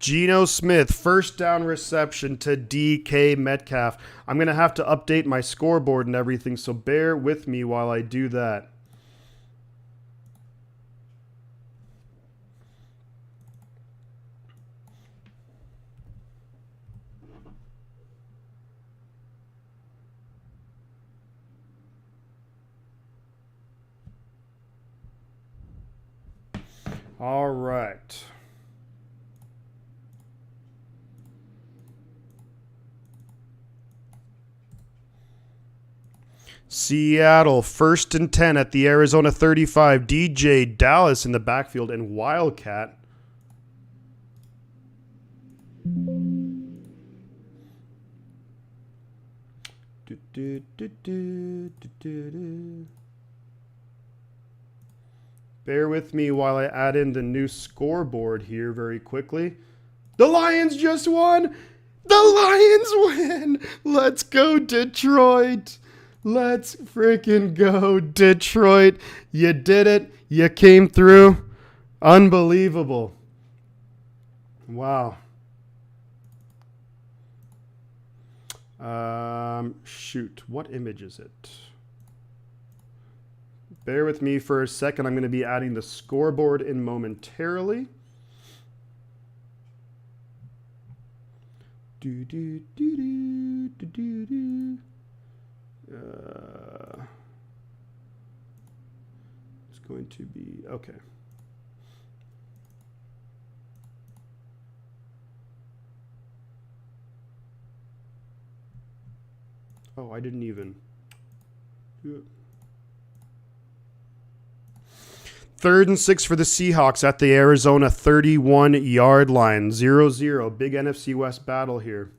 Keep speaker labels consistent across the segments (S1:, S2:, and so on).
S1: Geno Smith, first down reception to DK Metcalf. I'm going to have to update my scoreboard and everything, so bear with me while I do that. All right. Seattle, 1st and 10 at the Arizona 35. DJ Dallas in the backfield and Wildcat. Bear with me while I add in the new scoreboard here very quickly. The Lions just won! The Lions win! Let's go, Detroit! Let's freaking go, Detroit! You did it. You came through. Unbelievable. Wow. Shoot. What image is it? Bear with me for a second. I'm going to be adding the scoreboard in momentarily. It's going to be okay. Oh, I didn't even do it. 3rd and 6 for the Seahawks at the Arizona 31-yard line. 0-0. Big NFC West battle here.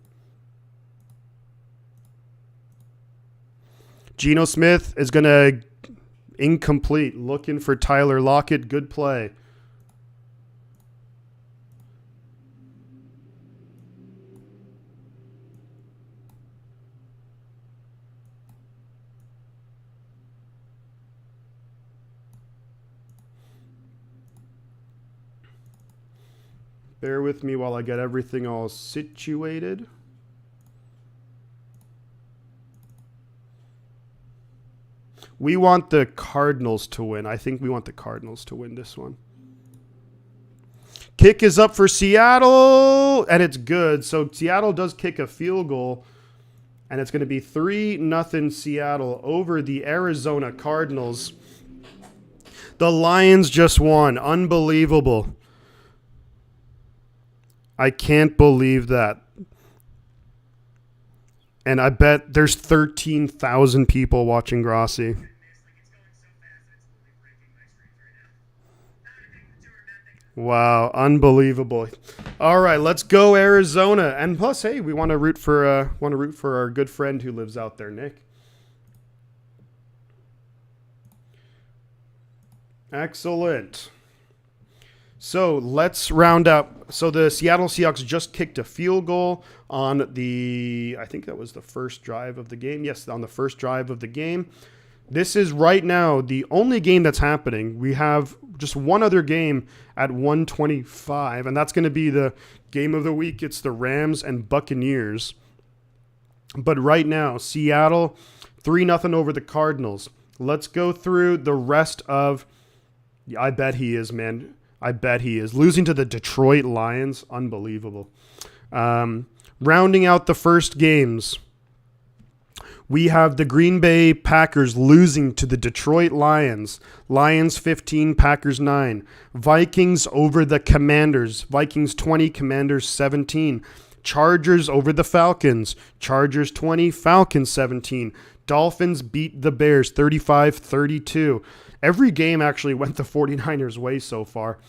S1: Geno Smith is going to incomplete. Looking for Tyler Lockett. Good play. Bear with me while I get everything all situated. We want the Cardinals to win. I think we want the Cardinals to win this one. Kick is up for Seattle, and it's good. So Seattle does kick a field goal, and it's going to be 3-0 Seattle over the Arizona Cardinals. The Lions just won. Unbelievable. I can't believe that. And I bet there's 13,000 people watching Grossi. Wow, unbelievable. All right, let's go Arizona. And plus, hey, we want to root for our good friend who lives out there, Nick. Excellent. So let's round up. So the Seattle Seahawks just kicked a field goal on I think that was the first drive of the game. Yes, on the first drive of the game. This is right now the only game that's happening. We have just one other game at 1:25, and that's going to be the game of the week. It's the Rams and Buccaneers. But right now, Seattle 3-0 over the Cardinals. Let's go through the rest of. I bet he is, man. I bet he is. Losing to the Detroit Lions, unbelievable. Rounding out the first games, we have the Green Bay Packers losing to the Detroit Lions. Lions 15, Packers 9. Vikings over the Commanders. Vikings 20, Commanders 17. Chargers over the Falcons. Chargers 20, Falcons 17. Dolphins beat the Bears 35-32. Every game actually went the 49ers' way so far.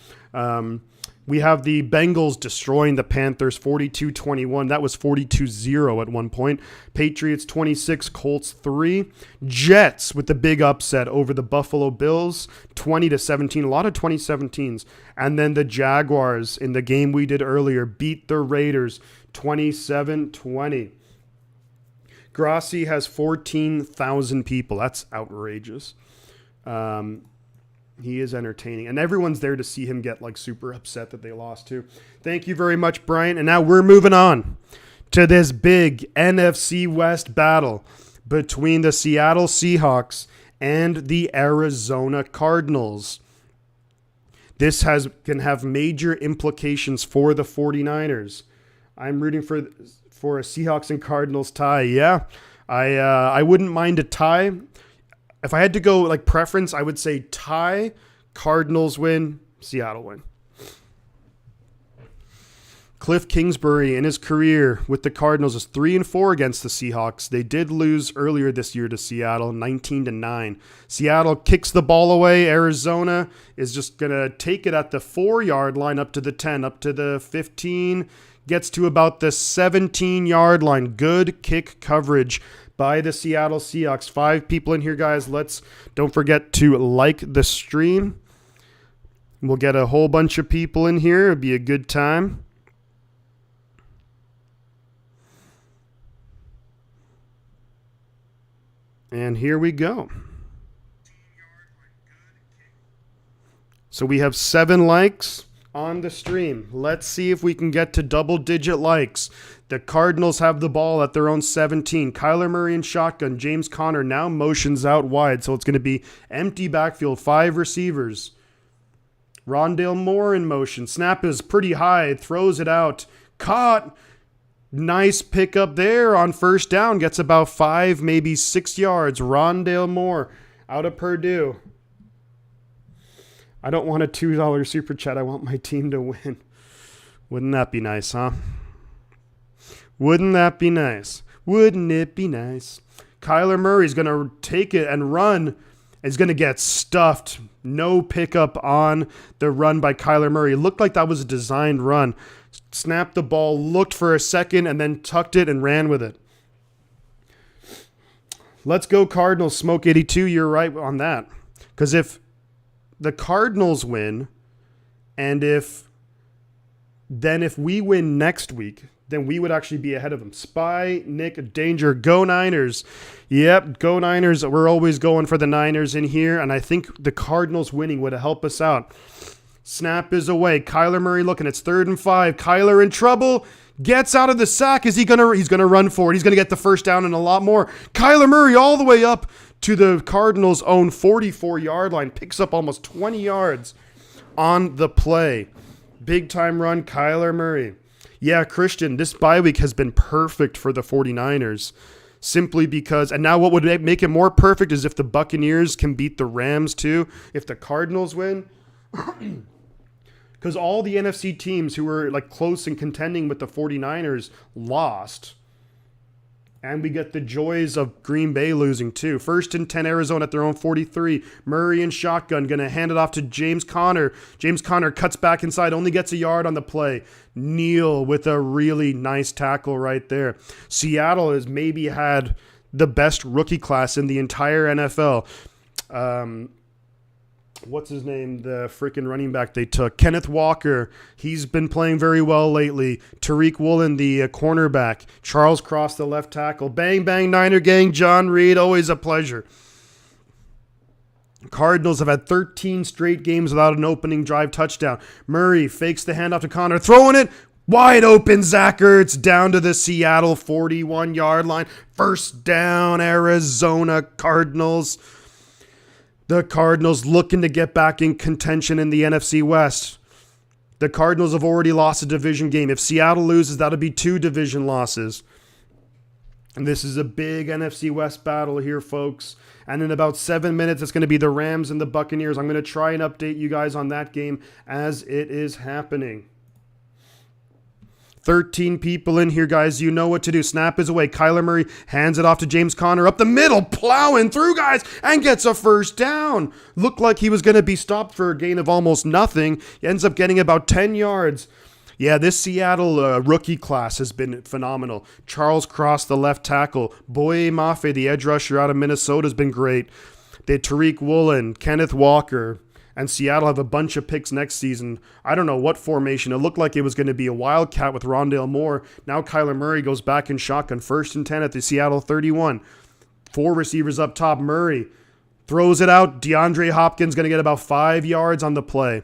S1: We have the Bengals destroying the Panthers 42-21. That was 42-0 at one point. Patriots 26, Colts 3. Jets with the big upset over the Buffalo Bills 20-17. A lot of 2017s. And then the Jaguars in the game we did earlier beat the Raiders 27-20. Grossi has 14,000 people. That's outrageous. He is entertaining. And everyone's there to see him get like super upset that they lost too. Thank you very much, Brian. And now we're moving on to this big NFC West battle between the Seattle Seahawks and the Arizona Cardinals. This can have major implications for the 49ers. I'm rooting for a Seahawks and Cardinals tie. Yeah, I wouldn't mind a tie. If I had to go like preference, I would say tie, Cardinals win, Seattle win. Cliff Kingsbury in his career with the Cardinals is 3-4 against the Seahawks. They did lose earlier this year to Seattle, 19-9. Seattle kicks the ball away. Arizona is just going to take it at the 4-yard line up to the 10, up to the 15, gets to about the 17-yard line. Good kick coverage by the Seattle Seahawks. 5 people in here, guys. Don't forget to like the stream. We'll get a whole bunch of people in here. It'll be a good time. And here we go. So we have 7 likes on the stream. Let's see if we can get to double-digit likes. The Cardinals have the ball at their own 17. Kyler Murray in shotgun. James Conner now motions out wide, so it's going to be empty backfield, 5 receivers. Rondale Moore in motion. Snap is pretty high. Throws it out. Caught. Nice pickup there on first down. Gets about 5, maybe 6 yards. Rondale Moore out of Purdue. I don't want a $2 super chat. I want my team to win. Wouldn't that be nice, huh? Wouldn't that be nice? Wouldn't it be nice? Kyler Murray's going to take it and run. Is going to get stuffed. No pickup on the run by Kyler Murray. It looked like that was a designed run. Snapped the ball, looked for a second, and then tucked it and ran with it. Let's go Cardinals. Smoke 82, you're right on that. Because if the Cardinals win, and if we win next week, then we would actually be ahead of them. Spy, Nick, Danger, go Niners. Yep, go Niners. We're always going for the Niners in here, and I think the Cardinals winning would help us out. Snap is away. Kyler Murray looking. It's 3rd and 5. Kyler in trouble. Gets out of the sack. He's gonna run for it. He's gonna get the first down and a lot more. Kyler Murray all the way up to the Cardinals' own 44-yard line. Picks up almost 20 yards on the play. Big time run, Kyler Murray. Yeah, Christian, this bye week has been perfect for the 49ers. Simply because, and now what would make it more perfect is if the Buccaneers can beat the Rams too. If the Cardinals win. Because all the NFC teams who were like close and contending with the 49ers lost. And we get the joys of Green Bay losing too. 1st and 10 Arizona at their own 43. Murray in shotgun, going to hand it off to James Conner. James Conner cuts back inside, only gets a yard on the play. Neal with a really nice tackle right there. Seattle has maybe had the best rookie class in the entire NFL. What's his name? The freaking running back they took. Kenneth Walker. He's been playing very well lately. Tariq Woolen, the cornerback. Charles Cross, the left tackle. Bang, bang, Niner gang. John Reed, always a pleasure. Cardinals have had 13 straight games without an opening drive touchdown. Murray fakes the handoff to Conner. Throwing it. Wide open, Zach Ertz down to the Seattle 41-yard line. First down, Arizona Cardinals. The Cardinals looking to get back in contention in the NFC West. The Cardinals have already lost a division game. If Seattle loses, that'll be 2 division losses. And this is a big NFC West battle here, folks. And in about 7 minutes, it's going to be the Rams and the Buccaneers. I'm going to try and update you guys on that game as it is happening. 13 people in here, guys. You know what to do. Snap is away. Kyler Murray hands it off to James Conner up the middle, plowing through, guys, and gets a first down. Looked like he was going to be stopped for a gain of almost nothing. He ends up getting about 10 yards. Yeah, this Seattle rookie class has been phenomenal. Charles Cross, the left tackle. Boye Mafe, the edge rusher out of Minnesota, has been great. They had Tariq Woolen, Kenneth Walker. And Seattle have a bunch of picks next season. I don't know what formation. It looked like it was going to be a wildcat with Rondale Moore. Now Kyler Murray goes back in shotgun. 1st and 10 at the Seattle 31. 4 receivers up top. Murray Throws it out. DeAndre Hopkins going to get about 5 yards on the play.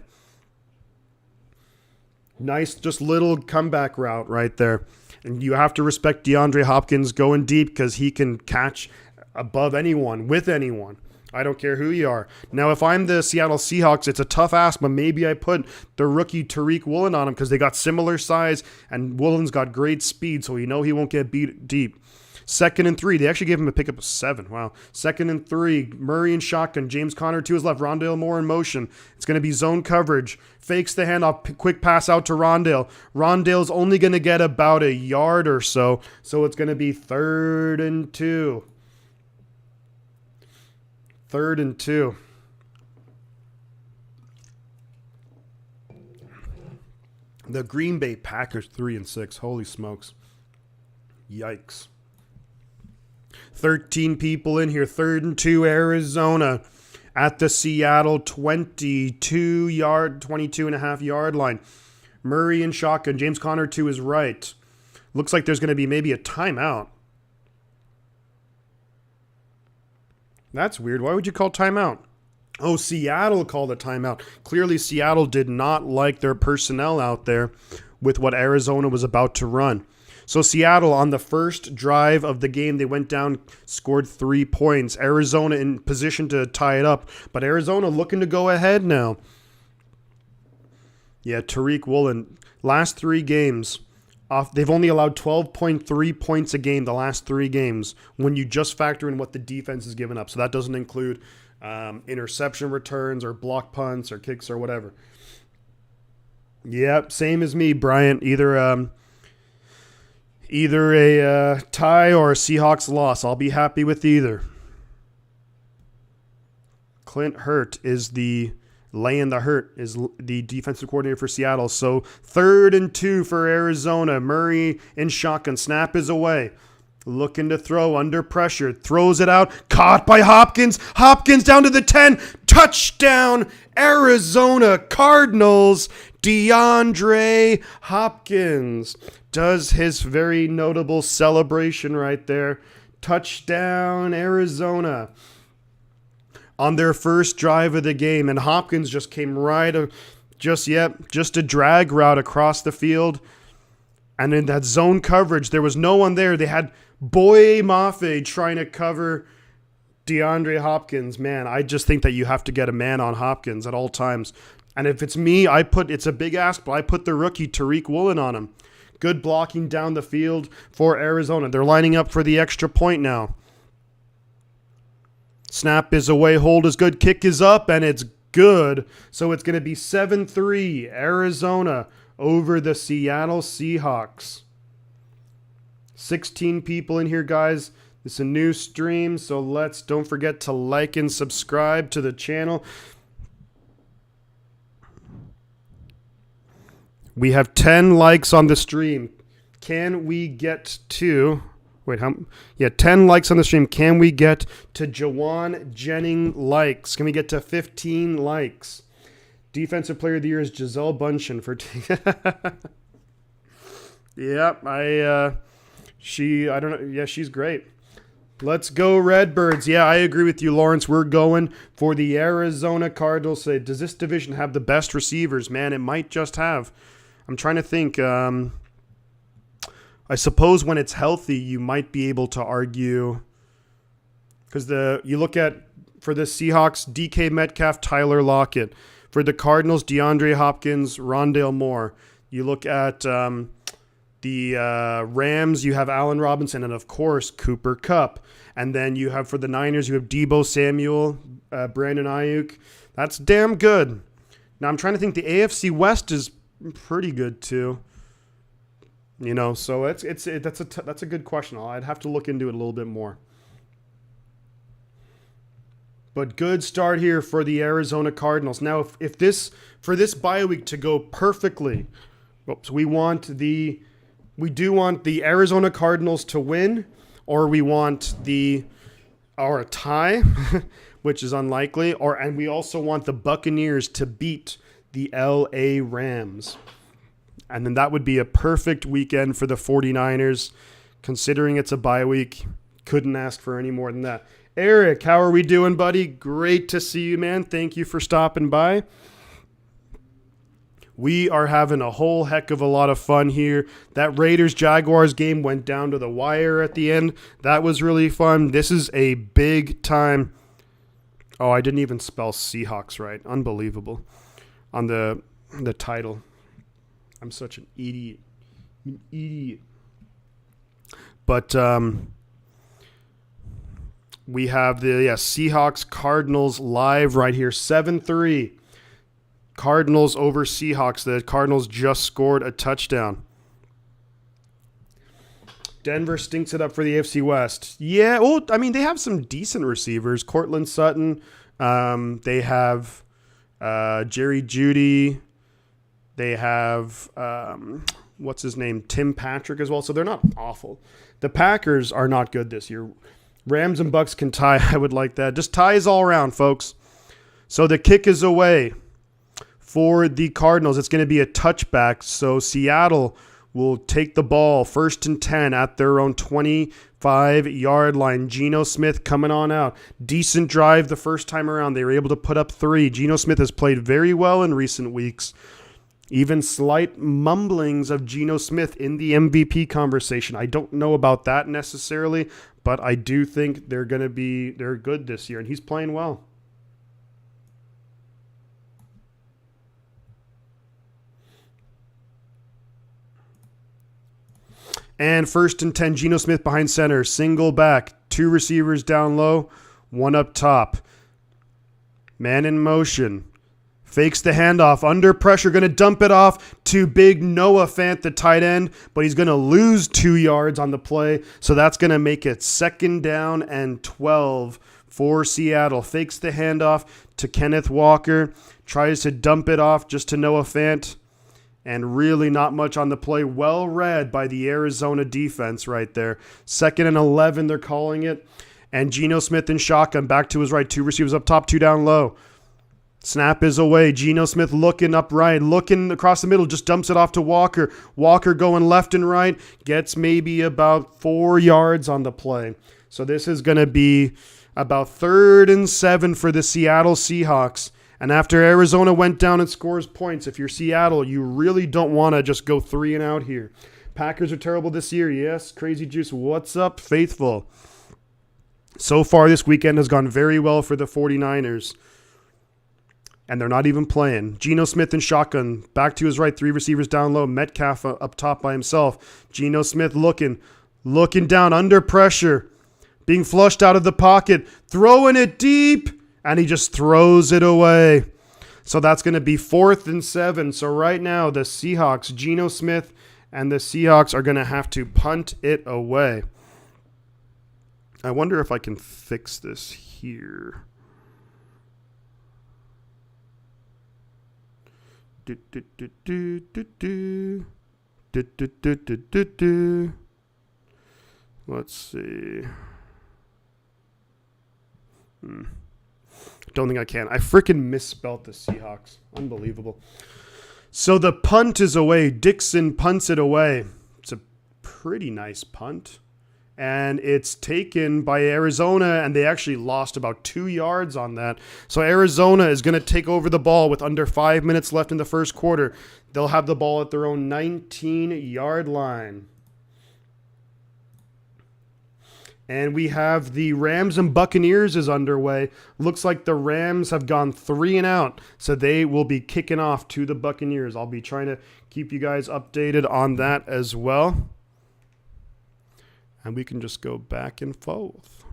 S1: Nice, just little comeback route right there. And you have to respect DeAndre Hopkins going deep because he can catch above anyone, with anyone. I don't care who you are. Now, if I'm the Seattle Seahawks, it's a tough ask, but maybe I put the rookie Tariq Woolen on him because they got similar size, and Woolen's got great speed, so you know he won't get beat deep. 2nd and 3. They actually gave him a pickup of 7. Wow. 2nd and 3. Murray in shotgun. James Conner to his left. Rondale Moore in motion. It's going to be zone coverage. Fakes the handoff. Quick pass out to Rondale. Rondale's only going to get about a yard or so. So it's going to be 3rd and 2. 3rd and 2. The Green Bay Packers 3 and 6. Holy smokes. Yikes. 13 people in here. 3rd and 2, Arizona at the Seattle 22.5 yard line. Murray in shotgun. James Conner to his right. Looks like there's going to be maybe a timeout. That's weird. Why would you call timeout? Oh, Seattle called a timeout. Clearly, Seattle did not like their personnel out there with what Arizona was about to run. So Seattle, on the first drive of the game, they went down, scored 3 points. Arizona in position to tie it up, but Arizona looking to go ahead now. Yeah, Tariq Woolen, last 3 games, they've only allowed 12.3 points a game the last 3 games when you just factor in what the defense has given up. So that doesn't include interception returns or block punts or kicks or whatever. Yep, same as me, Bryant. Either a tie or a Seahawks loss. I'll be happy with either. Clint Hurt is the defensive coordinator for Seattle. So 3rd and 2 for Arizona. Murray in shotgun. Snap is away. Looking to throw under pressure. Throws it out. Caught by Hopkins. Hopkins down to the 10. Touchdown, Arizona Cardinals. DeAndre Hopkins does his very notable celebration right there. Touchdown, Arizona. On their first drive of the game, and Hopkins just came just a drag route across the field. And in that zone coverage, there was no one there. They had Boye Mafe trying to cover DeAndre Hopkins. Man, I just think that you have to get a man on Hopkins at all times. And if it's me, it's a big ask, but I put the rookie Tariq Woolen on him. Good blocking down the field for Arizona. They're lining up for the extra point now. Snap is away, hold is good, kick is up, and it's good. So it's going to be 7-3 Arizona over the Seattle Seahawks. 16 people in here, guys. It's a new stream, so don't forget to like and subscribe to the channel. We have 10 likes on the stream. Can we get to... 10 likes on the stream. Can we get to Jawan Jennings likes? Can we get to 15 likes? Defensive Player of the Year is Gisele Bundchen for... Yep, I don't know. Yeah, she's great. Let's go Redbirds. Yeah, I agree with you, Lawrence. We're going for the Arizona Cardinals. Does this division have the best receivers? Man, it might just have. I'm trying to think. I suppose when it's healthy, you might be able to argue because you look at for the Seahawks, DK Metcalf, Tyler Lockett. For the Cardinals, DeAndre Hopkins, Rondale Moore. You look at the Rams, you have Allen Robinson, and of course Cooper Kupp. And then you have for the Niners, you have Deebo Samuel, Brandon Ayuk. That's damn good. Now I'm trying to think. The AFC West is pretty good too. You know, so that's a good question. I'd have to look into it a little bit more. But good start here for the Arizona Cardinals. Now, if this for this bye week to go perfectly, so we do want the Arizona Cardinals to win, or we want a tie, which is unlikely, and we also want the Buccaneers to beat the LA Rams. And then that would be a perfect weekend for the 49ers. Considering it's a bye week, couldn't ask for any more than that. Eric, how are we doing, buddy? Great to see you, man. Thank you for stopping by. We are having a whole heck of a lot of fun here. That Raiders-Jaguars game went down to the wire at the end. That was really fun. This is a big time. Oh, I didn't even spell Seahawks right. Unbelievable. On the title. I'm such an idiot. But we have the Seahawks Cardinals live right here. 7-3. Cardinals over Seahawks. The Cardinals just scored a touchdown. Denver stinks it up for the AFC West. Yeah, well, I mean, they have some decent receivers. Cortland Sutton. They have Jerry Jeudy. They have, what's his name? Tim Patrick as well. So they're not awful. The Packers are not good this year. Rams and Bucks can tie. I would like that. Just ties all around, folks. So the kick is away for the Cardinals. It's going to be a touchback. So Seattle will take the ball 1st and 10 at their own 25-yard line. Geno Smith coming on out. Decent drive the first time around. They were able to put up 3. Geno Smith has played very well in recent weeks. Even slight mumblings of Geno Smith in the MVP conversation. I don't know about that necessarily, but I do think they're good this year, and he's playing well. And 1st and 10, Geno Smith behind center. Single back. 2 receivers down low. 1 up top. Man in motion. Fakes the handoff. Under pressure. Going to dump it off to big Noah Fant, the tight end. But he's going to lose 2 yards on the play. So that's going to make it 2nd down and 12 for Seattle. Fakes the handoff to Kenneth Walker. Tries to dump it off just to Noah Fant. And really not much on the play. Well read by the Arizona defense right there. 2nd and 11, they're calling it. And Geno Smith in shotgun. Back to his right. 2 receivers up top, 2 down low. Snap is away. Geno Smith looking up right. Looking across the middle. Just dumps it off to Walker. Walker going left and right. Gets maybe about 4 yards on the play. So this is going to be about 3rd and 7 for the Seattle Seahawks. And after Arizona went down and scores points, if you're Seattle, you really don't want to just go 3 and out here. Packers are terrible this year. Yes, Crazy Juice. What's up, faithful? So far this weekend has gone very well for the 49ers. And they're not even playing. Geno Smith in shotgun. Back to his right. 3 receivers down low. Metcalf up top by himself. Geno Smith looking down under pressure. Being flushed out of the pocket. Throwing it deep. And he just throws it away. So that's going to be 4th and 7. So right now, the Seahawks, Geno Smith and the Seahawks are going to have to punt it away. I wonder if I can fix this here. Let's see. Don't think I can. I freaking misspelled the Seahawks. Unbelievable. So the punt is away. Dixon punts it away. It's a pretty nice punt. And it's taken by Arizona, and they actually lost about 2 yards on that. So Arizona is going to take over the ball with under 5 minutes left in the first quarter. They'll have the ball at their own 19-yard line. And we have the Rams and Buccaneers is underway. Looks like the Rams have gone 3 and out, so they will be kicking off to the Buccaneers. I'll be trying to keep you guys updated on that as well. And we can just go back and forth.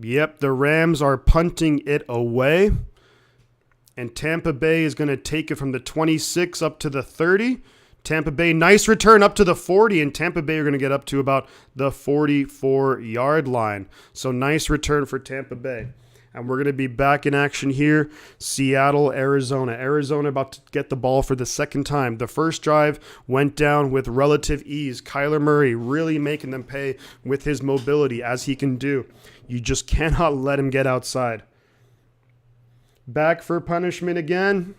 S1: Yep, the Rams are punting it away. And Tampa Bay is going to take it from the 26 up to the 30. Tampa Bay, nice return up to the 40, and Tampa Bay are going to get up to about the 44-yard line. So nice return for Tampa Bay. And we're going to be back in action here. Seattle, Arizona. Arizona about to get the ball for the second time. The first drive went down with relative ease. Kyler Murray really making them pay with his mobility, as he can do. You just cannot let him get outside. Back for punishment again.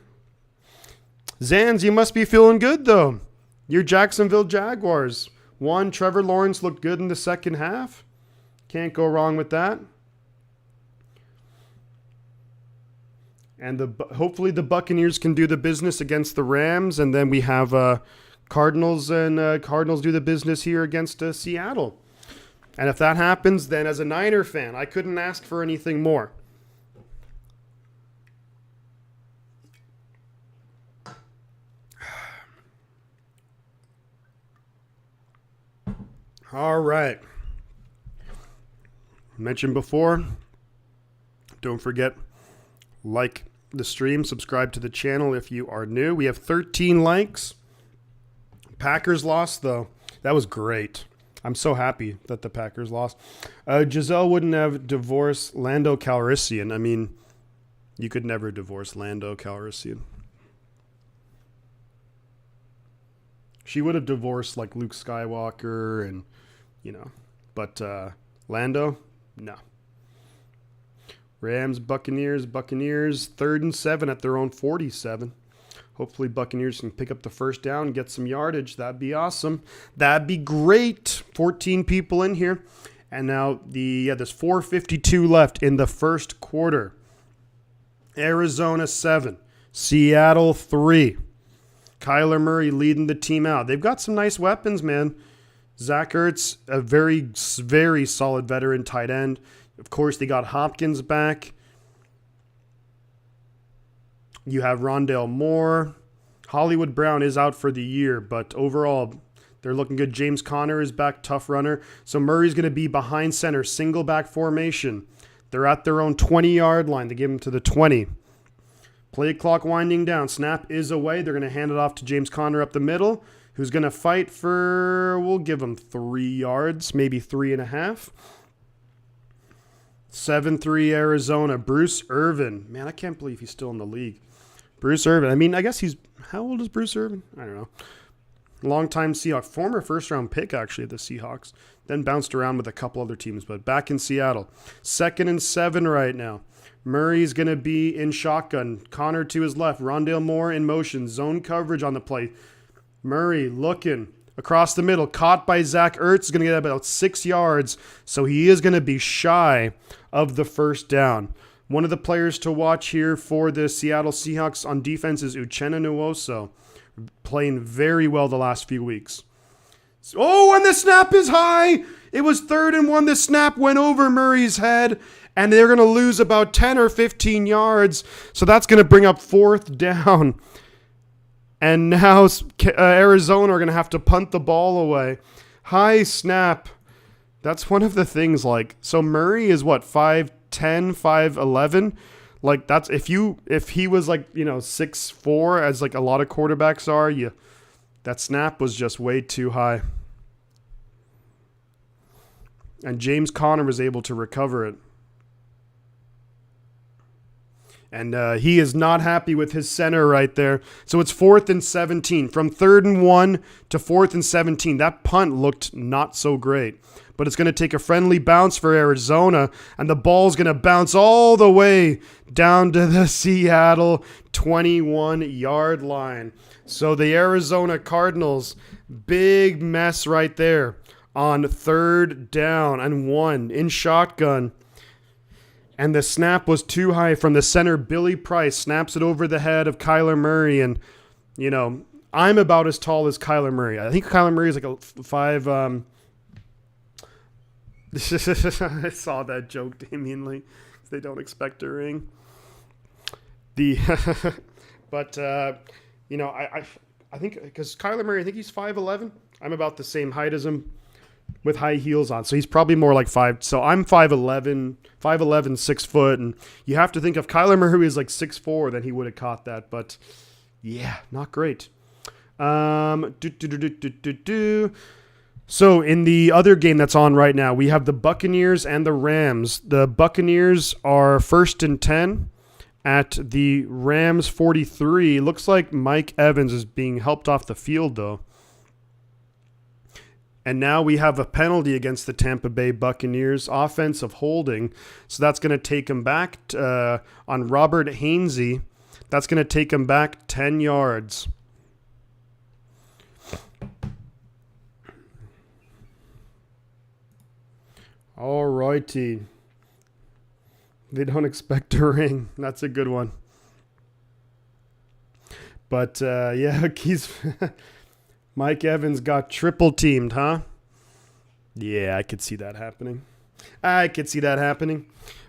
S1: Zans, you must be feeling good, though. Your Jacksonville Jaguars One, Trevor Lawrence looked good in the second half. Can't go wrong with that. And hopefully the Buccaneers can do the business against the Rams. And then we have Cardinals and Cardinals do the business here against Seattle. And if that happens, then as a Niner fan, I couldn't ask for anything more. All right. Mentioned before, don't forget, like the stream, subscribe to the channel if you are new. We have 13 likes. Packers lost, though. That was great. I'm so happy that the Packers lost. Giselle wouldn't have divorced Lando Calrissian. I mean, you could never divorce Lando Calrissian. She would have divorced like Luke Skywalker and, but Lando, no. Rams-Buccaneers, 3rd and 7 at their own 47. Hopefully Buccaneers can pick up the first down and get some yardage. That'd be awesome. That'd be great. 14 people in here. And now there's 4:52 left in the first quarter. Arizona 7, Seattle 3. Kyler Murray leading the team out. They've got some nice weapons, man. Zach Ertz, a very, very solid veteran tight end. Of course, they got Hopkins back. You have Rondale Moore. Hollywood Brown is out for the year, but overall, they're looking good. James Conner is back, tough runner. So Murray's going to be behind center, single back formation. They're at their own 20-yard line. They give him to the 20. Play clock winding down. Snap is away. They're going to hand it off to James Conner up the middle, who's going to fight for, we'll give him 3 yards, maybe 3.5. 7-3 Arizona. Bruce Irvin. Man, I can't believe he's still in the league. Bruce Irvin. I mean, I guess how old is Bruce Irvin? I don't know. Longtime Seahawks. Former first-round pick, actually, of the Seahawks. Then bounced around with a couple other teams, but back in Seattle. 2nd and 7 right now. Murray's going to be in shotgun. Connor to his left. Rondale Moore in motion. Zone coverage on the play. Murray looking across the middle. Caught by Zach Ertz. Is going to get about 6 yards. So he is going to be shy of the first down. One of the players to watch here for the Seattle Seahawks on defense is Uchenna Nwosu. Playing very well the last few weeks. Oh, and the snap is high. It was 3rd and 1. The snap went over Murray's head, and they're going to lose about 10 or 15 yards. So that's going to bring up 4th down. And now Arizona are going to have to punt the ball away. High snap. That's one of the things, so Murray is what, 5'10", 5'11"? Like, that's, if he was 6'4", as a lot of quarterbacks are, that snap was just way too high. And James Conner was able to recover it. And he is not happy with his center right there. So it's 4th and 17. From 3rd and 1 to 4th and 17. That punt looked not so great. But it's going to take a friendly bounce for Arizona. And the ball's going to bounce all the way down to the Seattle 21-yard line. So the Arizona Cardinals, big mess right there on 3rd down and 1 in shotgun. And the snap was too high from the center. Billy Price snaps it over the head of Kyler Murray. And, I'm about as tall as Kyler Murray. I think Kyler Murray is like a 5... I saw that joke, Damian Lee. They don't expect a ring. But, I think, because Kyler Murray, I think he's 5'11". I'm about the same height as him with high heels on. So he's probably more like 5. So I'm 5'11", 6 foot. And you have to think if Kyler Murray is like 6'4", then he would have caught that. But yeah, not great. So in the other game that's on right now, we have the Buccaneers and the Rams. The Buccaneers are 1st and 10 at the Rams 43. Looks like Mike Evans is being helped off the field, though. And now we have a penalty against the Tampa Bay Buccaneers, offensive holding. So that's going to take him back on Robert Hainsey. That's going to take him back 10 yards. All righty. They don't expect a ring. That's a good one. But, yeah, he's... Mike Evans got triple teamed, huh? Yeah, I could see that happening.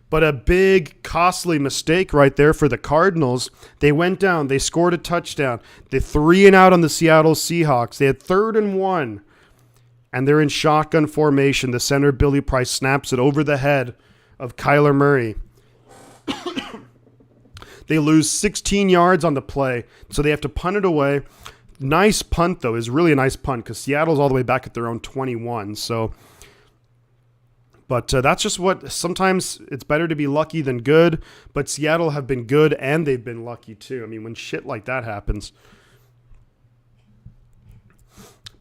S1: But a big, costly mistake right there for the Cardinals. They went down. They scored a touchdown. They 3 and out on the Seattle Seahawks. They had 3rd and 1. And they're in shotgun formation. The center, Billy Price, snaps it over the head of Kyler Murray. They lose 16 yards on the play, so they have to punt it away. Nice punt, though. Is really a nice punt because Seattle's all the way back at their own 21. But that's just what, sometimes it's better to be lucky than good, but Seattle have been good and they've been lucky too. I mean, when shit like that happens.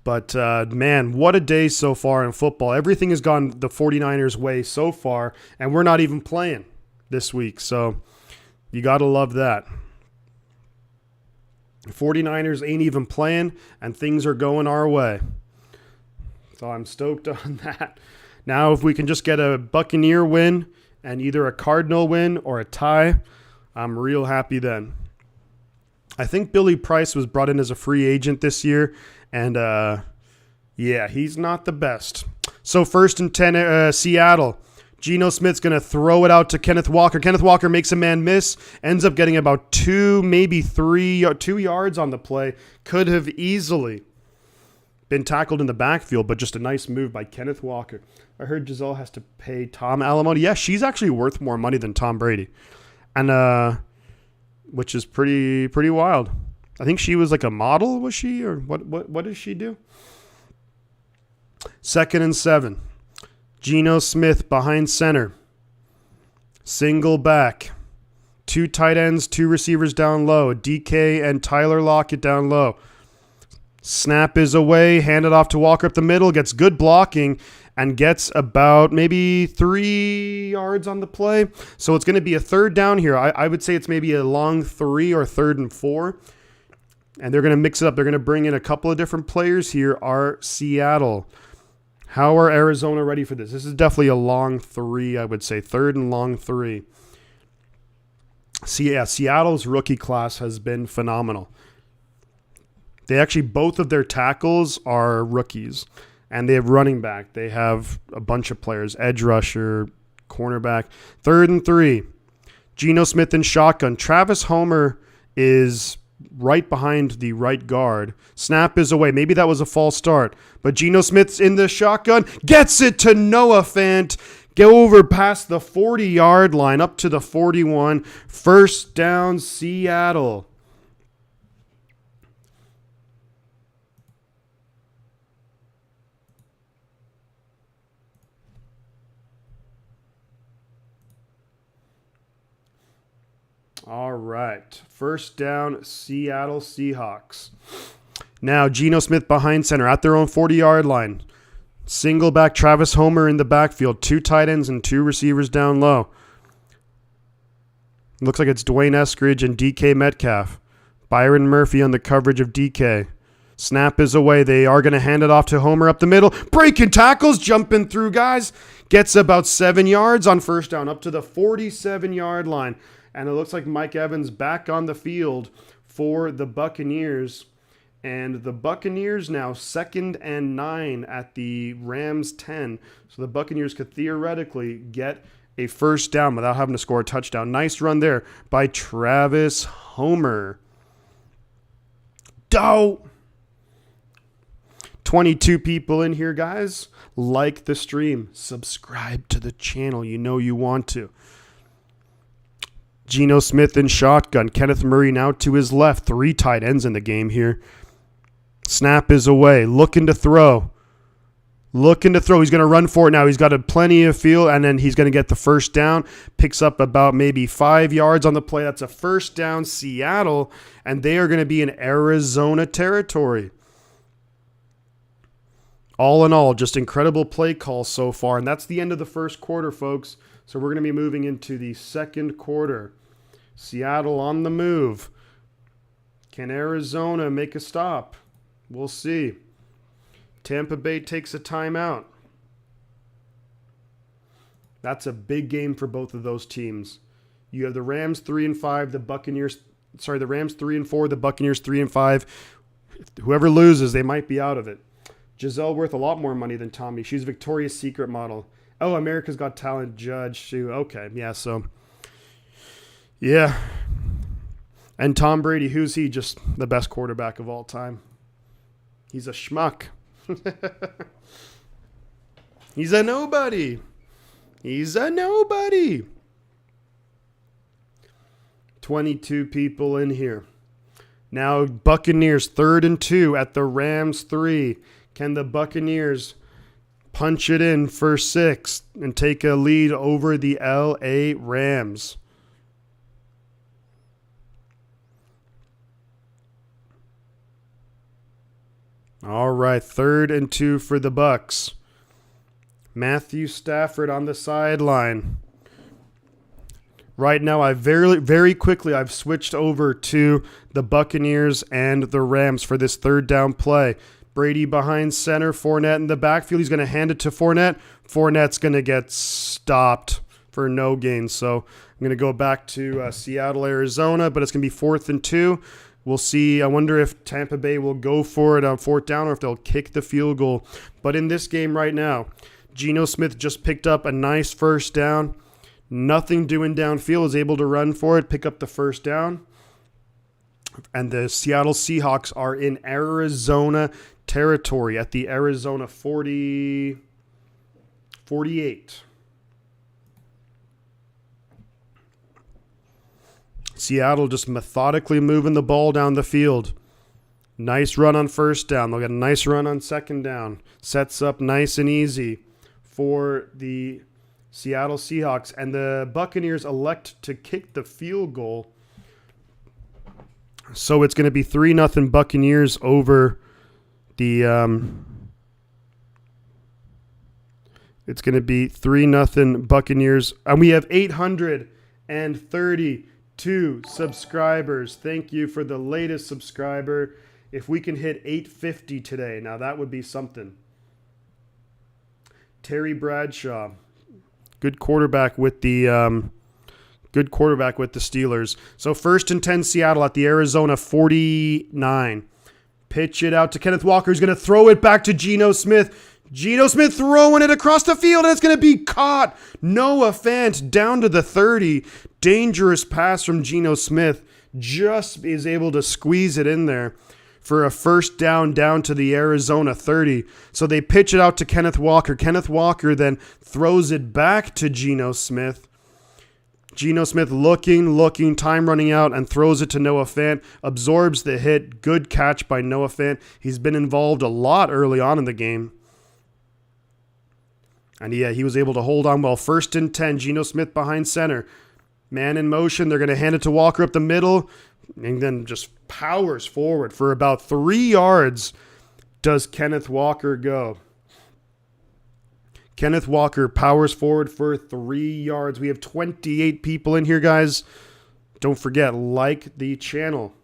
S1: But, man, what a day so far in football. Everything has gone the 49ers' way so far, and we're not even playing this week. So you got to love that. 49ers ain't even playing, and things are going our way. So I'm stoked on that. Now, if we can just get a Buccaneer win and either a Cardinal win or a tie, I'm real happy then. I think Billy Price was brought in as a free agent this year, and yeah, he's not the best. So 1st and 10, Seattle. Geno Smith's going to throw it out to Kenneth Walker. Kenneth Walker makes a man miss, ends up getting about 2, maybe 2 yards on the play. Could have easily been tackled in the backfield, but just a nice move by Kenneth Walker. I heard Giselle has to pay Tom alimony. Yeah, she's actually worth more money than Tom Brady, and which is pretty wild. I think she was like a model, was she, or what does she do? 2nd and 7. Geno Smith behind center. Single back. 2 tight ends, 2 receivers down low. DK and Tyler Lockett down low. Snap is away, handed off to Walker up the middle, gets good blocking, and gets about maybe 3 yards on the play. So it's going to be a 3rd down here. I would say it's maybe a long 3 or 3rd and 4. And they're going to mix it up. They're going to bring in a couple of different players here. Are Seattle. How are Arizona ready for this? This is definitely a long 3, I would say. 3rd and long 3. See, yeah, Seattle's rookie class has been phenomenal. They actually, both of their tackles are rookies. And they have running back. They have a bunch of players. Edge rusher, cornerback. 3rd and 3. Geno Smith in shotgun. Travis Homer is right behind the right guard. Snap is away. Maybe that was a false start. But Geno Smith's in the shotgun. Gets it to Noah Fant. Go over past the 40-yard line up to the 41. 1st down, Seattle. All right. 1st down, Seattle Seahawks. Now, Geno Smith behind center at their own 40-yard line. Single back, Travis Homer in the backfield. 2 tight ends and 2 receivers down low. Looks like it's Dwayne Eskridge and DK Metcalf. Byron Murphy on the coverage of DK. Snap is away. They are going to hand it off to Homer up the middle. Breaking tackles, jumping through guys. Gets about 7 yards on 1st down, up to the 47-yard line. And it looks like Mike Evans back on the field for the Buccaneers. And the Buccaneers now 2nd and 9 at the Rams 10. So the Buccaneers could theoretically get a 1st down without having to score a touchdown. Nice run there by Travis Homer. Dope. 22 people in here, guys. Like the stream. Subscribe to the channel. You know you want to. Geno Smith in shotgun. Kenneth Murray now to his left. 3 tight ends in the game here. Snap is away. Looking to throw. He's going to run for it now. He's got plenty of field, and then he's going to get the 1st down. Picks up about maybe 5 yards on the play. That's a 1st down, Seattle, and they are going to be in Arizona territory. All in all, just incredible play calls so far, and that's the end of the 1st quarter, folks. So we're going to be moving into the 2nd quarter. Seattle on the move. Can Arizona make a stop? We'll see. Tampa Bay takes a timeout. That's a big game for both of those teams. You have the Rams 3-5, the Rams 3-4, the Buccaneers 3-5. Whoever loses, they might be out of it. Giselle worth a lot more money than Tommy. She's Victoria's Secret model. Oh, America's Got Talent judge too. Okay, yeah, so yeah. And Tom Brady, who's he? Just the best quarterback of all time. He's a schmuck. He's a nobody. He's a nobody. 22 people in here. Now Buccaneers 3rd and 2 at the Rams 3. Can the Buccaneers punch it in for 6 and take a lead over the LA Rams? All right, 3rd and 2 for the Bucs. Matthew Stafford on the sideline. Right now, very quickly, I've switched over to the Buccaneers and the Rams for this 3rd down play. Brady behind center, Fournette in the backfield. He's going to hand it to Fournette. Fournette's going to get stopped for no gain. So I'm going to go back to Seattle, Arizona, but it's going to be 4th and 2. We'll see. I wonder if Tampa Bay will go for it on 4th down or if they'll kick the field goal. But in this game right now, Geno Smith just picked up a nice 1st down. Nothing doing downfield, is able to run for it, pick up the 1st down. And the Seattle Seahawks are in Arizona territory at the Arizona 48. Seattle just methodically moving the ball down the field. Nice run on 1st down. They'll get a nice run on 2nd down. Sets up nice and easy for the Seattle Seahawks. And the Buccaneers elect to kick the field goal. So it's going to be 3-0 Buccaneers over the it's going to be 3-0 Buccaneers. And we have 832 subscribers. Thank you for the latest subscriber. If we can hit 850 today, now that would be something. Terry Bradshaw, good quarterback with the Steelers. So 1st and 10 Seattle at the Arizona 49. Pitch it out to Kenneth Walker. He's going to throw it back to Geno Smith. Geno Smith throwing it across the field, and it's going to be caught. Noah Fant down to the 30. Dangerous pass from Geno Smith. Just is able to squeeze it in there for a 1st down to the Arizona 30. So they pitch it out to Kenneth Walker. Kenneth Walker then throws it back to Geno Smith. Geno Smith looking, time running out, and throws it to Noah Fant. Absorbs the hit. Good catch by Noah Fant. He's been involved a lot early on in the game. And yeah, he was able to hold on well. 1st and 10, Geno Smith behind center. Man in motion. They're going to hand it to Walker up the middle. And then just powers forward for about 3 yards does Kenneth Walker go. Kenneth Walker powers forward for 3 yards. We have 28 people in here, guys. Don't forget, like the channel.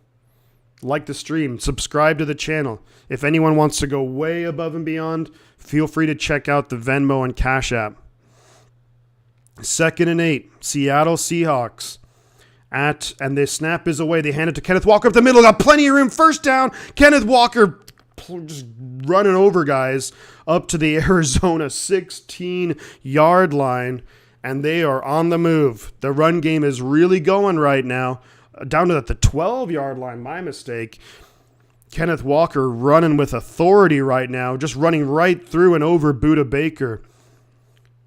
S1: Like the stream. Subscribe to the channel. If anyone wants to go way above and beyond, feel free to check out the Venmo and Cash App. 2nd and 8. Seattle Seahawks. And the snap is away. They hand it to Kenneth Walker up the middle. Got plenty of room. 1st down. Kenneth Walker just running over guys up to the Arizona 16-yard line. And they are on the move. The run game is really going right now. Down to the 12-yard line. My mistake. Kenneth Walker running with authority right now. Just running right through and over Budda Baker.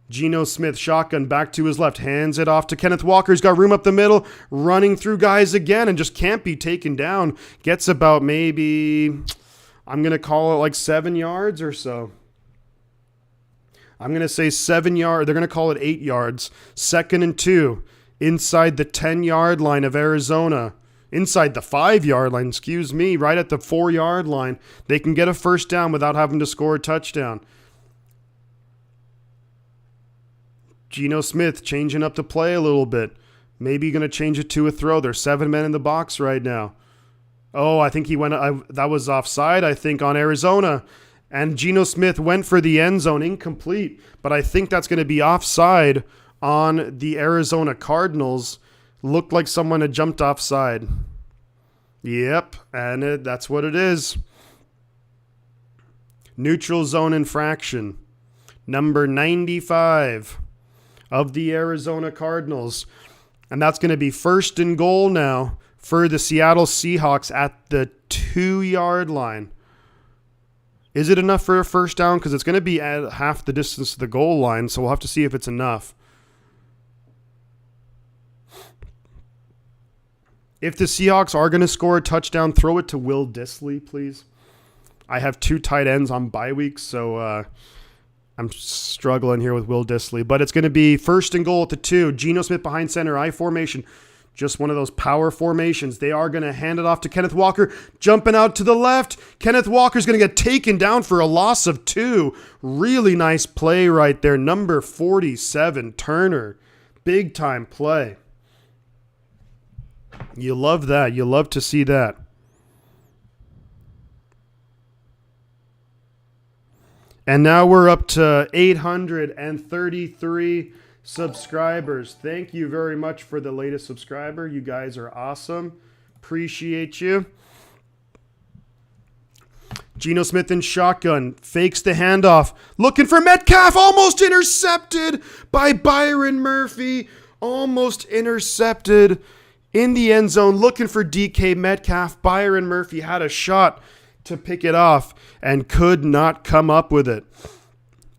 S1: Geno Smith, shotgun back to his left, hands it off to Kenneth Walker. He's got room up the middle, running through guys again and just can't be taken down. Gets about maybe, I'm going to call it like 7 yards or so. I'm going to say 7 yards. They're going to call it 8 yards. 2nd and 2, inside the 10-yard line of Arizona. Inside the 5-yard line, right at the 4-yard line. They can get a 1st down without having to score a touchdown. Geno Smith changing up the play a little bit. Maybe going to change it to a throw. There's 7 men in the box right now. Oh, I think he went. That was offside, I think, on Arizona. And Geno Smith went for the end zone, incomplete. But I think that's going to be offside on the Arizona Cardinals. Looked like someone had jumped offside. Yep, and that's what it is. Neutral zone infraction. Number 95 of the Arizona Cardinals. And that's going to be 1st and goal now for the Seattle Seahawks at the 2-yard line. Is it enough for a first down? Because it's going to be at half the distance to the goal line, so we'll have to see if it's enough. If the Seahawks are going to score a touchdown, throw it to Will Dissly, please. I have 2 tight ends on bye weeks, so I'm struggling here with Will Dissly. But it's going to be 1st and goal at the 2. Geno Smith behind center, I formation. Just one of those power formations. They are going to hand it off to Kenneth Walker, jumping out to the left. Kenneth Walker's going to get taken down for a loss of 2. Really nice play right there. Number 47, Turner. Big time play. You love that. You love to see that. And now we're up to 833 subscribers. Thank you very much for the latest subscriber. You guys are awesome. Appreciate you. Geno Smith in shotgun. Fakes the handoff. Looking for Metcalf. Almost intercepted by Byron Murphy. Almost intercepted in the end zone. Looking for DK Metcalf. Byron Murphy had a shot to pick it off and could not come up with it.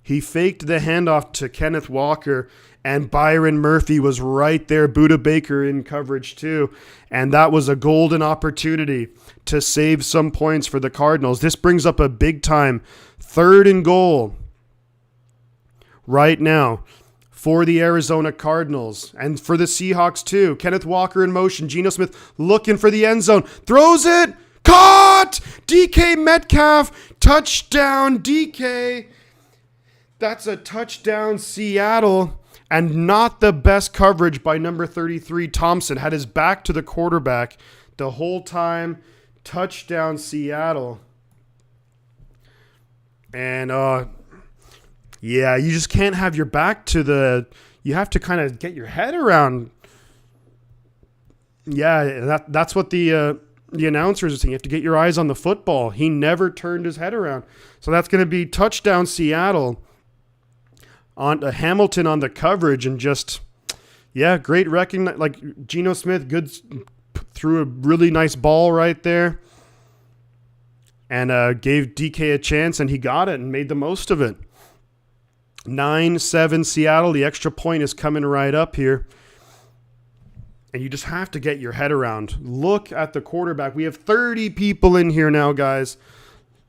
S1: He faked the handoff to Kenneth Walker, and Byron Murphy was right there. Buda Baker in coverage too. And that was a golden opportunity to save some points for the Cardinals. This brings up a big time 3rd and goal right now for the Arizona Cardinals and for the Seahawks too. Kenneth Walker in motion. Geno Smith looking for the end zone. Throws it. Caught! DK Metcalf. Touchdown, DK. That's a touchdown, Seattle. And not the best coverage by number 33, Thompson. Had his back to the quarterback the whole time. Touchdown, Seattle. And, yeah, you just can't have your back to the... You have to kind of get your head around. Yeah, that's what the announcers are saying. You have to get your eyes on the football. He never turned his head around. So that's going to be touchdown, Seattle. On Hamilton on the coverage and just, yeah, great recognize. Like Geno Smith, good threw a really nice ball right there, and gave DK a chance, and he got it and made the most of it. 9-7 Seattle. The extra point is coming right up here, and you just have to get your head around. Look at the quarterback. We have 30 people in here now, guys.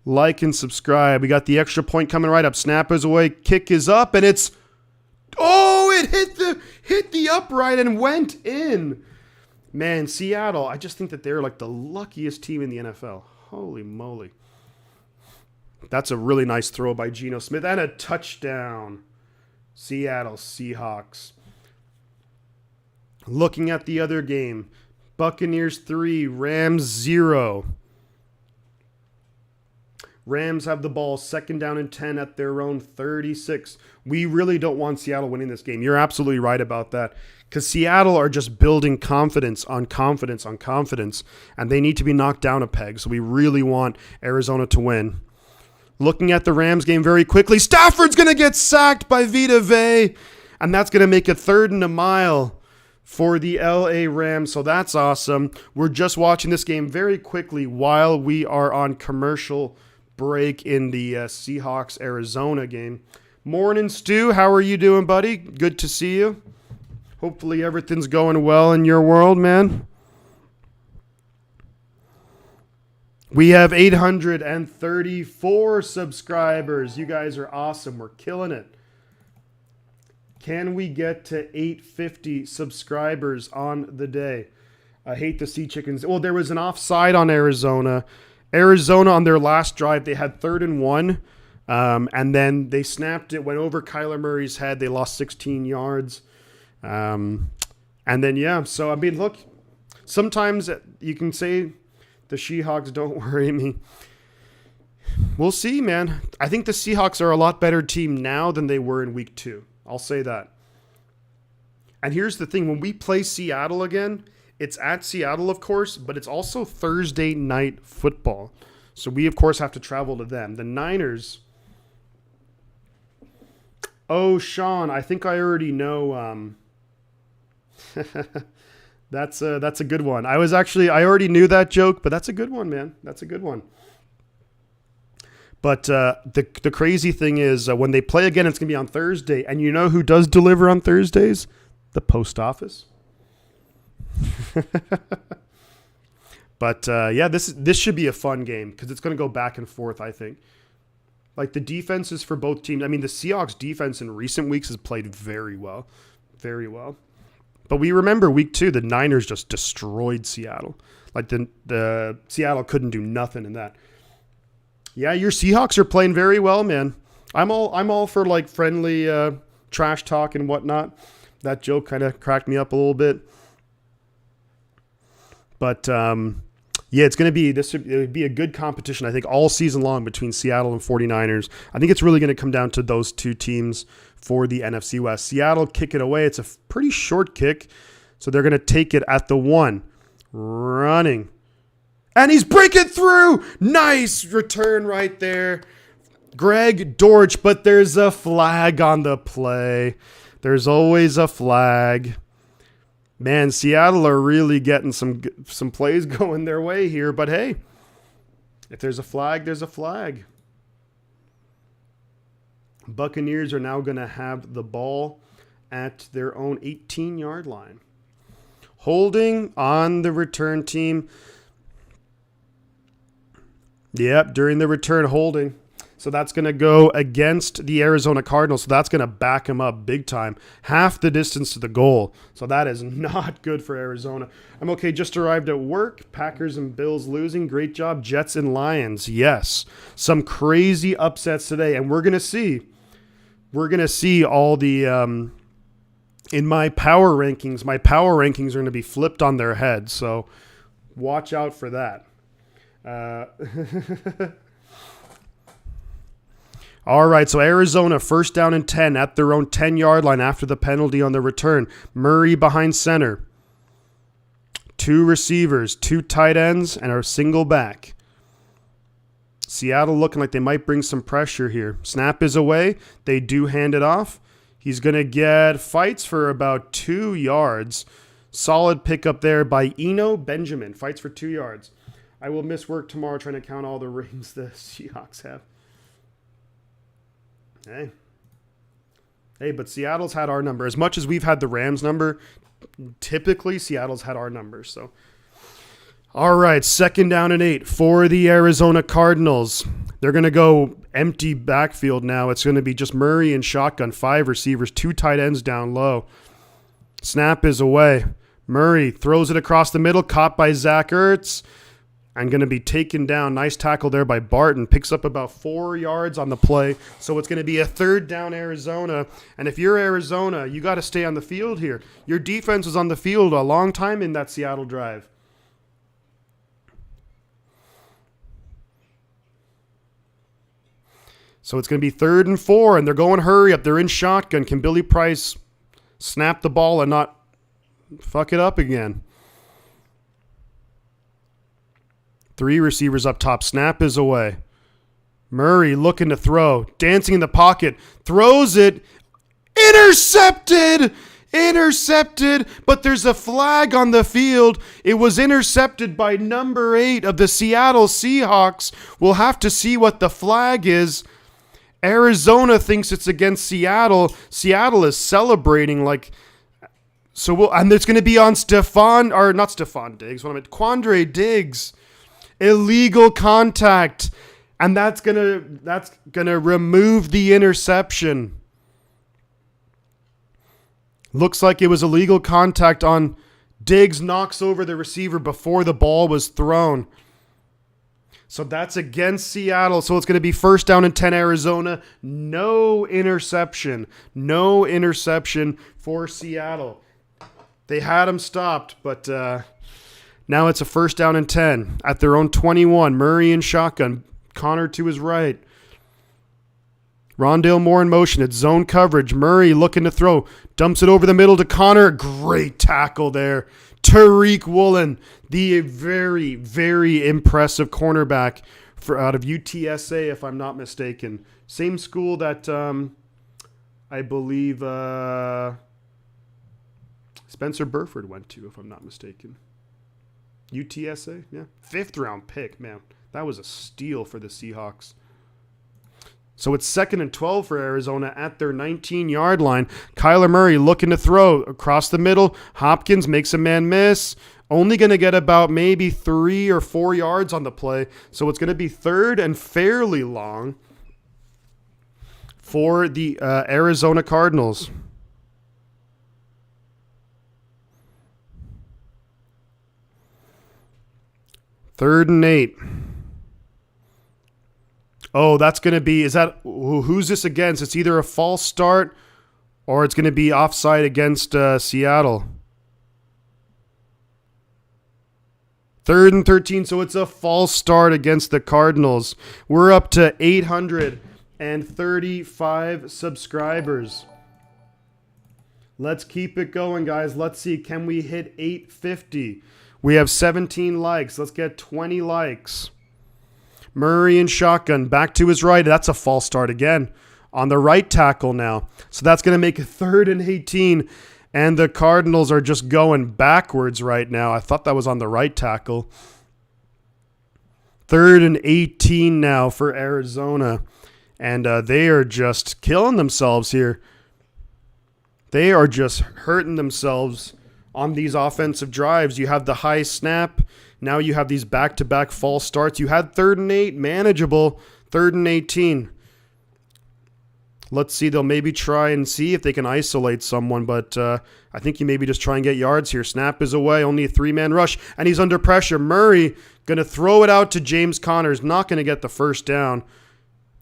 S1: Like and subscribe. We got the extra point coming right up. Snap is away. Kick is up, and it's... Oh, it hit the upright and went in. Man, Seattle, I just think that they're like the luckiest team in the NFL. Holy moly. That's a really nice throw by Geno Smith and a touchdown. Seattle Seahawks. Looking at the other game. Buccaneers 3, Rams 0. Rams have the ball, 2nd down and 10 at their own 36. We really don't want Seattle winning this game. You're absolutely right about that. Because Seattle are just building confidence on confidence on confidence. And they need to be knocked down a peg. So we really want Arizona to win. Looking at the Rams game very quickly. Stafford's going to get sacked by Vita Vea. And that's going to make it 3rd and a mile for the LA Rams. So that's awesome. We're just watching this game very quickly while we are on commercial break in the Seahawks-Arizona game. Morning, Stu. How are you doing, buddy? Good to see you. Hopefully everything's going well in your world, man. We have 834 subscribers. You guys are awesome. We're killing it. Can we get to 850 subscribers on the day? I hate to see chickens. Well, there was an offside on Arizona. Arizona on their last drive, they had 3rd and 1, and then they snapped it, went over Kyler Murray's head. They lost 16 yards. And then, yeah, so, I mean, look, sometimes you can say the Seahawks don't worry me. We'll see, man. I think the Seahawks are a lot better team now than they were in week 2. I'll say that. And here's the thing. When we play Seattle again, it's at Seattle, of course, but it's also Thursday night football. So we, of course, have to travel to them. The Niners. Oh, Sean, I think I already know. That's a good one. I already knew that joke, but that's a good one, man. That's a good one. But the crazy thing is when they play again, it's going to be on Thursday. And you know who does deliver on Thursdays? The post office. But yeah, this should be a fun game because it's going to go back and forth, I think. Like the defenses for both teams. I mean, the Seahawks defense in recent weeks has played very well. Very well. But we remember week 2, the Niners just destroyed Seattle. Like the Seattle couldn't do nothing in that. Yeah, your Seahawks are playing very well, man. I'm all for like friendly trash talk and whatnot. That joke kind of cracked me up a little bit. But yeah, it would be a good competition, I think, all season long between Seattle and 49ers. I think it's really going to come down to those two teams for the NFC West. Seattle kick it away. It's a pretty short kick, so they're going to take it at the 1. Running. And he's breaking through. Nice return right there. Greg Dortch, but there's a flag on the play. There's always a flag. Man, Seattle are really getting some plays going their way here. But hey, if there's a flag, there's a flag. Buccaneers are now going to have the ball at their own 18-yard line. Holding on the return team. Yep, during the return, holding. So that's going to go against the Arizona Cardinals. So that's going to back them up big time. Half the distance to the goal. So that is not good for Arizona. I'm okay. Just arrived at work. Packers and Bills losing. Great job. Jets and Lions. Yes. Some crazy upsets today. And we're going to see. We're going to see all the... in my power rankings are going to be flipped on their head. So watch out for that. All right, so Arizona, first down and 10 at their own 10-yard line after the penalty on the return. Murray behind center. 2 receivers, 2 tight ends, and a single back. Seattle looking like they might bring some pressure here. Snap is away. They do hand it off. He's going to get fights for about 2 yards. Solid pickup there by Eno Benjamin. Fights for 2 yards. I will miss work tomorrow trying to count all the rings the Seahawks have. Hey, but Seattle's had our number. As much as we've had the Rams number, typically Seattle's had our number. So, all right, second down and 8 for the Arizona Cardinals. They're going to go empty backfield now. It's going to be just Murray and shotgun, 5 receivers, 2 tight ends down low. Snap is away. Murray throws it across the middle, caught by Zach Ertz. And going to be taken down. Nice tackle there by Barton. Picks up about 4 yards on the play. So it's going to be a third down Arizona. And if you're Arizona, you got to stay on the field here. Your defense was on the field a long time in that Seattle drive. So it's going to be 3rd and 4, and they're going hurry up. They're in shotgun. Can Billy Price snap the ball and not fuck it up again? 3 receivers up top. Snap is away. Murray looking to throw. Dancing in the pocket. Throws it. Intercepted! Intercepted! But there's a flag on the field. It was intercepted by number 8 of the Seattle Seahawks. We'll have to see what the flag is. Arizona thinks it's against Seattle. Seattle is celebrating like... and it's going to be on Quandre Diggs. Illegal contact, and that's gonna remove the interception. Looks like it was illegal contact on Diggs. Knocks over the receiver before the ball was thrown. So that's against Seattle. So it's going to be first down and 10 Arizona. No interception for Seattle. They had him stopped, but now it's a first down and 10 at their own 21. Murray in shotgun. Connor to his right. Rondale Moore in motion. It's zone coverage. Murray looking to throw. Dumps it over the middle to Connor. Great tackle there. Tariq Woolen, the very, very impressive cornerback out of UTSA, if I'm not mistaken. Same school that I believe Spencer Burford went to, if I'm not mistaken. UTSA, yeah. 5th round pick, man. That was a steal for the Seahawks. So it's 2nd and 12 for Arizona at their 19-yard line. Kyler Murray looking to throw across the middle. Hopkins makes a man miss. Only going to get about maybe 3 or 4 yards on the play. So it's going to be 3rd and fairly long for the Arizona Cardinals. Third and 8. Oh, that's going to be, who's this against? It's either a false start or it's going to be offside against Seattle. 3rd and 13, so it's a false start against the Cardinals. We're up to 835 subscribers. Let's keep it going, guys. Let's see, can we hit 850? We have 17 likes. Let's get 20 likes. Murray in shotgun, back to his right. That's a false start again on the right tackle now. So that's going to make it 3rd and 18, and the Cardinals are just going backwards right now. I thought that was on the right tackle. 3rd and 18 now for Arizona, and they are just killing themselves here. They are just hurting themselves on these offensive drives. You have the high snap. Now you have these back-to-back false starts. You had 3rd and 8, manageable. 3rd and 18. Let's see. They'll maybe try and see if they can isolate someone, but I think you maybe just try and get yards here. Snap is away. Only a 3-man rush, and he's under pressure. Murray going to throw it out to James Connors. Not going to get the first down,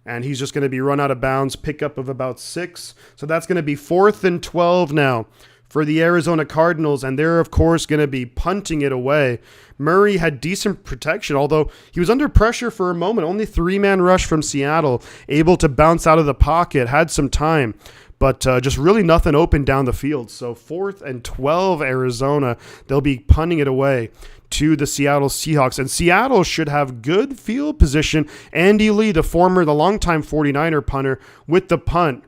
S1: and he's just going to be run out of bounds. Pickup of about 6. So that's going to be 4th and 12 now for the Arizona Cardinals, and they're, of course, going to be punting it away. Murray had decent protection, although he was under pressure for a moment. Only 3-man rush from Seattle, able to bounce out of the pocket, had some time, but just really nothing open down the field. So 4th and 12 Arizona, they'll be punting it away to the Seattle Seahawks, and Seattle should have good field position. Andy Lee, the longtime 49er punter, with the punt.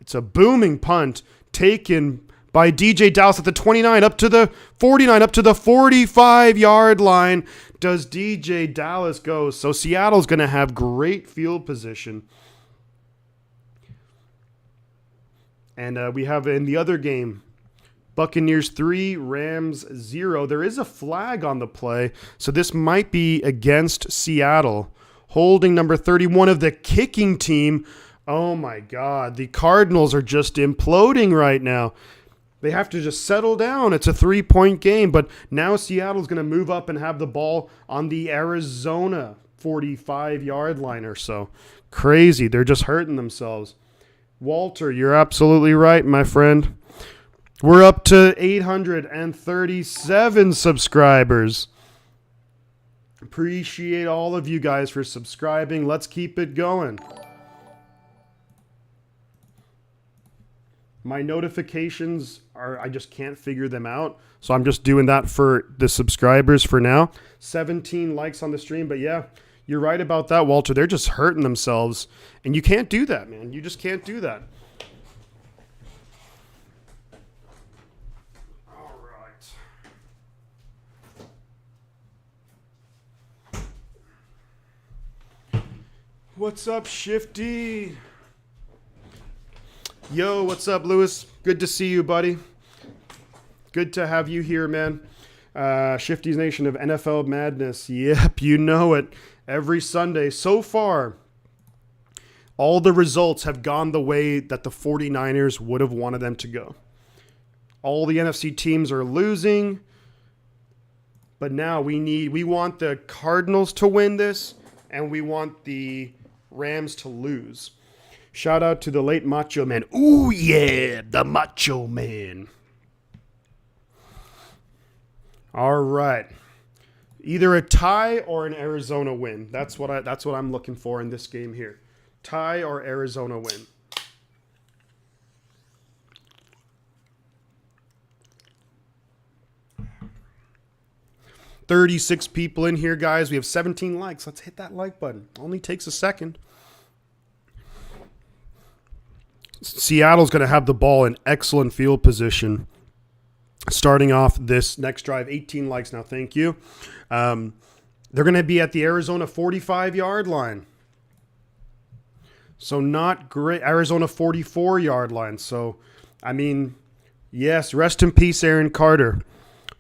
S1: It's a booming punt taken by DJ Dallas at the 29, up to the 49, up to the 45-yard line. Does DJ Dallas go? So Seattle's going to have great field position. And we have in the other game, Buccaneers 3, Rams 0. There is a flag on the play, so this might be against Seattle. Holding number 31 of the kicking team. Oh my God, the Cardinals are just imploding right now. They have to just settle down. It's a 3-point game, but now Seattle's going to move up and have the ball on the Arizona 45-yard line or so. Crazy. They're just hurting themselves. Walter, you're absolutely right, my friend. We're up to 837 subscribers. Appreciate all of you guys for subscribing. Let's keep it going. My notifications I just can't figure them out. So I'm just doing that for the subscribers for now. 17 likes on the stream. But yeah, you're right about that, Walter. They're just hurting themselves. And you can't do that, man. You just can't do that. All right. What's up, Shifty? Yo, what's up, Lewis? Good to see you, buddy. Good to have you here, man. Shifty's Nation of NFL Madness. Yep, you know it. Every Sunday. So far, all the results have gone the way that the 49ers would have wanted them to go. All the NFC teams are losing. But now we want the Cardinals to win this, and we want the Rams to lose. Shout out to the late Macho Man. Ooh, yeah, the Macho Man. All right. Either a tie or an Arizona win. That's what I'm looking for in this game here. tie or Arizona win. $36 people in here, guys. We have 17 likes. Let's hit that like button. Only takes a second. Seattle's going to have the ball in excellent field position. Starting off this next drive, 18 likes now. Thank you. They're going to be at the Arizona 45-yard line. So not great. Arizona 44-yard line. So, I mean, yes, rest in peace, Aaron Carter.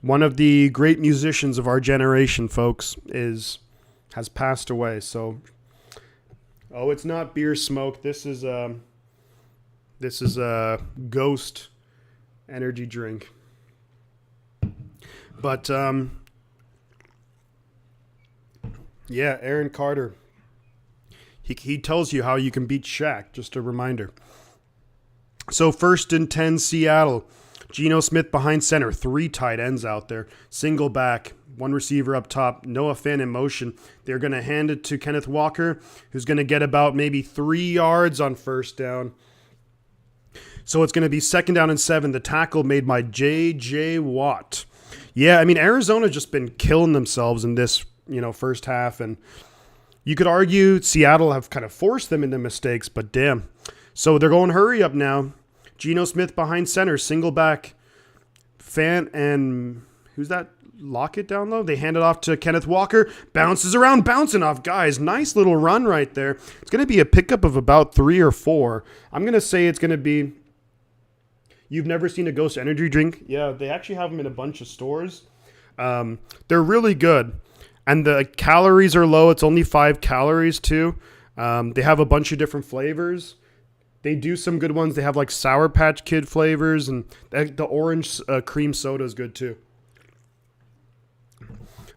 S1: One of the great musicians of our generation, folks, has passed away. So, it's not beer smoke. This is a Ghost energy drink. But, yeah, Aaron Carter. He tells you how you can beat Shaq. Just a reminder. So 1st and 10, Seattle. Geno Smith behind center. 3 tight ends out there. Single back. 1 receiver up top. Noah Fant in motion. They're going to hand it to Kenneth Walker, who's going to get about maybe 3 yards on 1st down. So it's going to be 2nd down and 7. The tackle made by J.J. Watt. Yeah, I mean, Arizona's just been killing themselves in this, first half. And you could argue Seattle have kind of forced them into mistakes, but damn. So they're going hurry up now. Geno Smith behind center, single back. Fant and who's that? Lockett down low. They hand it off to Kenneth Walker. Bounces around, bouncing off guys. Nice little run right there. It's going to be a pickup of about 3 or 4. I'm going to say it's going to be... You've never seen a Ghost energy drink? Yeah, they actually have them in a bunch of stores. They're really good. And the calories are low. It's only 5 calories, too. They have a bunch of different flavors. They do some good ones. They have, like, Sour Patch Kid flavors. And the orange cream soda is good, too.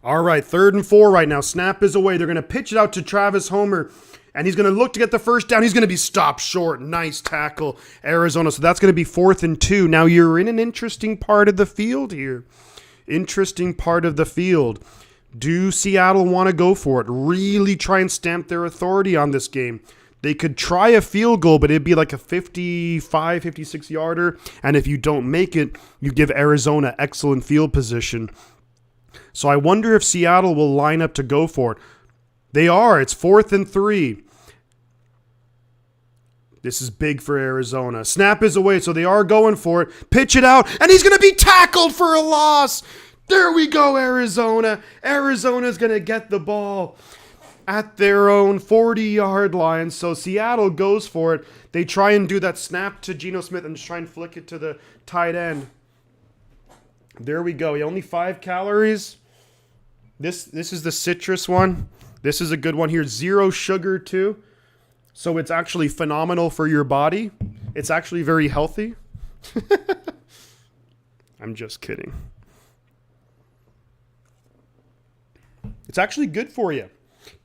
S1: All right, 3rd and 4 right now. Snap is away. They're going to pitch it out to Travis Homer. And he's going to look to get the 1st down. He's going to be stopped short. Nice tackle, Arizona. So that's going to be 4th and 2. Now you're in an interesting part of the field here. Interesting part of the field. Do Seattle want to go for it? Really try and stamp their authority on this game. They could try a field goal, but it'd be like a 55, 56-yarder. And if you don't make it, you give Arizona excellent field position. So I wonder if Seattle will line up to go for it. They are. It's 4th and 3. This is big for Arizona. Snap is away, so they are going for it. Pitch it out, and he's going to be tackled for a loss. There we go, Arizona. Arizona's going to get the ball at their own 40-yard line. So Seattle goes for it. They try and do that snap to Geno Smith and just try and flick it to the tight end. There we go. Only 5 calories. This is the citrus one. This is a good one here. 0 sugar, too. So it's actually phenomenal for your body. It's actually very healthy. I'm just kidding. It's actually good for you.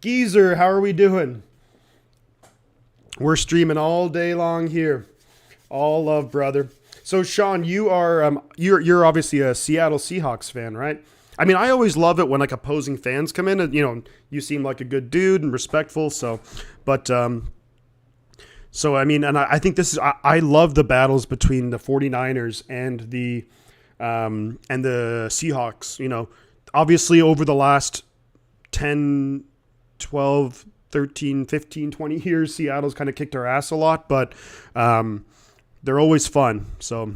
S1: Geezer, how are we doing? We're streaming all day long here. All love, brother. So, Sean, you're obviously a Seattle Seahawks fan, right? I mean, I always love it when like opposing fans come in and, you seem like a good dude and respectful. So I mean, and I think I love the battles between the 49ers and the Seahawks, obviously over the last 10, 12, 13, 15, 20 years, Seattle's kind of kicked our ass a lot, but they're always fun. So,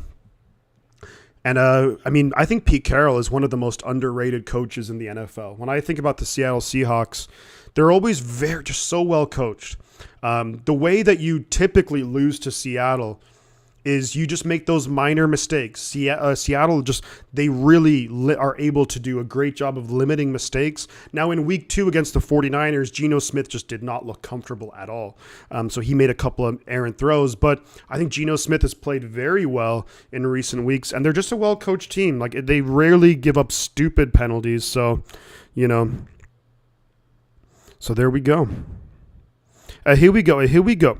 S1: and I mean, I think Pete Carroll is one of the most underrated coaches in the NFL. When I think about the Seattle Seahawks, they're always just so well coached. The way that you typically lose to Seattle is you just make those minor mistakes. Seattle they really are able to do a great job of limiting mistakes. Now in week 2 against the 49ers, Geno Smith just did not look comfortable at all. So he made a couple of errant throws, but I think Geno Smith has played very well in recent weeks, and they're just a well-coached team. Like, they rarely give up stupid penalties. So, so there we go. Here we go.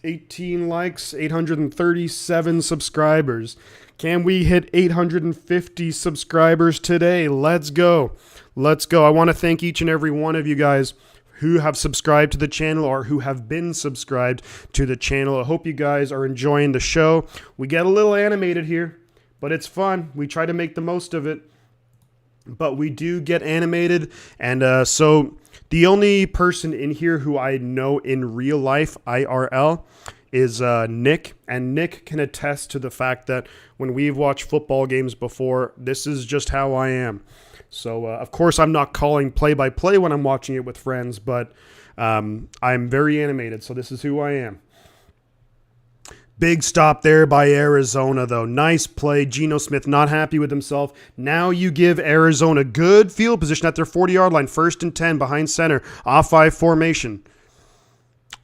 S1: 18 likes, 837 subscribers. Can we hit 850 subscribers today? Let's go. I want to thank each and every one of you guys who have subscribed to the channel or who have been subscribed to the channel. I hope you guys are enjoying the show. We get a little animated here, but it's fun. We try to make the most of it, but we do get animated. And so the only person in here who I know in real life, IRL, is Nick. And Nick can attest to the fact that when we've watched football games before, this is just how I am. So, of course, I'm not calling play-by-play when I'm watching it with friends, but I'm very animated, so this is who I am. Big stop there by Arizona, though. Nice play. Geno Smith not happy with himself. Now you give Arizona good field position at their 40-yard line. 1st and 10 behind center. Off 5 formation.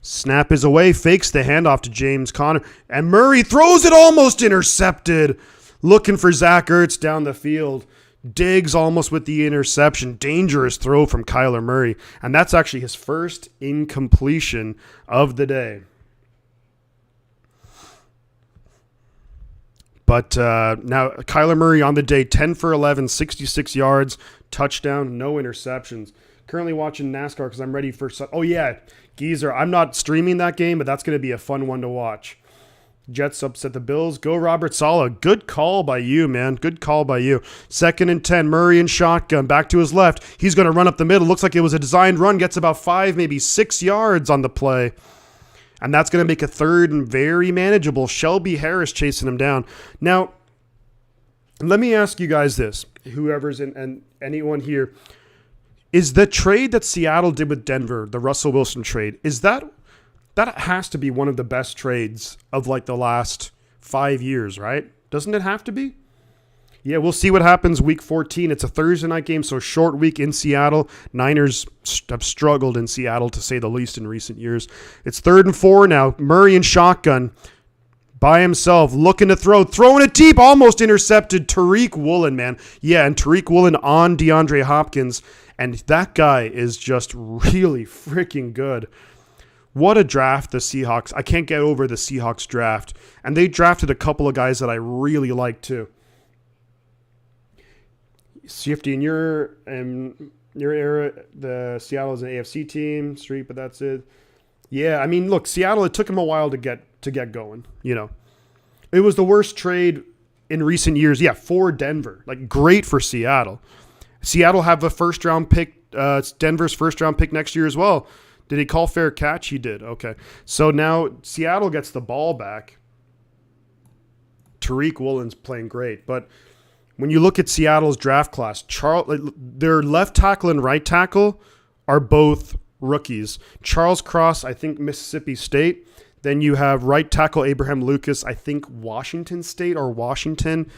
S1: Snap is away. Fakes the handoff to James Conner. And Murray throws it, almost intercepted. Looking for Zach Ertz down the field. Diggs almost with the interception. Dangerous throw from Kyler Murray. And that's actually his first incompletion of the day. But now Kyler Murray on the day, 10 for 11, 66 yards, touchdown, no interceptions. Currently watching NASCAR because I'm ready for... Oh, yeah, Geezer. I'm not streaming that game, but that's going to be a fun one to watch. Jets upset the Bills. Go Robert Saleh. Good call by you, man. Good call by you. 2nd and 10. Murray in shotgun. Back to his left. He's going to run up the middle. Looks like it was a designed run. Gets about 5, maybe 6 yards on the play. And that's going to make a 3rd and very manageable. Shelby Harris chasing him down. Now, let me ask you guys this. Whoever's in, and anyone here. Is the trade that Seattle did with Denver, the Russell Wilson trade, is that has to be one of the best trades of like the last 5 years, right? Doesn't it have to be? Yeah, we'll see what happens week 14. It's a Thursday night game, so short week in Seattle. Niners have struggled in Seattle, to say the least, in recent years. It's 3rd and 4 now. Murray in shotgun by himself, looking to throw. Throwing it deep, almost intercepted. Tariq Woolen, man. Yeah, and Tariq Woolen on DeAndre Hopkins. And that guy is just really freaking good. What a draft the Seahawks. I can't get over the Seahawks draft. And they drafted a couple of guys that I really like too. Shifty, in your era, the Seattle is an AFC team, Street, but that's it. Yeah, I mean, look, Seattle, it took them a while to get going, you know. It was the worst trade in recent years, yeah, for Denver. Like, great for Seattle. Seattle have a first-round pick. It's Denver's first-round pick next year as well. Did he call fair catch? He did. Okay. So now Seattle gets the ball back. Tariq Woolen's playing great. But when you look at Seattle's draft class, their left tackle and right tackle are both rookies. Charles Cross, I think Mississippi State. Then you have right tackle Abraham Lucas, I think Washington State or Washington.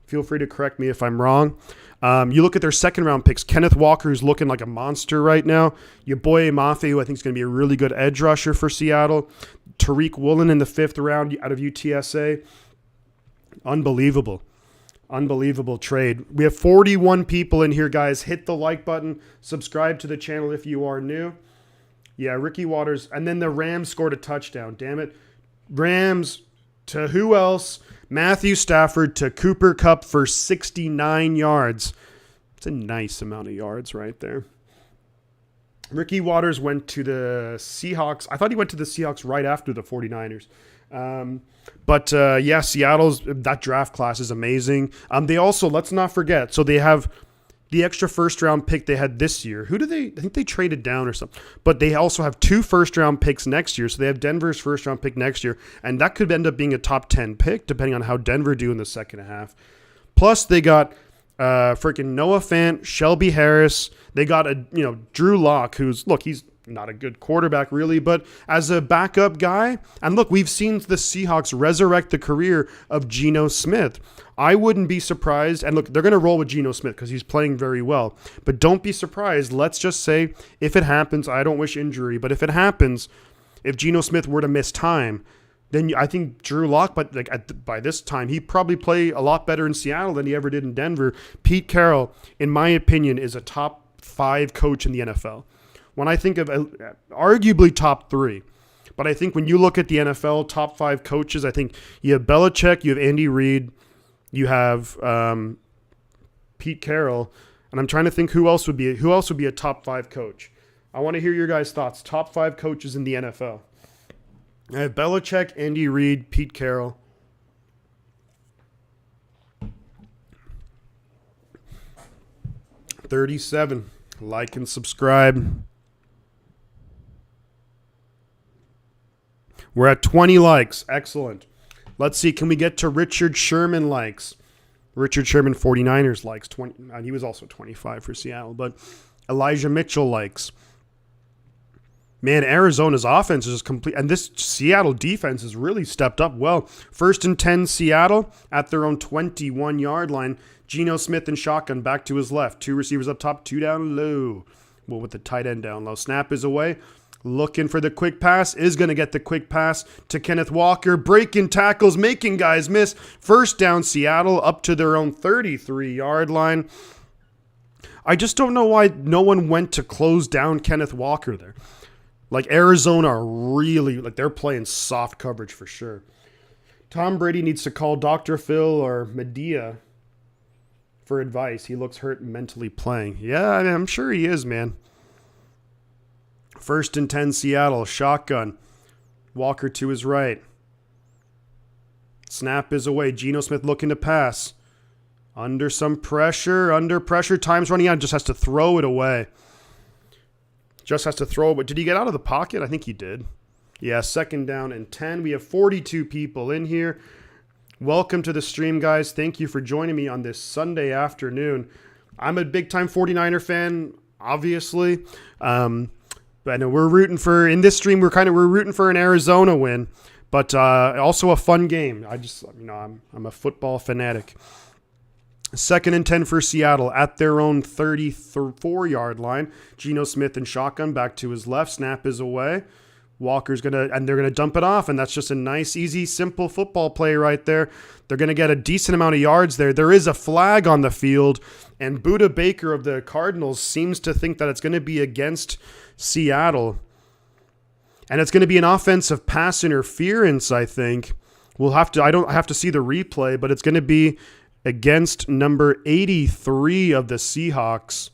S1: Feel free to correct me if I'm wrong. You look at their second-round picks. Kenneth Walker, who's looking like a monster right now. Your boy Mafe, who I think is going to be a really good edge rusher for Seattle. Tariq Woolen in the 5th round out of UTSA. Unbelievable. Unbelievable trade. We have 41 people in here, guys. Hit the like button. Subscribe to the channel if you are new. Yeah, Ricky Waters. And then the Rams scored a touchdown. Damn it. Rams to who else? Matthew Stafford to Cooper Kupp for 69 yards. It's a nice amount of yards right there. Ricky Waters went to the Seahawks. I thought he went to the Seahawks right after the 49ers. But yeah, Seattle's, that draft class is amazing. They also, let's not forget, so they have the extra first-round pick they had this year. Who do they, I think they traded down or something. But they also have 2 first-round picks next year. So they have Denver's first-round pick next year. And that could end up being a top 10 pick, depending on how Denver do in the second half. Plus, they got freaking Noah Fant, Shelby Harris. They got Drew Lock, who's, look, he's not a good quarterback really, but as a backup guy. And look, we've seen the Seahawks resurrect the career of Geno Smith. I wouldn't be surprised. And look, they're going to roll with Geno Smith because he's playing very well. But don't be surprised. Let's just say if it happens, I don't wish injury, but if it happens, if Geno Smith were to miss time, then I think Drew Lock, but by this time, he'd probably play a lot better in Seattle than he ever did in Denver. Pete Carroll, in my opinion, is a top 5 coach in the NFL. When I think of arguably top 3, but I think when you look at the NFL top 5 coaches, I think you have Belichick, you have Andy Reid, you have Pete Carroll, and I'm trying to think who else would be a top 5 coach. I want to hear your guys' thoughts. Top 5 coaches in the NFL. I have Belichick, Andy Reid, Pete Carroll. $37. Like and subscribe. We're at 20 likes. Excellent. Let's see. Can we get to Richard Sherman likes? Richard Sherman, 49ers likes. 20. He was also 25 for Seattle. But Elijah Mitchell likes. Man, Arizona's offense is just complete. And this Seattle defense has really stepped up well. 1st and 10 Seattle at their own 21-yard line. Geno Smith in shotgun back to his left. 2 receivers up top, 2 down low. Well, with the tight end down low. Snap is away. Looking for the quick pass. Is going to get the quick pass to Kenneth Walker. Breaking tackles, making guys miss. 1st down Seattle up to their own 33-yard line. I just don't know why no one went to close down Kenneth Walker there. Like, Arizona are really, like, they're playing soft coverage for sure. Tom Brady needs to call Dr. Phil or Medea for advice. He looks hurt mentally playing. Yeah, I mean, I'm sure he is, man. 1st and 10 Seattle. Shotgun. Walker to his right. Snap is away. Geno Smith looking to pass. Under some pressure. Under pressure. Time's running out. Just has to throw it away. Just has to throw it. But did he get out of the pocket? I think he did. Yeah, 2nd down and 10. We have 42 people in here. Welcome to the stream, guys. Thank you for joining me on this Sunday afternoon. I'm a big-time 49er fan, obviously. But I know we're rooting for, in this stream, we're rooting for an Arizona win. But also a fun game. I'm a football fanatic. 2nd and 10 for Seattle at their own 34-yard line. Geno Smith in shotgun back to his left. Snap is away. Walker's they're going to dump it off, and that's just a nice, easy, simple football play right there. They're going to get a decent amount of yards there. There is a flag on the field, and Budda Baker of the Cardinals seems to think that it's going to be against Seattle. And it's going to be an offensive pass interference, I think. I don't have to see the replay, but it's going to be against number 83 of the Seahawks.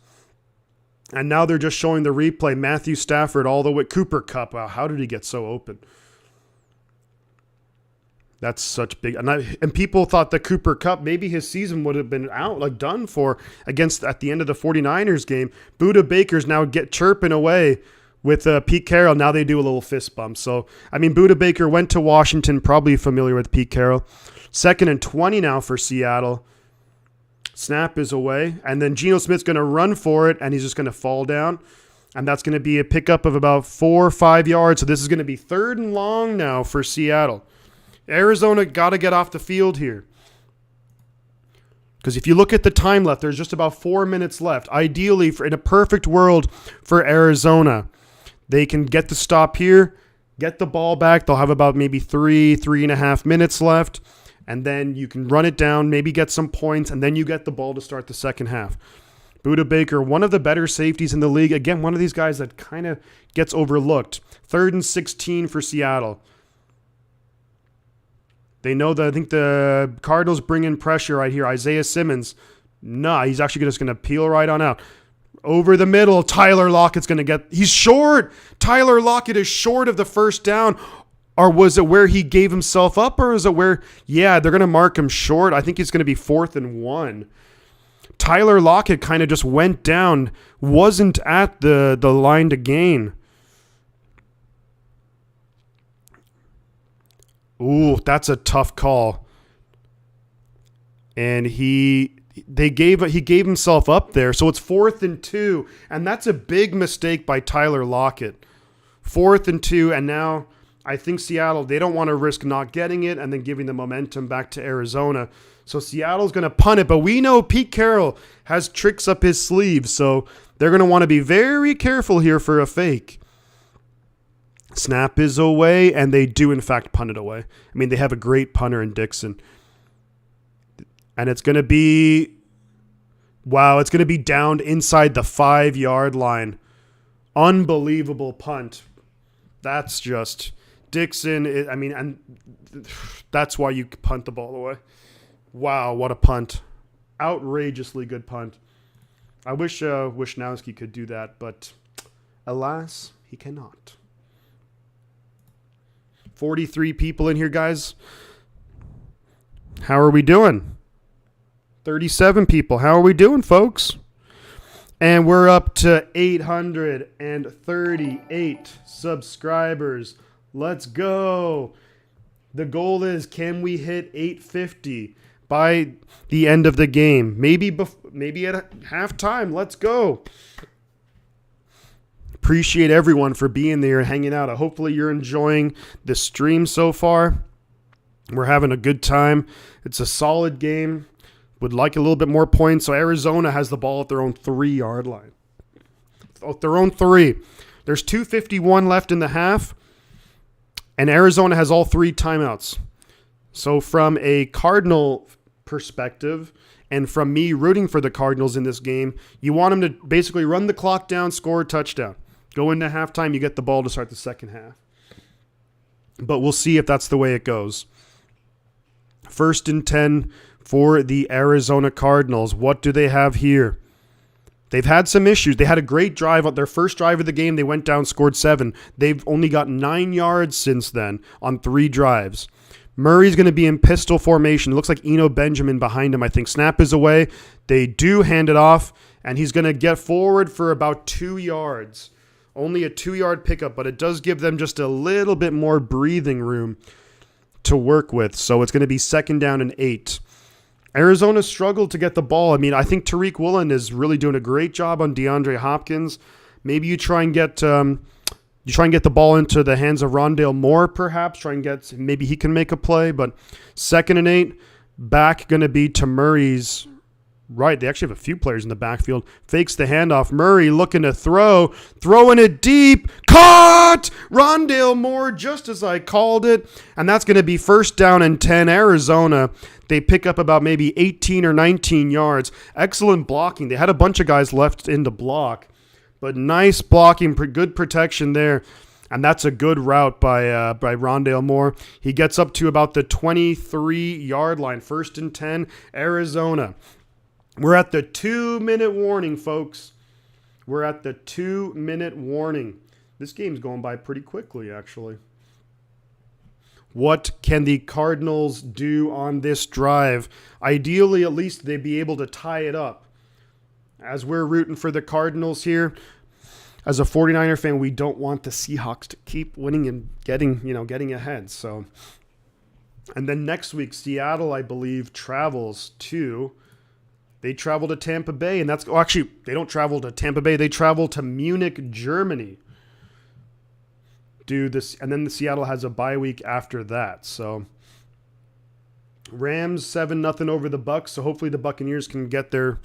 S1: And now they're just showing the replay. Matthew Stafford all the way. Cooper Kupp. Wow, how did he get so open? That's such big. And people thought that Cooper Kupp, maybe his season would have been out, like done for at the end of the 49ers game. Budda Baker's now chirping away with Pete Carroll. Now they do a little fist bump. So, I mean, Budda Baker went to Washington, probably familiar with Pete Carroll. 2nd and 20 now for Seattle. Snap is away, and then Geno Smith's going to run for it, and he's just going to fall down, and that's going to be a pickup of about 4 or 5 yards. So this is going to be 3rd and long now for Seattle. Arizona got to get off the field here, because if you look at the time left, there's just about 4 minutes left. Ideally, in a perfect world for Arizona, they can get the stop here, get the ball back. They'll have about maybe 3.5 minutes left. And then you can run it down, maybe get some points, and then you get the ball to start the second half. Budda Baker, one of the better safeties in the league. Again, one of these guys that kind of gets overlooked. 3rd and 16 for Seattle. They know that I think the Cardinals bring in pressure right here. Isaiah Simmons, he's actually just going to peel right on out. Over the middle, Tyler Lockett's going to he's short. Tyler Lockett is short of the 1st down. Or was it where he gave himself up, or is it where, they're going to mark him short? I think it's going to be 4th and 1. Tyler Lockett kind of just went down, wasn't at the line to gain. Ooh, that's a tough call. And he gave himself up there, so it's 4th and 2, and that's a big mistake by Tyler Lockett. 4th and 2, and now I think Seattle, they don't want to risk not getting it and then giving the momentum back to Arizona. So Seattle's going to punt it, but we know Pete Carroll has tricks up his sleeve, so they're going to want to be very careful here for a fake. Snap is away, and they do, in fact, punt it away. I mean, they have a great punter in Dixon. And it's going to be, it's going to be downed inside the 5-yard line. Unbelievable punt. That's just... Dixon, and that's why you punt the ball away. Wow, what a punt. Outrageously good punt. I wish Wishnowski could do that, but Alas, he cannot. 43 people in here, guys. How are we doing? 37 people. How are we doing, folks? And we're up to 838 subscribers. Let's go. The goal is, can we hit 850 by the end of the game? Maybe at halftime. Let's go. Appreciate everyone for being there and hanging out. Hopefully you're enjoying the stream so far. We're having a good time. It's a solid game. Would like a little bit more points. So Arizona has the ball at their own 3-yard line. At their own 3. There's 2:51 left in the half. And Arizona has all 3 timeouts. So from a Cardinal perspective, and from me rooting for the Cardinals in this game, you want them to basically run the clock down, score a touchdown. Go into halftime, you get the ball to start the second half. But we'll see if that's the way it goes. 1st and 10 for the Arizona Cardinals. What do they have here? They've had some issues. They had a great drive on their first drive of the game. They went down, scored 7. They've only got 9 yards since then on 3 drives. Murray's going to be in pistol formation. It looks like Eno Benjamin behind him. I think snap is away. They do hand it off, and he's going to get forward for about 2 yards. Only a 2-yard pickup, but it does give them just a little bit more breathing room to work with. So it's going to be 2nd down and 8. Arizona struggled to get the ball. I mean, I think Tariq Woolen is really doing a great job on DeAndre Hopkins. Maybe you try and get the ball into the hands of Rondale Moore, perhaps. Maybe he can make a play. But 2nd and 8, back going to be to Murray's right. They actually have a few players in the backfield. Fakes the handoff. Murray looking to throwing it deep. Caught! Rondale Moore, just as I called it. And that's going to be 1st down and 10. Arizona. They pick up about maybe 18 or 19 yards. Excellent blocking. They had a bunch of guys left in to block. But nice blocking, good protection there. And that's a good route by Rondale Moore. He gets up to about the 23-yard line. 1st and 10, Arizona. We're at the 2-minute warning, folks. We're at the 2-minute warning. This game's going by pretty quickly, actually. What can the Cardinals do on this drive? Ideally, at least they'd be able to tie it up. As we're rooting for the Cardinals here, as a 49er fan, we don't want the Seahawks to keep winning and getting ahead. So, and then next week, Seattle, I believe, travels to Tampa Bay, and actually, they don't travel to Tampa Bay. They travel to Munich, Germany. Do this, and then the Seattle has a bye week after that. So, Rams 7-0 over the Bucks. So hopefully the Buccaneers can get in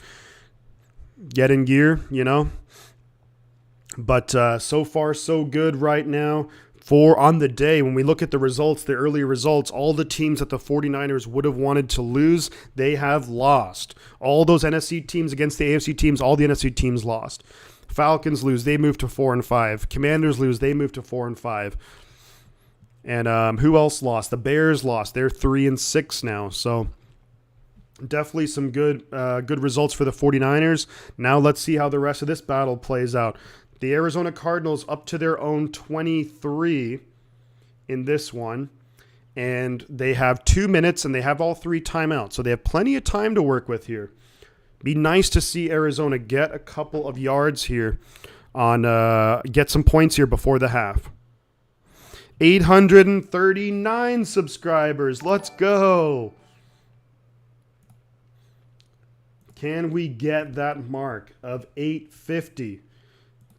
S1: gear, But so far, so good right now. On the day, when we look at the results, the early results, all the teams that the 49ers would have wanted to lose, they have lost. All those NFC teams against the AFC teams, all the NFC teams lost. Falcons lose, they move to 4-5. Commanders lose, they move to 4-5. And who else lost? The Bears lost. They're 3-6 now. So definitely some good results for the 49ers. Now let's see how the rest of this battle plays out. The Arizona Cardinals up to their own 23 in this one. And they have 2 minutes, and they have all 3 timeouts. So they have plenty of time to work with here. Be nice to see Arizona get a couple of yards here get some points here before the half. 839 subscribers. Let's go. Can we get that mark of 850?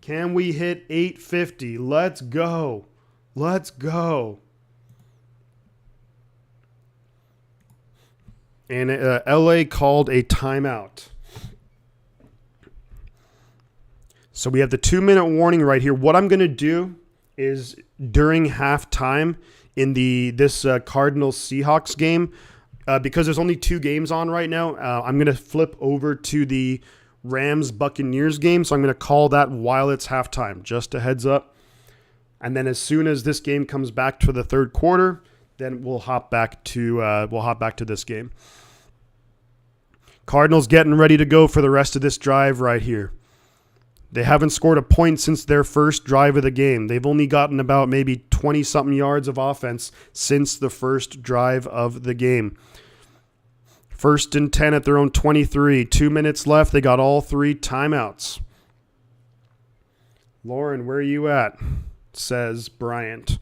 S1: Can we hit 850? Let's go. Let's go. And LA called a timeout. So we have the 2-minute warning right here. What I'm going to do is during halftime in this Cardinals-Seahawks game, because there's only 2 games on right now, I'm going to flip over to the Rams-Buccaneers game. So I'm going to call that while it's halftime. Just a heads up. And then as soon as this game comes back to the third quarter, then we'll hop back to this game. Cardinals getting ready to go for the rest of this drive right here. They haven't scored a point since their first drive of the game. They've only gotten about maybe 20-something yards of offense since the first drive of the game. 1st and 10 at their own 23. 2 minutes left. They got all 3 timeouts. Lauren, where are you at? Says Bryant.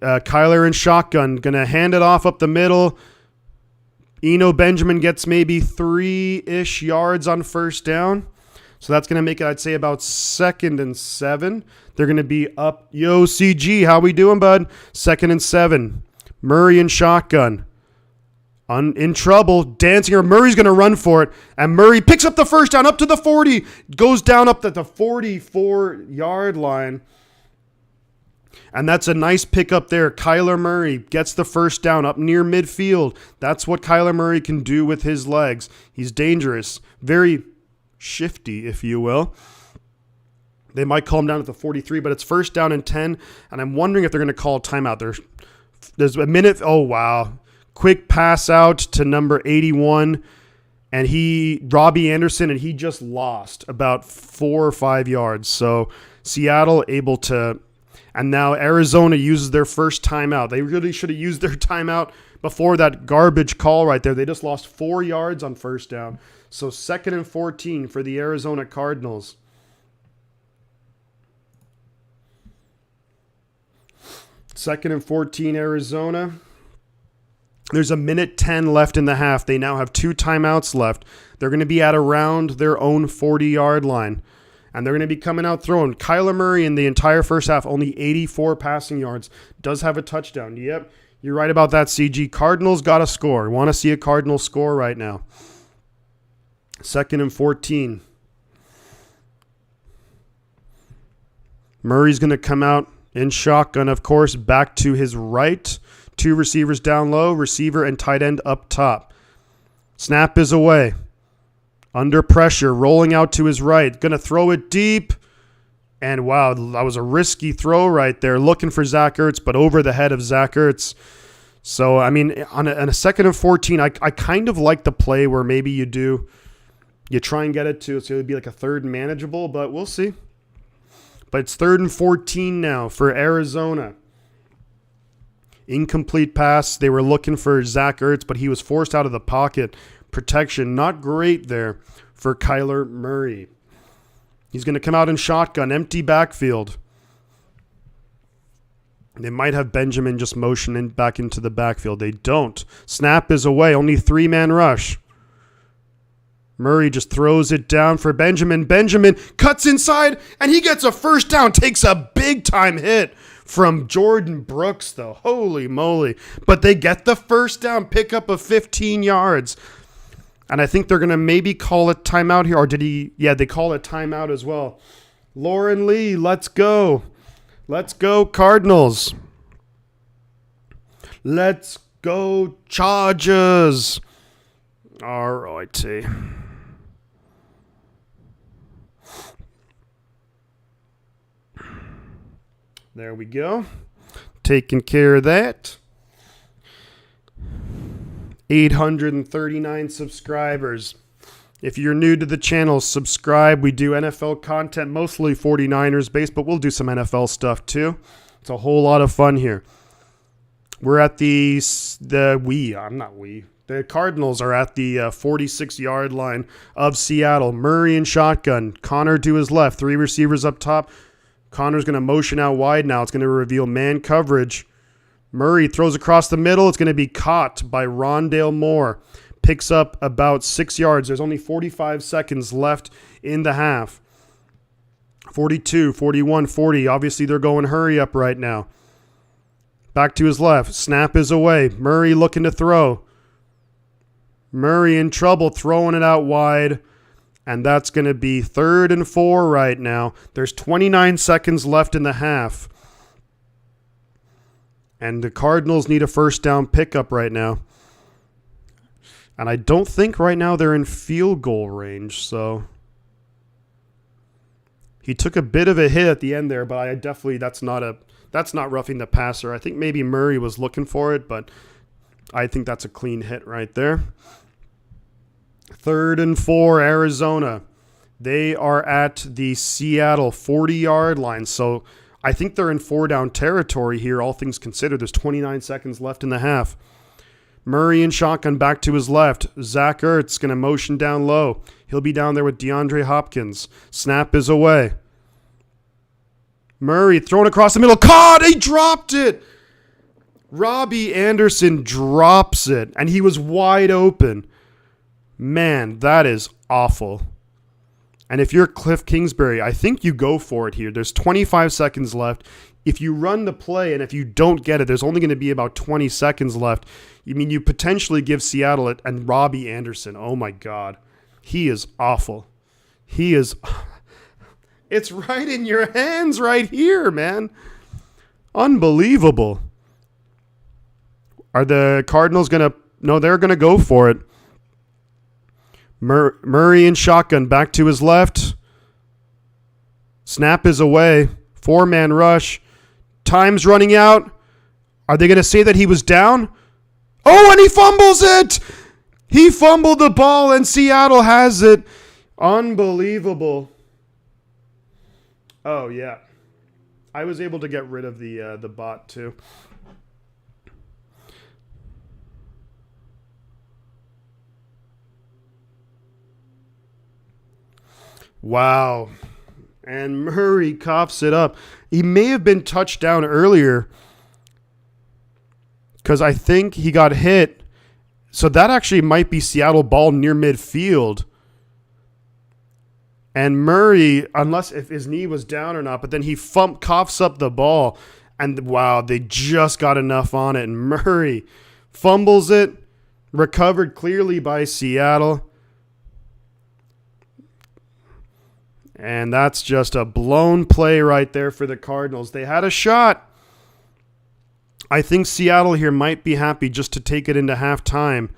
S1: Kyler in shotgun. Going to hand it off up the middle. Eno Benjamin gets maybe 3-ish yards on first down. So that's going to make it, I'd say, about 2nd and 7. They're going to be up. Yo, CG, how we doing, bud? 2nd and 7. Murray in shotgun. In trouble. Danziger. Murray's going to run for it. And Murray picks up the first down up to the 40. Goes down up to the 44-yard line. And that's a nice pickup there. Kyler Murray gets the first down up near midfield. That's what Kyler Murray can do with his legs. He's dangerous. Very shifty, if you will. They might call him down at the 43, but it's 1st down and 10, and I'm wondering if they're going to call a timeout. There's a minute. Oh, wow. Quick pass out to number 81, and Robbie Anderson, and he just lost about 4 or 5 yards. So Seattle able to, and now Arizona uses their first timeout. They really should have used their timeout before that garbage call right there. They just lost 4 yards on first down. So 2nd and 14 for the Arizona Cardinals. 2nd and 14 Arizona. There's a minute 10 left in the half. They now have 2 timeouts left. They're going to be at around their own 40-yard line. And they're going to be coming out throwing. Kyler Murray in the entire first half, only 84 passing yards. Does have a touchdown. Yep, you're right about that, CG. Cardinals got to score. Want to see a Cardinals score right now. 2nd and 14. Murray's going to come out in shotgun, of course, back to his right. 2 receivers down low, receiver and tight end up top. Snap is away. Under pressure, rolling out to his right. Going to throw it deep. And wow, that was a risky throw right there. Looking for Zach Ertz, but over the head of Zach Ertz. So, I mean, on a 2nd and 14, I kind of like the play where maybe you try and get it to, so it would be like a 3rd and manageable, but we'll see. But it's 3rd and 14 now for Arizona. Incomplete pass. They were looking for Zach Ertz, but he was forced out of the pocket. Protection, not great there for Kyler Murray. He's going to come out in shotgun, empty backfield. They might have Benjamin just motioning back into the backfield. They don't. Snap is away, only 3-man rush. Murray just throws it down for Benjamin. Benjamin cuts inside, and he gets a first down. Takes a big-time hit from Jordan Brooks, though. Holy moly. But they get the first down, pickup of 15 yards. And I think they're going to maybe call a timeout here. Or did he? Yeah, they call a timeout as well. Lauren Lee, let's go. Let's go, Cardinals. Let's go, Chargers. All righty. There we go. Taking care of that. 839 subscribers. If you're new to the channel, subscribe. We do NFL content, mostly 49ers based, but we'll do some NFL stuff too. It's a whole lot of fun here. We're at the Cardinals are at the 46-yard line of Seattle. Murray in shotgun. Connor to his left. 3 receivers up top. Connor's going to motion out wide now. It's going to reveal man coverage. Murray throws across the middle. It's going to be caught by Rondale Moore. Picks up about 6 yards. There's only 45 seconds left in the half. 42, 41, 40. Obviously, they're going hurry up right now. Back to his left. Snap is away. Murray looking to throw. Murray in trouble, throwing it out wide. And that's going to be 3rd and 4 right now. There's 29 seconds left in the half. And the Cardinals need a first down pickup right now. And I don't think right now they're in field goal range. So he took a bit of a hit at the end there, but that's not roughing the passer. I think maybe Murray was looking for it, but I think that's a clean hit right there. 3rd and 4, Arizona. They are at the Seattle 40-yard line. So I think they're in 4-down territory here, all things considered. There's 29 seconds left in the half. Murray in shotgun back to his left. Zach Ertz going to motion down low. He'll be down there with DeAndre Hopkins. Snap is away. Murray thrown across the middle. Caught! He dropped it! Robbie Anderson drops it, and he was wide open. Man, that is awful. And if you're Cliff Kingsbury, I think you go for it here. There's 25 seconds left. If you run the play and if you don't get it, there's only going to be about 20 seconds left. I mean, you potentially give Seattle it, and Robbie Anderson, oh my God. He is awful. He is... It's right in your hands right here, man. Unbelievable. Are the Cardinals going to... No, they're going to go for it. Murray in shotgun, back to his left. Snap is away. 4-man rush. Time's running out. Are they going to say that he was down? Oh, and he fumbles it! He fumbled the ball, and Seattle has it. Unbelievable. Oh, yeah. I was able to get rid of the bot, too. Wow. And Murray coughs it up. He may have been touched down earlier because I think he got hit. So that actually might be Seattle ball near midfield. And Murray, unless if his knee was down or not, but then he coughs up the ball. And wow, they just got enough on it. And Murray fumbles it, recovered clearly by Seattle. And that's just a blown play right there for the Cardinals. They had a shot. I think Seattle here might be happy just to take it into halftime.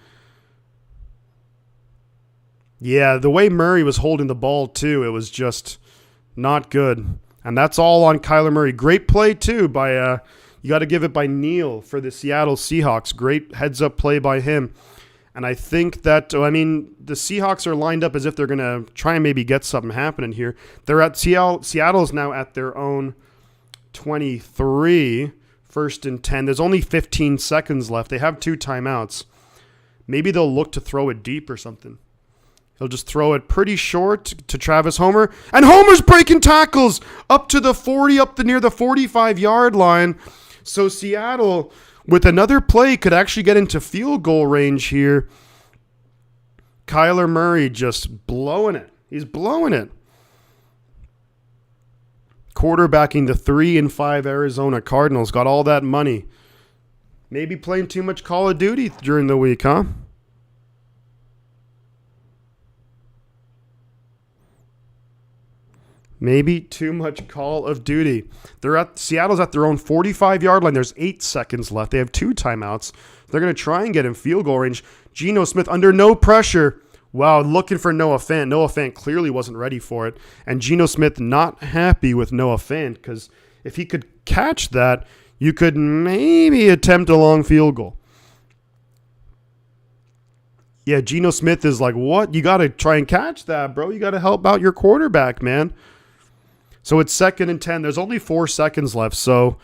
S1: Yeah, the way Murray was holding the ball, too, it was just not good. And that's all on Kyler Murray. Great play, too, by you got to give it by Neal for the Seattle Seahawks. Great heads-up play by him. And I think that, I mean, the Seahawks are lined up as if they're going to try and maybe get something happening here. They're at Seattle's now at their own 23, 1st and 10. There's only 15 seconds left. They have 2 timeouts. Maybe they'll look to throw it deep or something. He'll just throw it pretty short to Travis Homer. And Homer's breaking tackles up to the 40, near the 45-yard line. So Seattle, with another play, could actually get into field goal range here. Kyler Murray just blowing it. He's blowing it. Quarterbacking the 3-5 Arizona Cardinals. Got all that money. Maybe playing too much Call of Duty during the week, huh? Maybe too much Call of Duty. Seattle's at their own 45-yard line. There's 8 seconds left. They have 2 timeouts. They're going to try and get in field goal range. Geno Smith under no pressure. Wow, looking for Noah Fant. Noah Fant clearly wasn't ready for it. And Geno Smith not happy with Noah Fant because if he could catch that, you could maybe attempt a long field goal. Yeah, Geno Smith is like, what? You got to try and catch that, bro. You got to help out your quarterback, man. So it's 2nd and 10. There's only 4 seconds left. So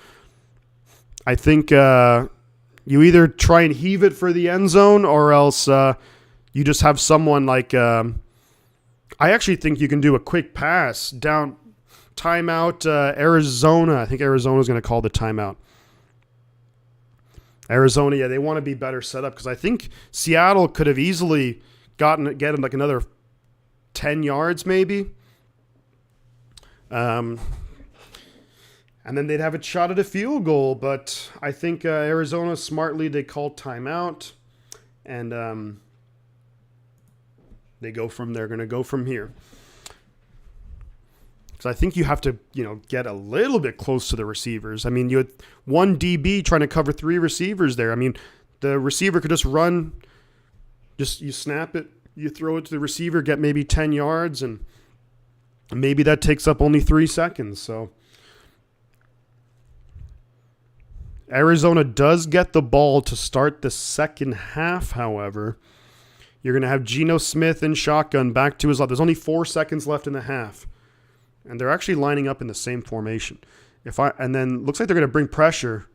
S1: I think you either try and heave it for the end zone or else you just have someone like I actually think you can do a quick pass down. Timeout Arizona. I think Arizona's going to call the timeout. Arizona, yeah, they want to be better set up because I think Seattle could have easily gotten like another 10 yards maybe. And then they'd have a shot at a field goal. But I think Arizona, smartly, they called timeout. And they go from there. Going to go from here. Because I think you have to, get a little bit close to the receivers. I mean, you had one DB trying to cover 3 receivers there. I mean, the receiver could just run. Just you snap it, you throw it to the receiver, get maybe 10 yards, and maybe that takes up only 3 seconds. So Arizona does get the ball to start the second half, however. You're going to have Geno Smith in shotgun back to his left. There's only 4 seconds left in the half. And they're actually lining up in the same formation. And then looks like they're going to bring pressure.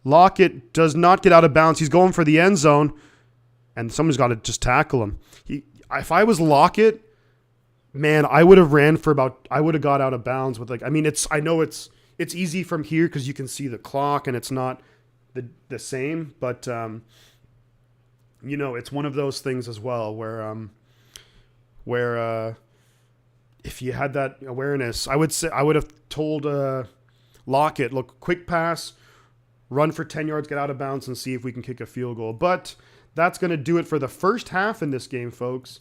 S1: Lockett does not get out of bounds. He's going for the end zone. And someone's got to just tackle him. If I was Lockett, man, I would have got out of bounds with I know it's easy from here because you can see the clock and it's not the same, but it's one of those things as well where if you had that awareness, I would have told Lockett, look, quick pass, run for 10 yards, get out of bounds, and see if we can kick a field goal. But that's going to do it for the first half in this game, folks.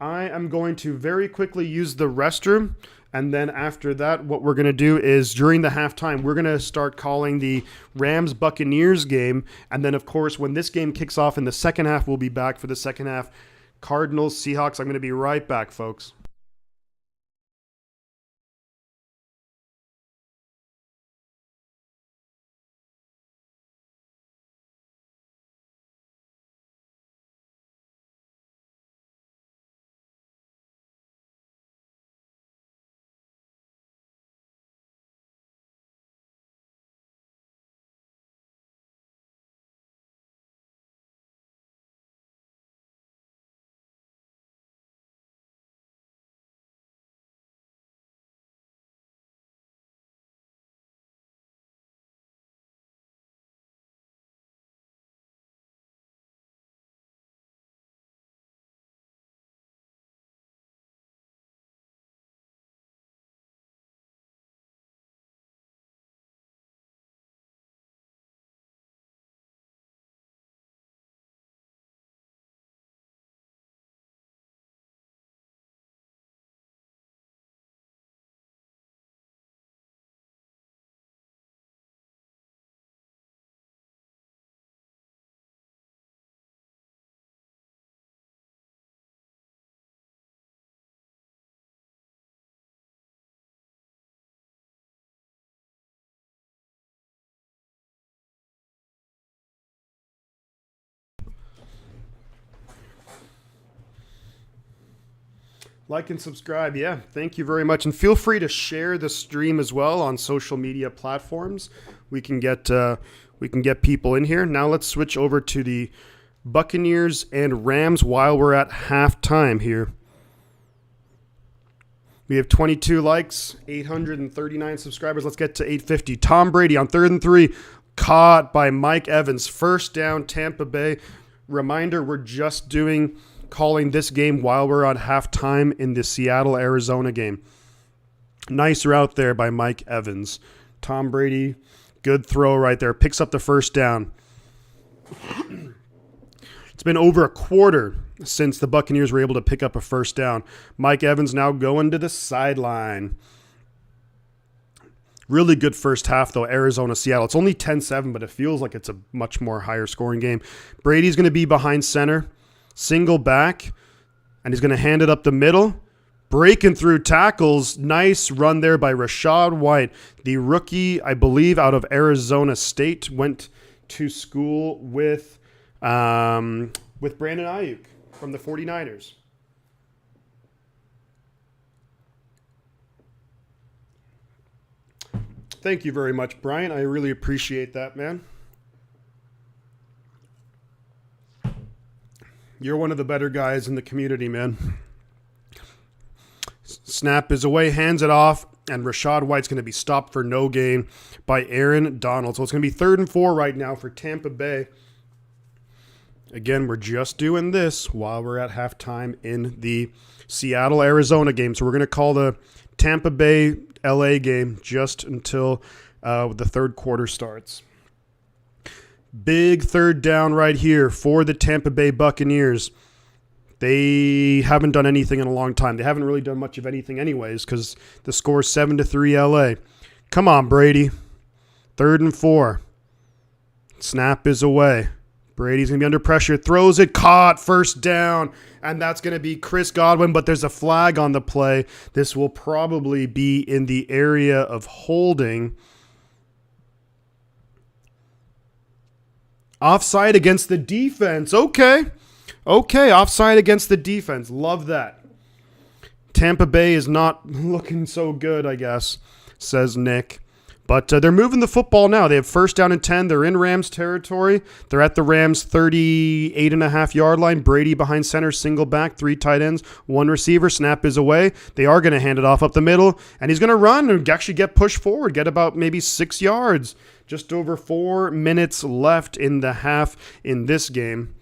S1: I am going to very quickly use the restroom, and then after that, what we're going to do is during the halftime, we're going to start calling the Rams-Buccaneers game, and then, of course, when this game kicks off in the second half, we'll be back for the second half. Cardinals, Seahawks, I'm going to be right back, folks. Like and subscribe. Yeah, thank you very much. And feel free to share the stream as well on social media platforms. We can get people in here. Now let's switch over to the Buccaneers and Rams while we're at halftime here. We have 22 likes, 839 subscribers. Let's get to 850. Tom Brady on 3rd and 3, caught by Mike Evans. First down, Tampa Bay. Reminder, we're just calling this game while we're on halftime in the Seattle-Arizona game. Nice route there by Mike Evans. Tom Brady, good throw right there. Picks up the first down. It's been over a quarter since the Buccaneers were able to pick up a first down. Mike Evans now going to the sideline. Really good first half, though, Arizona-Seattle. It's only 10-7, but it feels like it's a much more higher scoring game. Brady's going to be behind center. Single back, and he's going to hand it up the middle. Breaking through tackles. Nice run there by Rachaad White. The rookie, I believe, out of Arizona State, went to school with Brandon Ayuk from the 49ers. Thank you very much, Brian. I really appreciate that, man. You're one of the better guys in the community, man. Snap is away, hands it off, and Rachaad White's going to be stopped for no gain by Aaron Donald. So it's going to be 3rd and 4 right now for Tampa Bay. Again, we're just doing this while we're at halftime in the Seattle-Arizona game. So we're going to call the Tampa Bay-LA game just until the third quarter starts. Big third down right here for the Tampa Bay Buccaneers. They haven't done anything in a long time. They haven't really done much of anything anyways because the score is 7-3 LA. Come on, Brady. 3rd and 4. Snap is away. Brady's going to be under pressure. Throws it. Caught. First down. And that's going to be Chris Godwin, but there's a flag on the play. This will probably be in the area of holding. Offside against the defense. Okay, offside against the defense. Love that. Tampa Bay is not looking so good, I guess, says Nick. But they're moving the football now. They have first down and 10. They're in Rams territory. They're at the Rams 38.5-yard line. Brady behind center, single back, 3 tight ends, 1 receiver. Snap is away. They are going to hand it off up the middle, and he's going to run and actually get pushed forward, get about maybe 6 yards. Just over 4 minutes left in the half in this game.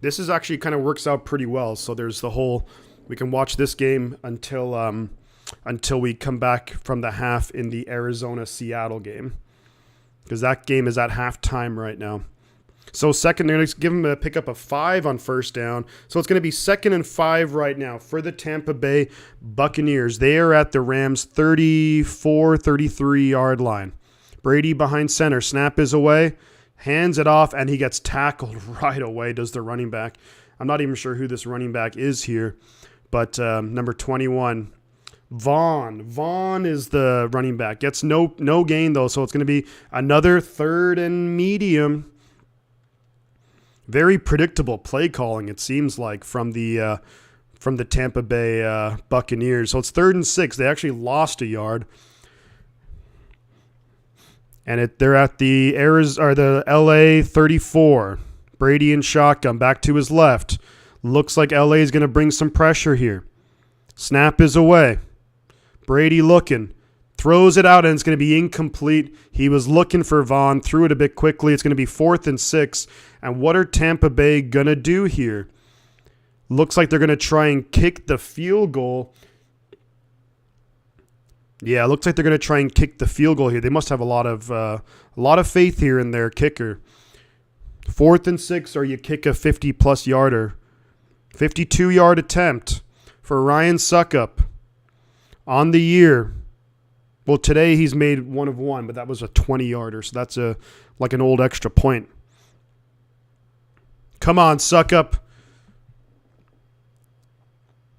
S1: This is actually kind of works out pretty well. So there's the whole, we can watch this game until we come back from the half in the Arizona-Seattle game, because that game is at halftime right now. So second, they're going to give him a pickup of 5 on first down. So it's going to be 2nd and 5 right now for the Tampa Bay Buccaneers. They are at the Rams 33-yard line. Brady behind center. Snap is away. Hands it off, and he gets tackled right away, does the running back. I'm not even sure who this running back is here, but number 21, Vaughn is the running back. Gets no gain, though, so it's going to be another 3rd and medium. Very predictable play calling, it seems like, from the Tampa Bay Buccaneers. So it's 3rd and 6. They actually lost a yard. And they're at the LA 34. Brady in shotgun, back to his left. Looks like LA is going to bring some pressure here. Snap is away. Brady looking. Throws it out, and it's going to be incomplete. He was looking for Vaughn. Threw it a bit quickly. It's going to be 4th and 6. And what are Tampa Bay going to do here? Looks like they're going to try and kick the field goal. Yeah, it looks like they're going to try and kick the field goal here. They must have a lot of faith here in their kicker. 4th and 6, or you kick a 50-plus yarder. 52-yard attempt for Ryan Suckup on the year. Well, today he's made 1 of 1, but that was a 20-yarder, so that's like an old extra point. Come on, Suckup.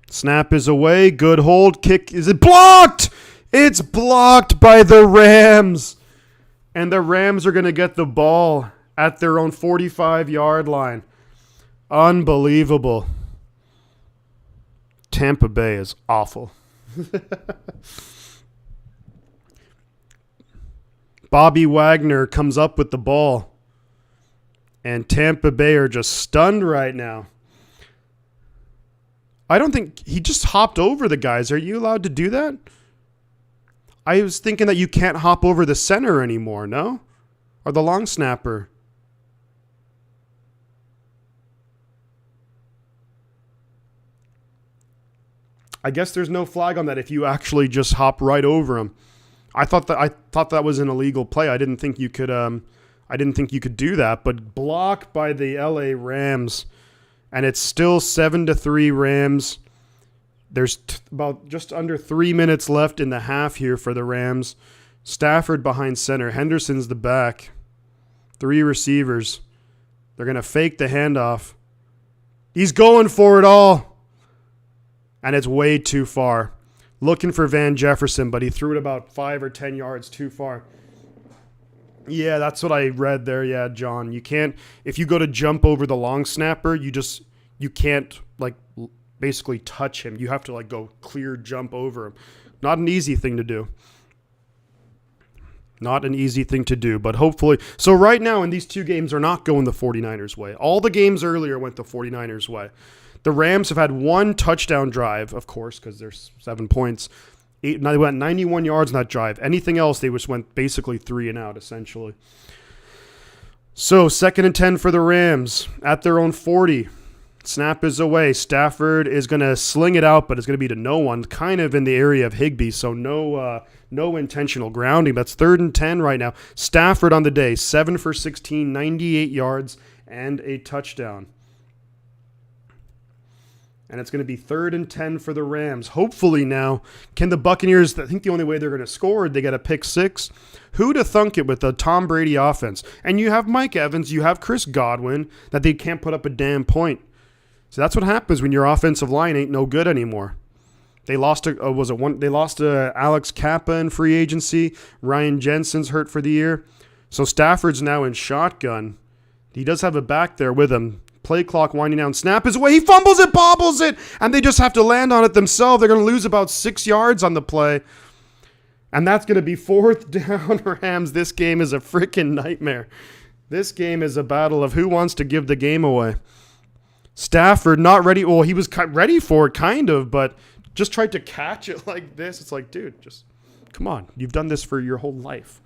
S1: Snap is away. Good hold. Kick. Is it blocked? It's blocked by the Rams. And the Rams are going to get the ball at their own 45-yard line. Unbelievable. Tampa Bay is awful. Bobby Wagner comes up with the ball. And Tampa Bay are just stunned right now. I don't think he just hopped over the guys. Are you allowed to do that? I was thinking that you can't hop over the center anymore, no? Or the long snapper. I guess there's no flag on that if you actually just hop right over him. I thought that was an illegal play. I didn't think you could do that, but blocked by the LA Rams. And it's still 7-3 Rams. There's about just under 3 minutes left in the half here for the Rams. Stafford behind center. Henderson's the back. 3 receivers. They're going to fake the handoff. He's going for it all. And it's way too far. Looking for Van Jefferson, but he threw it about 5 or 10 yards too far. Yeah, that's what I read there. Yeah, John. You can't, if you go to jump over the long snapper, you can't like basically touch him. You have to like go clear jump over him. Not an easy thing to do. Not an easy thing to do, but hopefully. So right now in these 2 games are not going the 49ers way. All the games earlier went the 49ers way. The Rams have had 1 touchdown drive, of course, because there's 7 points. They went 91 yards in that drive. Anything else, they just went basically 3 and out, essentially. So 2nd and 10 for the Rams at their own 40. Snap is away. Stafford is going to sling it out, but it's going to be to no one, kind of in the area of Higbee, so no intentional grounding. That's 3rd and 10 right now. Stafford on the day, 7 for 16, 98 yards, and a touchdown. And it's going to be 3rd and 10 for the Rams. Hopefully now, can the Buccaneers, I think the only way they're going to score, they get a pick 6. Who'd have thunk it with the Tom Brady offense? And you have Mike Evans, you have Chris Godwin, that they can't put up a damn point. So that's what happens when your offensive line ain't no good anymore. They lost to Alex Kappa in free agency. Ryan Jensen's hurt for the year. So Stafford's now in shotgun. He does have a back there with him. Play clock winding down. Snap is away. He fumbles it, bobbles it, and they just have to land on it themselves. They're going to lose about 6 yards on the play. And that's going to be 4th down Rams. This game is a freaking nightmare. This game is a battle of who wants to give the game away. Stafford not ready. Well, he was ready for it, kind of, but just tried to catch it like this. It's like, dude, just come on. You've done this for your whole life.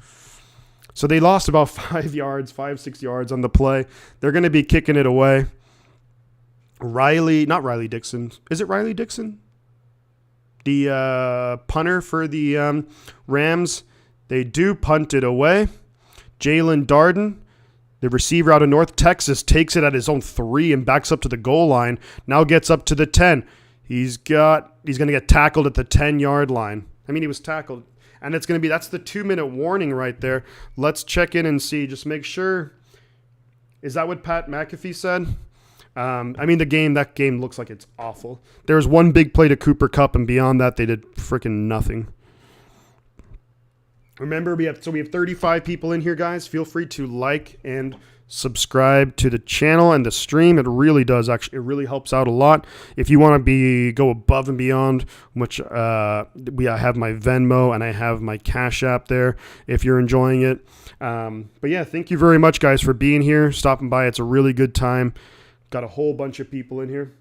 S1: So they lost about 5 yards, 6 yards on the play. They're going to be kicking it away. Not Riley Dixon. Is it Riley Dixon? The punter for the Rams. They do punt it away. Jalen Darden, the receiver out of North Texas, takes it at his own 3 and backs up to the goal line. Now gets up to the 10. He's going to get tackled at the 10-yard line. I mean, he was tackled. And it's going to be, that's the 2-minute warning right there. Let's check in and see. Just make sure. Is that what Pat McAfee said? I mean, that game looks like it's awful. There's one big play to Cooper Kupp, and beyond that, they did freaking nothing. Remember, we have 35 people in here, guys. Feel free to like and subscribe to the channel and the stream. It really does, actually. It really helps out a lot. If you want to go above and beyond, which I have my Venmo and I have my Cash App there if you're enjoying it. But yeah, thank you very much, guys, for being here, stopping by. It's a really good time. Got a whole bunch of people in here.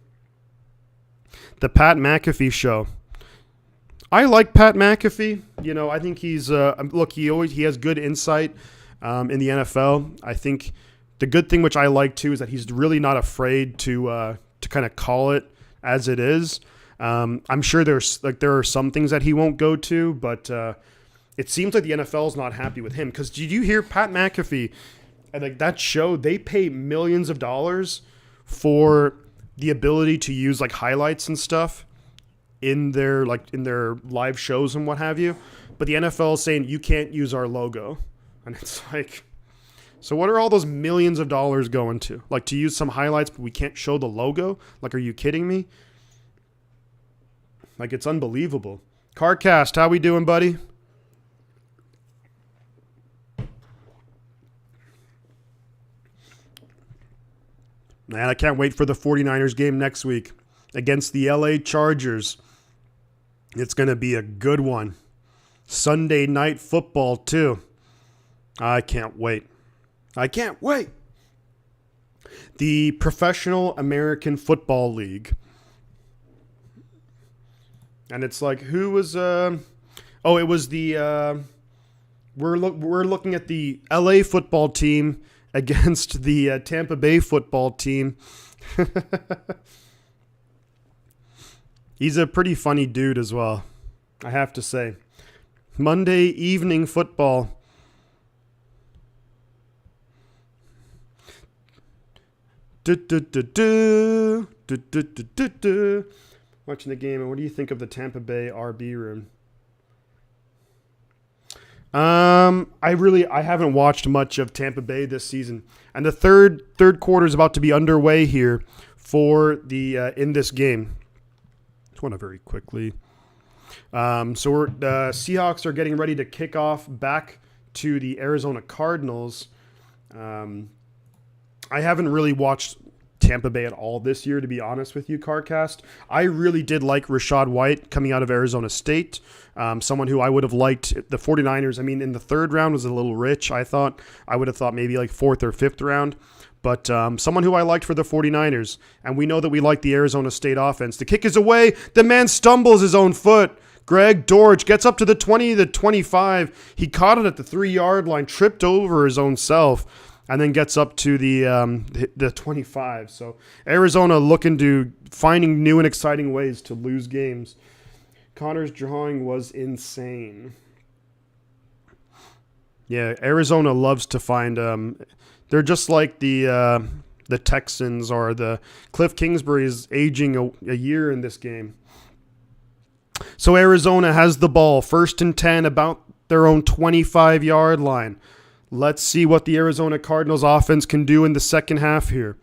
S1: The Pat McAfee Show. I like Pat McAfee. You know, I think he's he has good insight in the NFL. I think the good thing, which I like too, is that he's really not afraid to kind of call it as it is. I'm sure there are some things that he won't go to, but it seems like the NFL is not happy with him. Because did you hear Pat McAfee? Like that show, they pay millions of dollars for the ability to use like highlights and stuff in their live shows and what have you. But the NFL is saying you can't use our logo. And it's like, so what are all those millions of dollars going to? Like to use some highlights, but we can't show the logo? Like, are you kidding me? Like, it's unbelievable. CarCast, how we doing, buddy? Man, I can't wait for the 49ers game next week against the LA Chargers. It's going to be a good one. Sunday night football, too. I can't wait. I can't wait. The Professional American Football League. And it's like, who was... it was the... We're looking at the LA football team against the Tampa Bay football team. He's a pretty funny dude as well, I have to say. Monday evening football. Watching the game, and what do you think of the Tampa Bay RB room? I haven't watched much of Tampa Bay this season, and the third quarter is about to be underway here for the in this game. Just want to very quickly. The Seahawks are getting ready to kick off back to the Arizona Cardinals. I haven't really watched Tampa Bay at all this year, to be honest with you, CarCast. I really did like Rachaad White coming out of Arizona State. Someone who I would have liked the 49ers. I mean, in the third round was a little rich, I thought. I would have thought maybe like 4th or 5th round. But someone who I liked for the 49ers. And we know that we like the Arizona State offense. The kick is away. The man stumbles his own foot. Greg Dortch gets up to the 20, the 25. He caught it at the 3-yard line, tripped over his own self, and then gets up to the 25. So Arizona looking to finding new and exciting ways to lose games. Connor's drawing was insane. Yeah, Arizona loves to find. They're just like the Texans or the Cliff Kingsbury is aging a year in this game. So Arizona has the ball, 1st and 10, about their own 25-yard line. Let's see what the Arizona Cardinals offense can do in the second half here.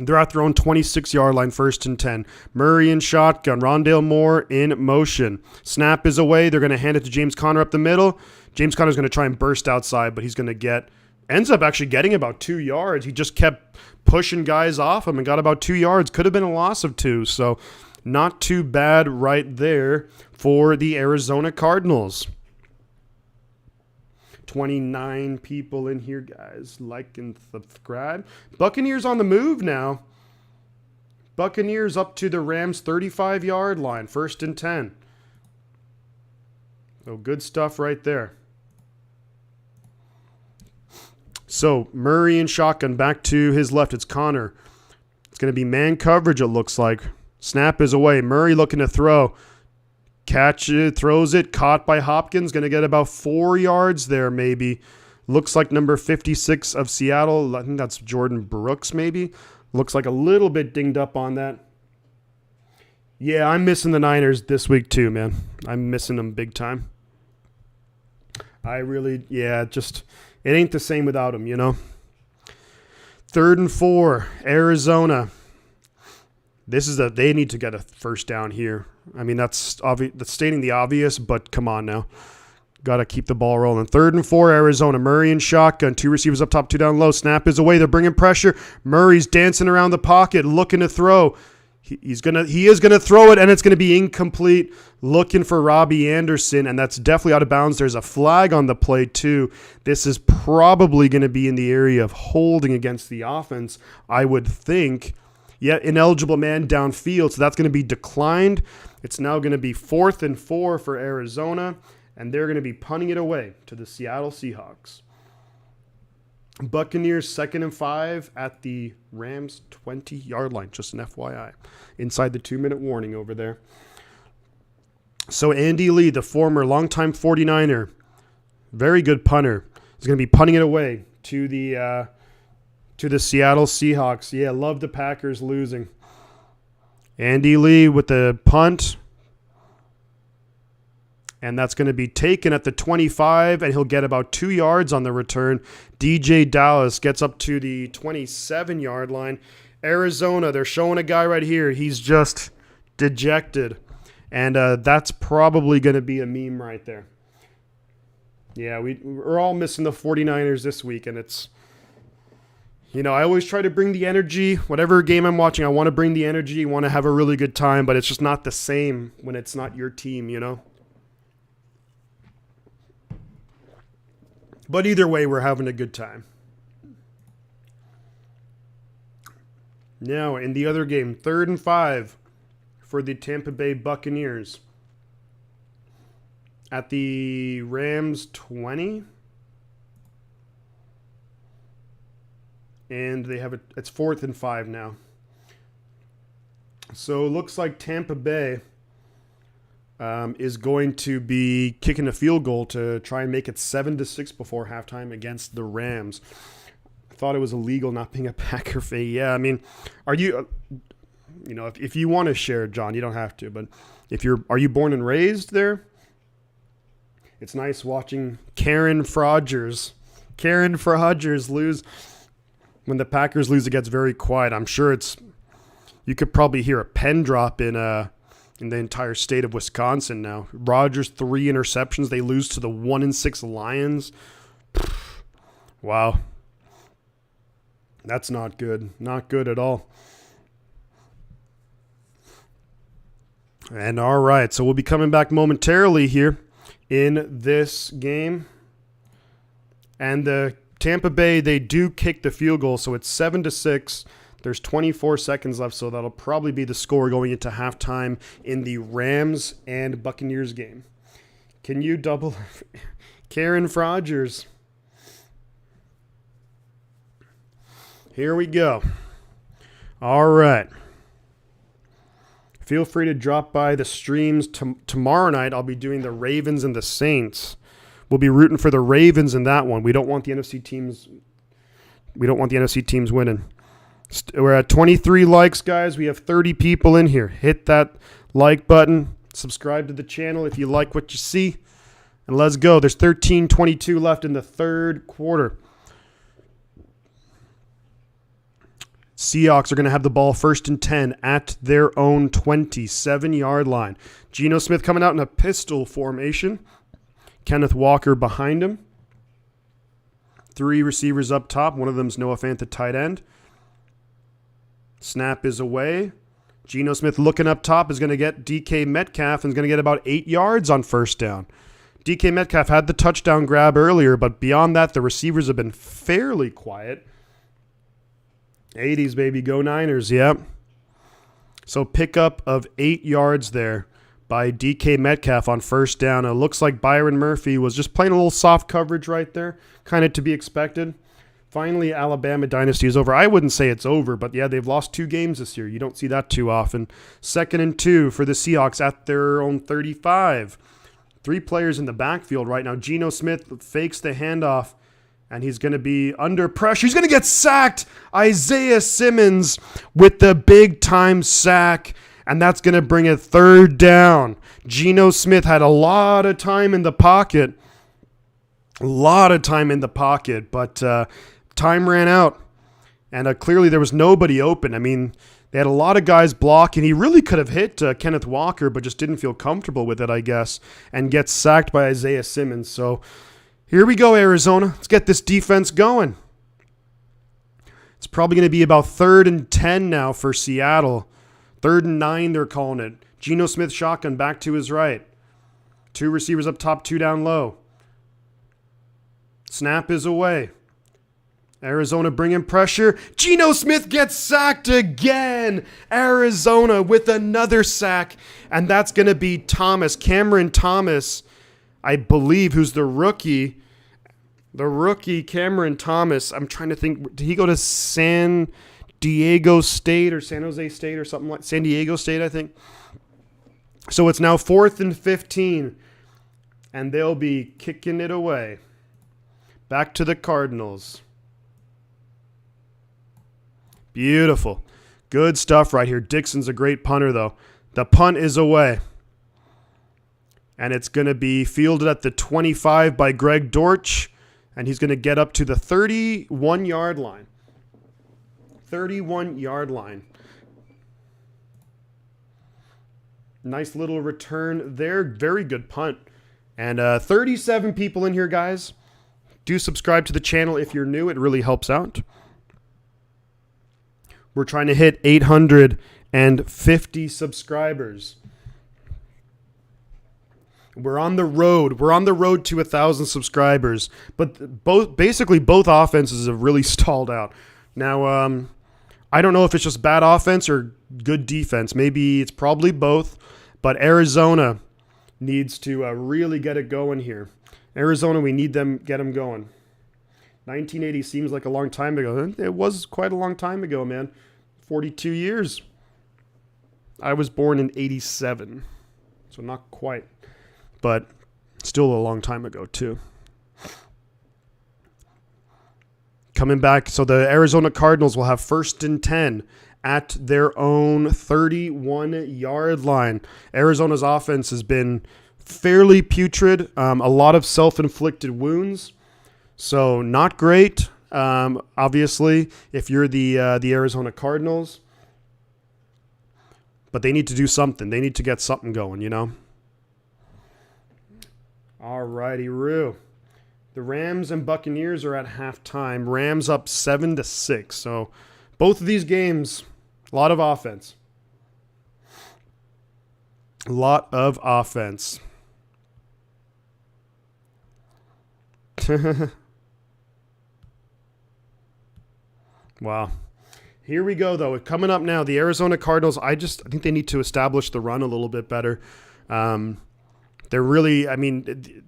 S1: They're at their own 26-yard line, 1st and 10. Murray in shotgun. Rondale Moore in motion. Snap is away. They're going to hand it to James Conner up the middle. James Conner's going to try and burst outside, but he's going to ends up actually getting about 2 yards. He just kept pushing guys off him and got about 2 yards. Could have been a loss of 2, so not too bad right there for the Arizona Cardinals. 29 people in here, guys. Like and subscribe. Buccaneers on the move now. Buccaneers up to the Rams' 35-yard line, 1st and 10. So good stuff right there. So Murray in shotgun, back to his left. It's Connor. It's going to be man coverage, it looks like. Snap is away. Murray looking to throw. Catch it, throws it, caught by Hopkins. Going to get about 4 yards there maybe. Looks like number 56 of Seattle. I think that's Jordan Brooks maybe. Looks like a little bit dinged up on that. Yeah, I'm missing the Niners this week too, man. I'm missing them big time. It ain't the same without them, 3rd and 4, Arizona. They need to get a first down here. I mean, that's stating the obvious, but come on now. Got to keep the ball rolling. 3rd and 4, Arizona. Murray in shotgun. 2 receivers up top, 2 down low. Snap is away. They're bringing pressure. Murray's dancing around the pocket, looking to throw. He is gonna throw it, and it's gonna be incomplete. Looking for Robbie Anderson, and that's definitely out of bounds. There's a flag on the play too. This is probably gonna be in the area of holding against the offense, I would think. Yeah, ineligible man downfield, so that's gonna be declined. It's now gonna be 4th and 4 for Arizona, and they're gonna be punting it away to the Seattle Seahawks. Buccaneers 2nd and 5 at the Rams 20-yard line. Just an FYI. Inside the 2-minute warning over there. So Andy Lee, the former longtime 49er, very good punter, is going to be punting it away to the Seattle Seahawks. Yeah, love the Packers losing. Andy Lee with the punt. And that's going to be taken at the 25, and he'll get about 2 yards on the return. DJ Dallas gets up to the 27-yard line. Arizona, they're showing a guy right here. He's just dejected. And that's probably going to be a meme right there. Yeah, we're all missing the 49ers this week, and it's, I always try to bring the energy. Whatever game I'm watching, I want to bring the energy, want to have a really good time, but it's just not the same when it's not your team, But either way, we're having a good time. Now, in the other game, 3rd and 5 for the Tampa Bay Buccaneers. At the Rams 20. And it's 4th and 5 now. So it looks like Tampa Bay is going to be kicking a field goal to try and make it 7-6 before halftime against the Rams. I thought it was illegal not being a Packer fan. Yeah, I mean, are you, if you want to share, John, you don't have to, but are you born and raised there? It's nice watching Karen Frogers lose. When the Packers lose, it gets very quiet. I'm sure you could probably hear a pen drop in the entire state of Wisconsin now. Rodgers 3 interceptions. They lose to the 1-6 Lions. Wow. That's not good. Not good at all. And all right, so we'll be coming back momentarily here in this game. And the Tampa Bay, they do kick the field goal, so it's 7-6. There's 24 seconds left, so that'll probably be the score going into halftime in the Rams and Buccaneers game. Can you double Karen Frogers? Here we go. All right. Feel free to drop by the streams. Tomorrow night, I'll be doing the Ravens and the Saints. We'll be rooting for the Ravens in that one. We don't want the NFC teams winning. We're at 23 likes, guys. We have 30 people in here. Hit that like button. Subscribe to the channel if you like what you see. And let's go. There's 13:22 left in the third quarter. Seahawks are going to have the ball 1st and 10 at their own 27-yard line. Geno Smith coming out in a pistol formation. Kenneth Walker behind him. 3 receivers up top. One of them is Noah Fant, the tight end. Snap is away. Geno Smith looking up top is going to get DK Metcalf and is going to get about 8 yards on 1st down. DK Metcalf had the touchdown grab earlier, but beyond that, the receivers have been fairly quiet. 80s, baby. Go Niners, yep. So pickup of 8 yards there by DK Metcalf on 1st down. It looks like Byron Murphy was just playing a little soft coverage right there, kind of to be expected. Finally, Alabama dynasty is over. I wouldn't say it's over, but yeah, they've lost 2 games this year. You don't see that too often. 2nd and 2 for the Seahawks at their own 35. 3 players in the backfield right now. Geno Smith fakes the handoff, and he's going to be under pressure. He's going to get sacked. Isaiah Simmons with the big-time sack, and that's going to bring it 3rd down. Geno Smith had a lot of time in the pocket. But time ran out, and clearly there was nobody open. I mean, they had a lot of guys blocking. He really could have hit Kenneth Walker, but just didn't feel comfortable with it, I guess, and gets sacked by Isaiah Simmons. So here we go, Arizona. Let's get this defense going. It's probably going to be about 3rd and 10 now for Seattle. 3rd and 9, they're calling it. Geno Smith shotgun back to his right. 2 receivers up top, 2 down low. Snap is away. Arizona bringing pressure. Geno Smith gets sacked again. Arizona with another sack. And that's going to be Thomas. Cameron Thomas, I believe, who's the rookie. The rookie, Cameron Thomas. I'm trying to think. Did he go to San Diego State or San Jose State or something like San Diego State, I think. So it's now 4th and 15. And they'll be kicking it away. Back to the Cardinals. Beautiful. Good stuff right here. Dixon's a great punter, though. The punt is away. And it's going to be fielded at the 25 by Greg Dortch. And he's going to get up to the 31-yard line. 31-yard line. Nice little return there. Very good punt. And 37 people in here, guys. Do subscribe to the channel if you're new. It really helps out. We're trying to hit 850 subscribers. We're on the road. We're on the road to 1,000 subscribers. But basically both offenses have really stalled out. Now, I don't know if it's just bad offense or good defense. Maybe it's probably both. But Arizona needs to really get it going here. Arizona, we need them, get them going. 1980 seems like a long time ago. It was quite a long time ago, man. 42 years. I was born in 87, so not quite, but still a long time ago, too. Coming back, so the Arizona Cardinals will have 1st and 10 at their own 31-yard line. Arizona's offense has been fairly putrid, a lot of self-inflicted wounds. So not great, obviously, if you're the Arizona Cardinals. But they need to do something. They need to get something going, you know. All righty, Roo. The Rams and Buccaneers are at halftime. Rams up 7-6. So both of these games, a lot of offense. A lot of offense. Wow. Here we go, though. Coming up now, the Arizona Cardinals, I think they need to establish the run a little bit better. They're really, the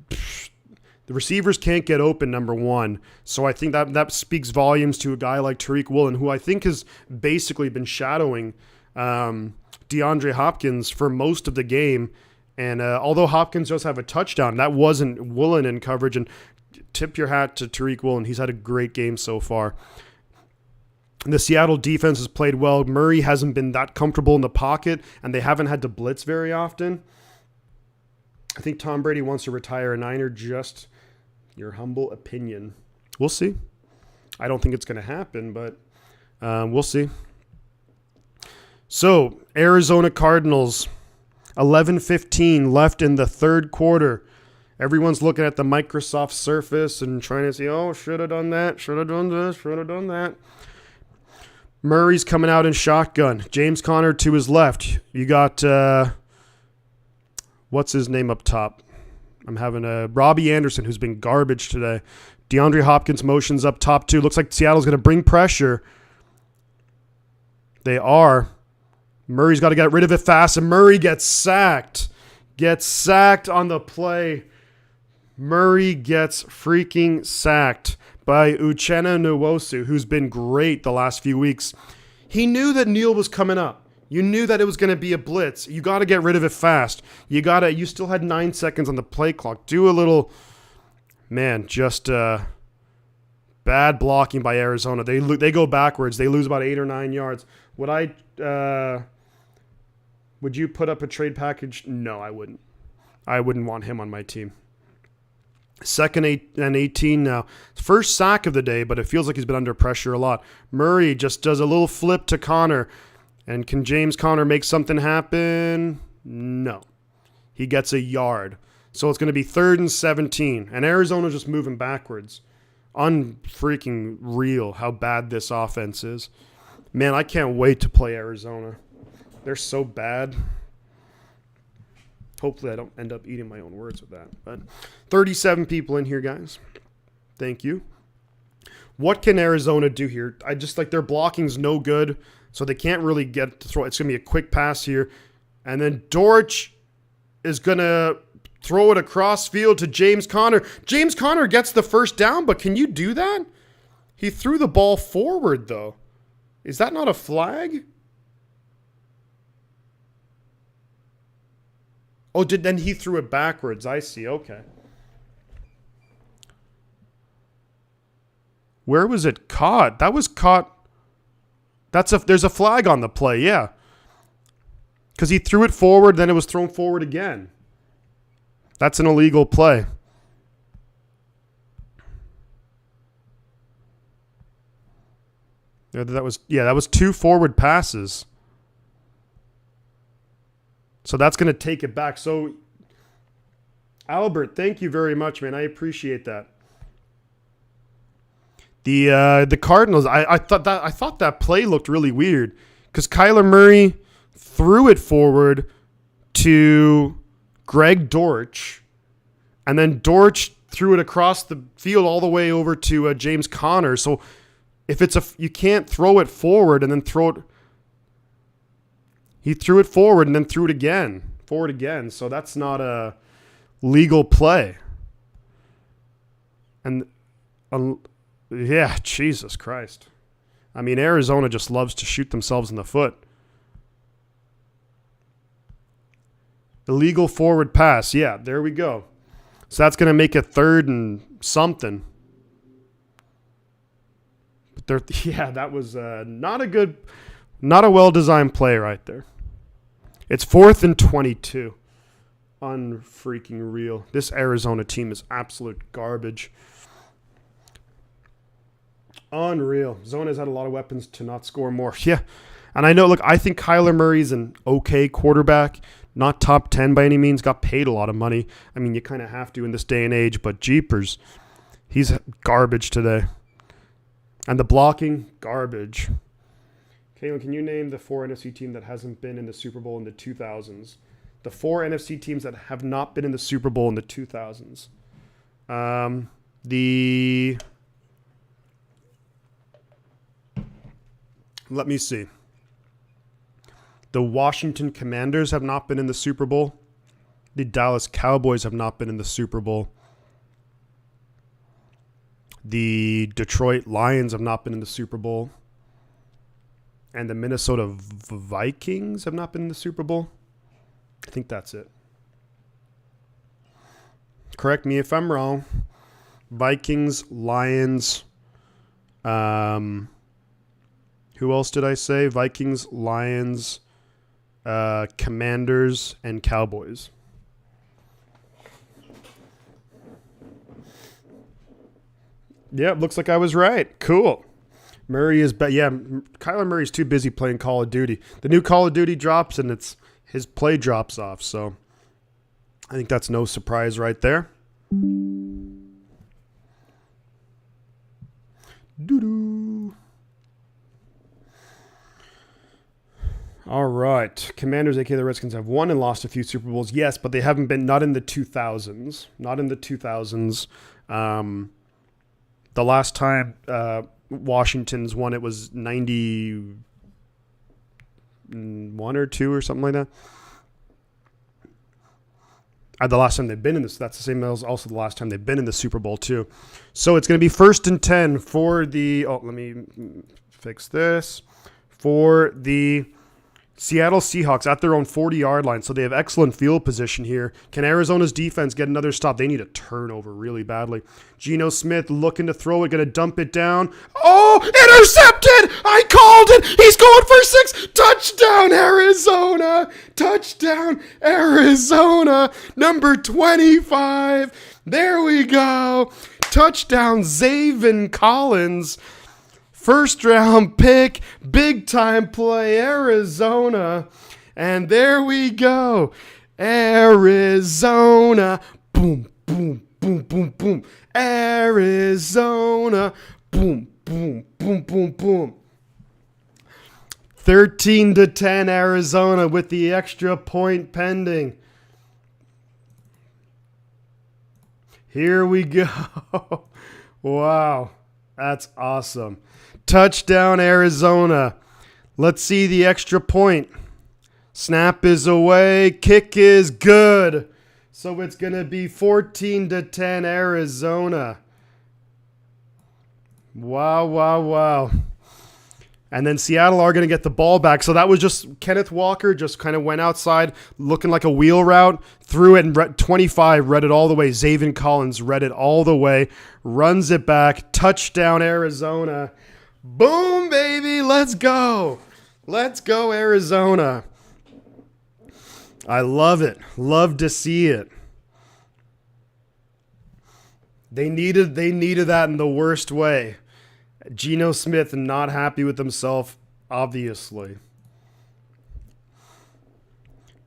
S1: receivers can't get open, number one. So I think that speaks volumes to a guy like Tariq Woolen, who I think has basically been shadowing DeAndre Hopkins for most of the game. And although Hopkins does have a touchdown, that wasn't Woolen in coverage. And tip your hat to Tariq Woolen. He's had a great game so far. The Seattle defense has played well. Murray hasn't been that comfortable in the pocket, and they haven't had to blitz very often. I think Tom Brady wants to retire a Niner, just your humble opinion. We'll see. I don't think it's going to happen, but We'll see. So, Arizona Cardinals, 11:15 left in the third quarter. Everyone's looking at the Microsoft Surface and trying to see, oh, should have done that, should have done this, should have done that. Murray's coming out in shotgun. James Conner to his left. You got, what's his name up top? I'm having Robbie Anderson, who's been garbage today. DeAndre Hopkins motions up top too. Looks like Seattle's going to bring pressure. They are. Murray's got to get rid of it fast, and Murray gets sacked. Gets sacked on the play. Murray gets freaking sacked by Uchenna Nwosu, who's been great the last few weeks. He knew that Neal was coming up. You knew that it was going to be a blitz. You got to get rid of it fast. You still had 9 seconds on the play clock. Do a little, man, just bad blocking by Arizona. They go backwards. They lose about 8 or 9 yards. Would you put up a trade package? No, I wouldn't. I wouldn't want him on my team. 2nd and 18 now. First sack of the day, but it feels like he's been under pressure a lot. Murray just does a little flip to Connor. And can James Conner make something happen? No. He gets a yard. So it's going to be 3rd and 17. And Arizona's just moving backwards. Unfreaking real how bad this offense is. Man, I can't wait to play Arizona. They're so bad. Hopefully I don't end up eating my own words with that. But 37 people in here, guys. Thank you. What can Arizona do here? I just like their blocking's no good, so they can't really get to throw. It's going to be a quick pass here. And then Dortch is going to throw it across field to James Conner. James Conner gets the first down, but can you do that? He threw the ball forward, though. Is that not a flag? Oh, then he threw it backwards. I see. Okay. Where was it caught? That was caught. There's a flag on the play, yeah. Because he threw it forward, then it was thrown forward again. That's an illegal play. That was 2 forward passes. So that's going to take it back. So, Albert, thank you very much, man. I appreciate that. The Cardinals, I thought that play looked really weird because Kyler Murray threw it forward to Greg Dortch, and then Dortch threw it across the field all the way over to James Conner. So if you can't throw it forward and then throw it. He threw it forward and then threw it forward again. So that's not a legal play. And yeah, Jesus Christ. I mean, Arizona just loves to shoot themselves in the foot. Illegal forward pass. Yeah, there we go. So that's going to make it 3rd and something. But that was not a well-designed play right there. It's 4th and 22. Unfreaking real. This Arizona team is absolute garbage. Unreal. Zona's had a lot of weapons to not score more. Yeah. And I know, look, I think Kyler Murray's an okay quarterback. Not top 10 by any means. Got paid a lot of money. I mean, you kind of have to in this day and age, but jeepers. He's garbage today. And the blocking, garbage. Caitlin, can you name the 4 NFC team that hasn't been in the Super Bowl in the 2000s? The 4 NFC teams that have not been in the Super Bowl in the 2000s. Let me see. The Washington Commanders have not been in the Super Bowl. The Dallas Cowboys have not been in the Super Bowl. The Detroit Lions have not been in the Super Bowl. And the Minnesota Vikings have not been in the Super Bowl. I think that's it. Correct me if I'm wrong. Vikings, Lions. Who else did I say? Vikings, Lions, Commanders, and Cowboys. Yep, looks like I was right. Cool. Murray is, Kyler Murray's too busy playing Call of Duty. The new Call of Duty drops and his play drops off. So I think that's no surprise right there. Doo-doo. All right. Commanders, aka the Redskins, have won and lost a few Super Bowls. Yes, but they haven't been, not in the 2000s. Not in the 2000s. The last time Washington's won, it was 91 or 2 or something like that. The last time they've been in this, that's the same as also the last time they've been in the Super Bowl too. So it's going to be 1st and 10 for the, let me fix this, for the Seattle Seahawks at their own 40-yard line. So they have excellent field position here. Can Arizona's defense get another stop? They need a turnover really badly. Geno Smith looking to throw it, going to dump it down. Oh, intercepted! I called it! He's going for 6! Touchdown, Arizona! Touchdown, Arizona! Number 25. There we go. Touchdown, Zaven Collins. First round pick, big time play, Arizona. And there we go. Arizona. Boom, boom, boom, boom, boom. Arizona. Boom, boom, boom, boom, boom. 13-10 Arizona with the extra point pending. Here we go. Wow. That's awesome. Touchdown, Arizona. Let's see the extra point. Snap is away. Kick is good. So it's going to be 14-10 Arizona. Wow, wow, wow. And then Seattle are going to get the ball back. So that was just Kenneth Walker just kind of went outside looking like a wheel route, threw it, and 25 read it all the way. Zaven Collins read it all the way, runs it back. Touchdown, Arizona. Boom, baby. Let's go. Let's go, Arizona. I love it. Love to see it. They needed that in the worst way. Geno Smith not happy with himself, obviously.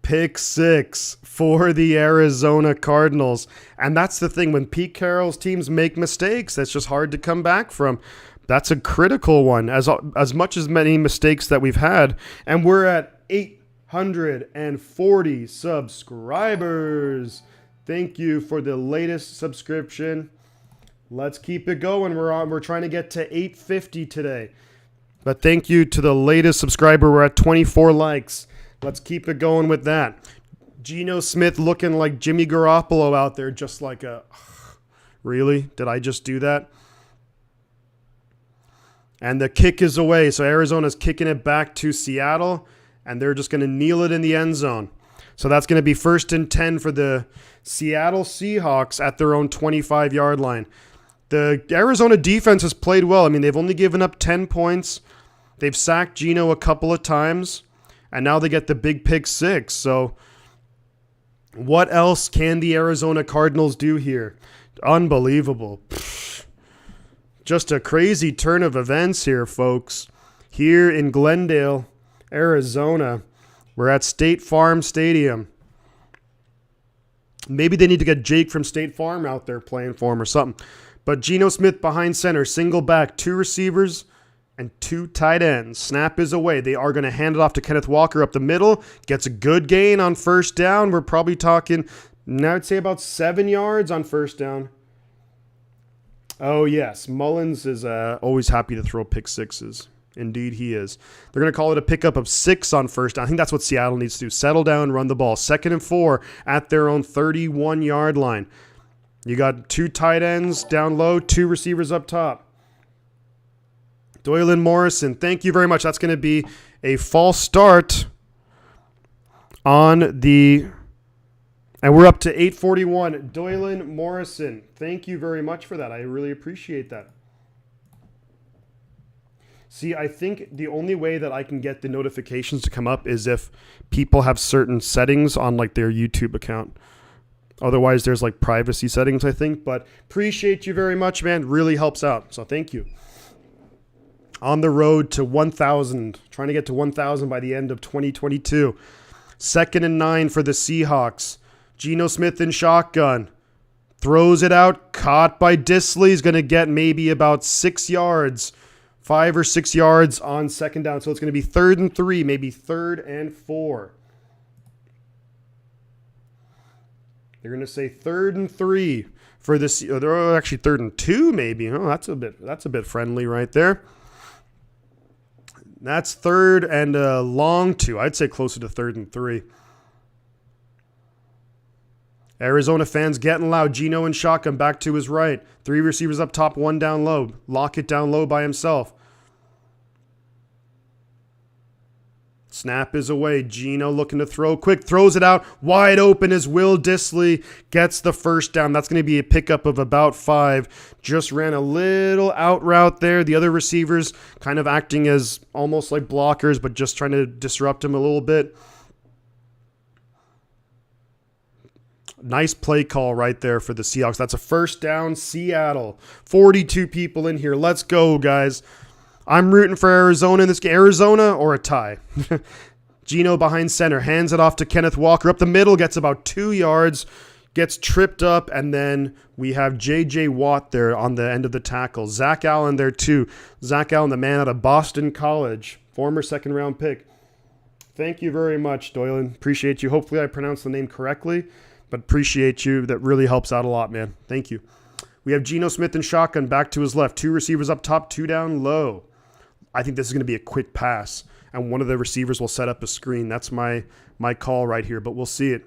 S1: Pick 6 for the Arizona Cardinals. And that's the thing. When Pete Carroll's teams make mistakes, that's just hard to come back from. That's a critical one, as much as many mistakes that we've had. And we're at 840 subscribers. Thank you for the latest subscription. Let's keep it going. We're trying to get to 850 today. But thank you to the latest subscriber. We're at 24 likes. Let's keep it going with that. Geno Smith looking like Jimmy Garoppolo out there, just like really? Did I just do that? And the kick is away. So Arizona's kicking it back to Seattle, and they're just going to kneel it in the end zone. So that's going to be 1st and 10 for the Seattle Seahawks at their own 25-yard line. The Arizona defense has played well. I mean, they've only given up 10 points. They've sacked Geno a couple of times, and now they get the big pick 6. So what else can the Arizona Cardinals do here? Unbelievable. Just a crazy turn of events here, folks. Here in Glendale, Arizona, we're at State Farm Stadium. Maybe they need to get Jake from State Farm out there playing for him or something. But Geno Smith behind center, single back, 2 receivers and 2 tight ends. Snap is away. They are going to hand it off to Kenneth Walker up the middle. Gets a good gain on first down. We're probably talking, I would say about 7 yards on first down. Oh, yes. Mullins is always happy to throw pick 6s. Indeed, he is. They're going to call it a pickup of 6 on first down. I think that's what Seattle needs to do. Settle down, run the ball. 2nd and 4 at their own 31-yard line. You got 2 tight ends down low, 2 receivers up top. Doylan Morrison, thank you very much. That's going to be a false start on the... And we're up to 841. Doylan Morrison, thank you very much for that. I really appreciate that. See, I think the only way that I can get the notifications to come up is if people have certain settings on like their YouTube account. Otherwise, there's like privacy settings, I think. But appreciate you very much, man. Really helps out. So thank you. on the road to 1,000, trying to get to 1,000 by the end of 2022. 2nd and 9 for the Seahawks. Geno Smith in shotgun. Throws it out. Caught by Disley. He's going to get maybe about 6 yards. 5 or 6 yards on 2nd down. So it's going to be 3rd and 3, maybe 3rd and 4. They're going to say 3rd and 3 for this. They're actually 3rd and 2, maybe. Oh, that's a bit friendly right there. That's 3rd and a long 2. I'd say closer to 3rd and 3. Arizona fans getting loud. Geno in shotgun back to his right. 3 receivers up top, 1 down low. Lockett down low by himself. Snap is away. Geno looking to throw quick. Throws it out. Wide open as Will Disley gets the 1st down. That's going to be a pickup of about 5. Just ran a little out route there. The other receivers kind of acting as almost like blockers, but just trying to disrupt him a little bit. Nice play call right there for the Seahawks. That's a 1st down, Seattle. 42 people in here. Let's go, guys. I'm rooting for Arizona in this game. Arizona or a tie. Geno behind center. Hands it off to Kenneth Walker. Up the middle. Gets about 2 yards. Gets tripped up. And then we have J.J. Watt there on the end of the tackle. Zach Allen there too. Zach Allen, the man out of Boston College. Former 2nd-round pick. Thank you very much, Doylan. Appreciate you. Hopefully I pronounced the name correctly. But appreciate you. That really helps out a lot, man. Thank you. We have Geno Smith in shotgun back to his left. 2 receivers up top, 2 down low. I think this is going to be a quick pass, and one of the receivers will set up a screen. That's my call right here, but we'll see it.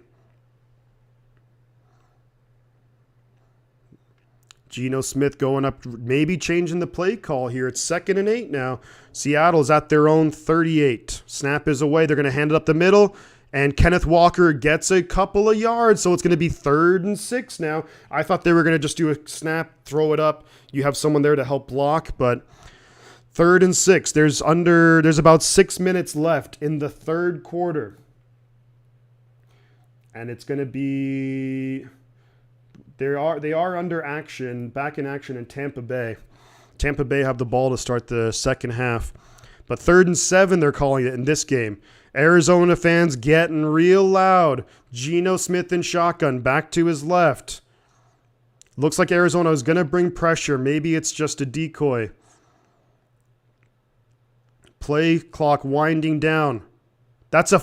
S1: Geno Smith going up, maybe changing the play call here. It's 2nd and 8 now. Seattle's at their own 38. Snap is away. They're going to hand it up the middle, and Kenneth Walker gets a couple of yards, so it's going to be 3rd and 6 now. I thought they were going to just do a snap, throw it up. You have someone there to help block, but 3rd and 6. There's about 6 minutes left in the 3rd quarter. And it's going to be they are under action, back in action in Tampa Bay. Tampa Bay have the ball to start the 2nd half. But 3rd and 7 they're calling it in this game. Arizona fans getting real loud. Geno Smith in shotgun back to his left. Looks like Arizona is going to bring pressure. Maybe it's just a decoy. Play clock winding down. That's a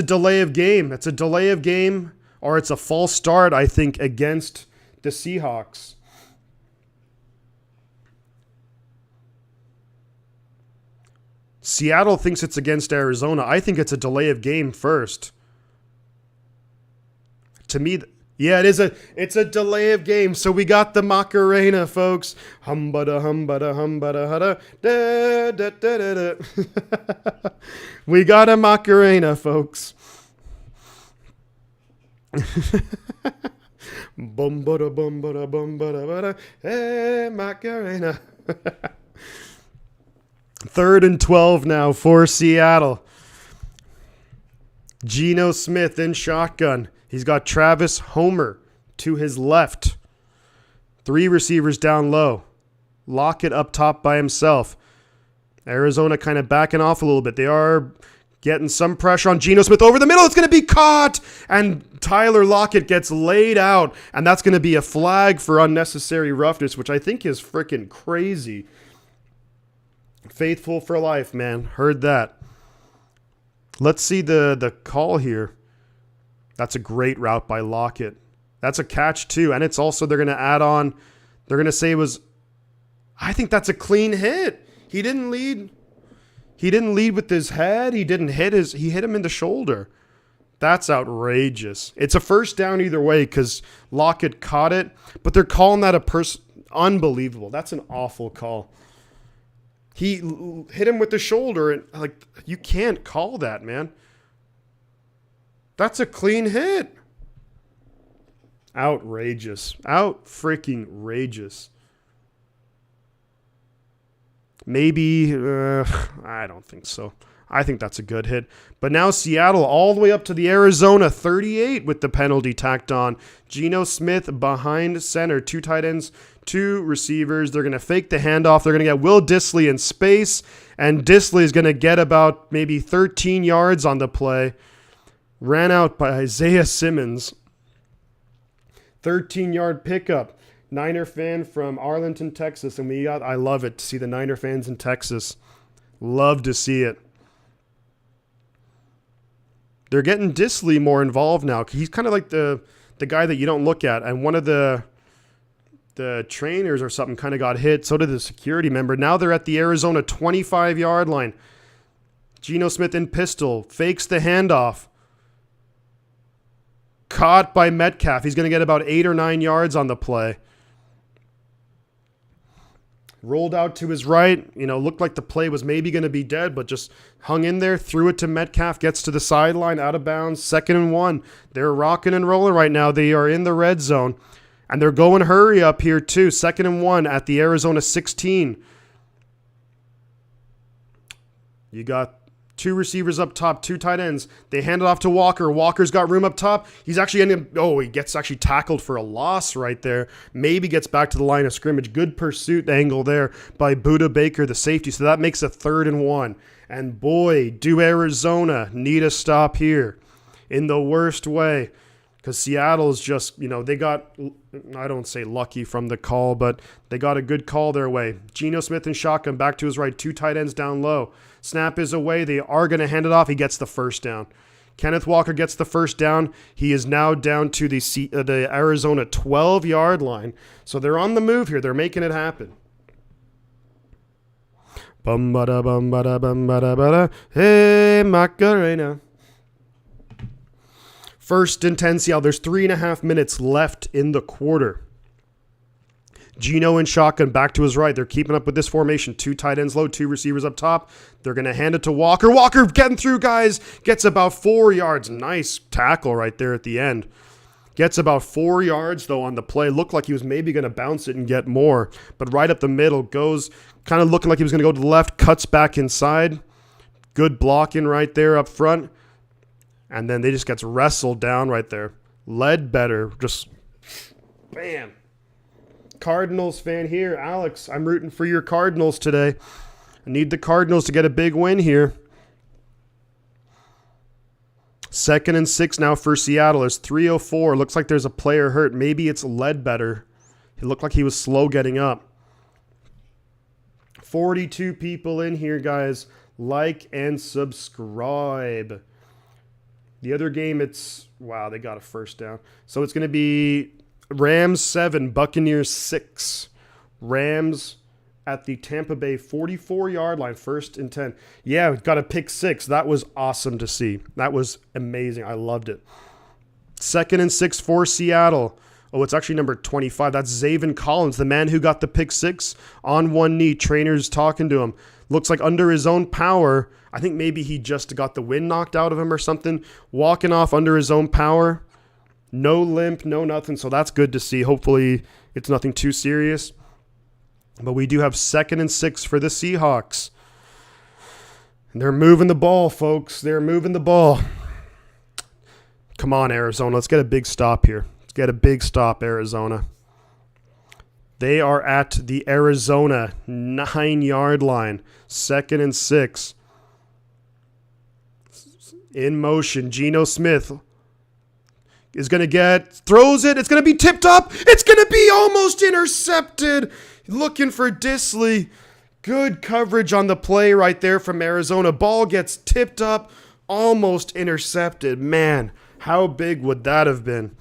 S1: delay of game. It's a delay of game, or it's a false start, I think, against the Seahawks. Seattle thinks it's against Arizona. I think it's a delay of game first. To me, yeah, it's a delay of game. So we got the Macarena, folks. Humbada, humbada, humbada, hada, da, da, da, da, da. We got a Macarena, folks. Bumbada, bumbada, bumbada, bada, hey, Macarena. 3rd and 12 now for Seattle. Geno Smith in shotgun. He's got Travis Homer to his left. 3 receivers down low. Lockett up top by himself. Arizona kind of backing off a little bit. They are getting some pressure on Geno Smith over the middle. It's going to be caught. And Tyler Lockett gets laid out. And that's going to be a flag for unnecessary roughness, which I think is freaking crazy. Faithful for life, man. Heard that. Let's see the call here. That's a great route by Lockett. That's a catch too. And it's also, they're going to add on, they're going to say it was, I think that's a clean hit. He didn't lead with his head. He hit him in the shoulder. That's outrageous. It's a 1st down either way because Lockett caught it, but they're calling that unbelievable. That's an awful call. He hit him with the shoulder, and you can't call that, man. That's a clean hit. Outrageous. Out-freaking-rageous. Maybe, I don't think so. I think that's a good hit. But now Seattle all the way up to the Arizona 38 with the penalty tacked on. Geno Smith behind center. 2 tight ends, 2 receivers. They're going to fake the handoff. They're going to get Will Dissly in space. And Dissly is going to get about maybe 13 yards on the play. Ran out by Isaiah Simmons. 13-yard pickup. Niner fan from Arlington, Texas. And I love it to see the Niner fans in Texas. Love to see it. They're getting Dissly more involved now. He's kind of like the guy that you don't look at. And one of the trainers or something kind of got hit. So did the security member. Now they're at the Arizona 25-yard line. Geno Smith in pistol. Fakes the handoff. Caught by Metcalf. He's going to get about 8 or 9 yards on the play. Rolled out to his right. Looked like the play was maybe going to be dead, but just hung in there. Threw it to Metcalf. Gets to the sideline. Out of bounds. 2nd and 1. They're rocking and rolling right now. They are in the red zone. And they're going hurry up here too. 2nd and 1 at the Arizona 16. You got 2 receivers up top, 2 tight ends. They hand it off to Walker. Walker's got room up top. He's actually he gets actually tackled for a loss right there. Maybe gets back to the line of scrimmage. Good pursuit angle there by Budda Baker, the safety. So that makes a 3rd and 1. And boy, do Arizona need a stop here in the worst way. Because Seattle's just, they got, I don't say lucky from the call, but they got a good call their way. Geno Smith in shotgun, back to his right, 2 tight ends down low. Snap is away. They are going to hand it off. He gets the first down. Kenneth Walker gets the first down. He is now down to the Arizona 12-yard line. So they're on the move here. They're making it happen. Hey, Macarena. 1st and 10 Seattle. There's 3.5 minutes left in the quarter. Geno in shotgun, back to his right. They're keeping up with this formation. 2 tight ends low, 2 receivers up top. They're going to hand it to Walker. Walker getting through, guys. Gets about 4 yards. Nice tackle right there at the end. Gets about 4 yards, though, on the play. Looked like he was maybe going to bounce it and get more. But right up the middle, goes kind of looking like he was going to go to the left, cuts back inside. Good blocking right there up front. And then they just gets wrestled down right there. Ledbetter, just bam. Cardinals fan here. Alex, I'm rooting for your Cardinals today. I need the Cardinals to get a big win here. 2nd and 6 now for Seattle. There's 3:04. Looks like there's a player hurt. Maybe it's Ledbetter. He looked like he was slow getting up. 42 people in here, guys. Like and subscribe. The other game, they got a first down. So it's going to be Rams 7, Buccaneers 6. Rams at the Tampa Bay 44-yard line, 1st and 10. Yeah, got a pick 6. That was awesome to see. That was amazing. I loved it. 2nd and 6 for Seattle. Oh, it's actually number 25. That's Zaven Collins, the man who got the pick 6 on one knee. Trainer's talking to him. Looks like under his own power. I think maybe he just got the wind knocked out of him or something. Walking off under his own power. No limp, no nothing. So that's good to see. Hopefully it's nothing too serious. But we do have 2nd and 6 for the Seahawks. And they're moving the ball, folks. They're moving the ball. Come on, Arizona. Let's get a big stop here. Let's get a big stop, Arizona. They are at the Arizona 9-yard line. 2nd and 6. In motion, Geno Smith is going to throws it. It's going to be tipped up. It's going to be almost intercepted. Looking for Dissly. Good coverage on the play right there from Arizona. Ball gets tipped up, almost intercepted. Man, how big would that have been?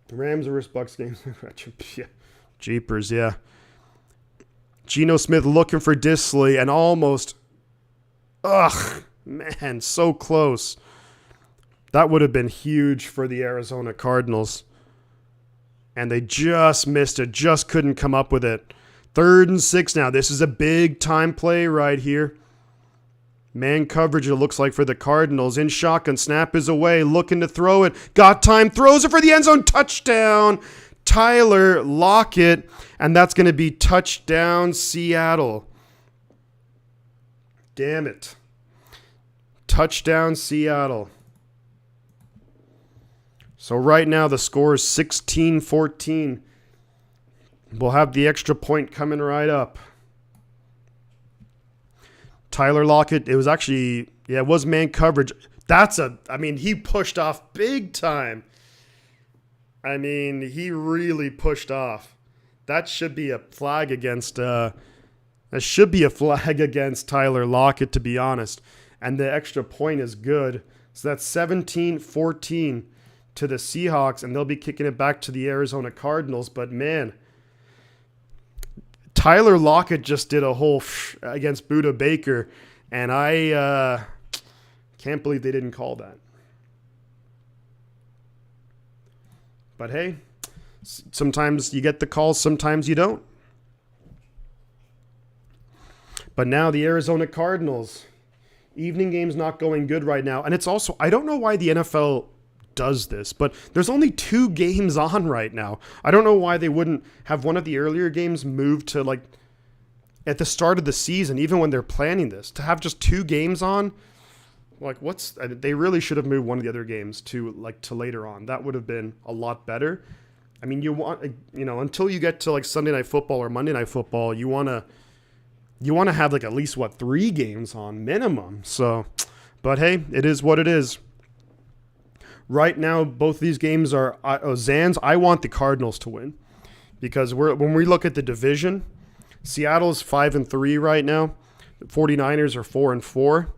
S1: Rams vs. Bucs games. Jeepers, yeah. Geno Smith looking for Dissly and almost... Man, so close. That would have been huge for the Arizona Cardinals. And they just missed it. Just couldn't come up with it. 3rd and 6 now. This is a big time play right here. Man coverage, it looks like, for the Cardinals. In shotgun. Snap is away. Looking to throw it. Got time. Throws it for the end zone. Touchdown. Tyler Lockett. And that's going to be touchdown Seattle. Damn it. Touchdown, Seattle. So right now the score is 16-14. We'll have the extra point coming right up. Tyler Lockett, it was actually, it was man coverage. He pushed off big time. I mean, he really pushed off. That should be a flag against Tyler Lockett, to be honest. And the extra point is good. So that's 17-14 to the Seahawks, and they'll be kicking it back to the Arizona Cardinals. But man, Tyler Lockett just did a whole against Budda Baker, and I can't believe they didn't call that. But hey, sometimes you get the calls, sometimes you don't. But now the Arizona Cardinals, evening game's not going good right now. And it's also, I don't know why the NFL does this, but there's only 2 games on right now. I don't know why they wouldn't have one of the earlier games moved to like at the start of the season, even when they're planning this, to have just 2 games on. Like, they really should have moved one of the other games to later on. That would have been a lot better. I mean, until you get to like Sunday Night Football or Monday Night Football, you want to have like at least 3 games on minimum. So, but hey, it is what it is. Right now, both these games are Zans. I want the Cardinals to win because when we look at the division, Seattle's 5-3 right now. The 49ers are 4-4.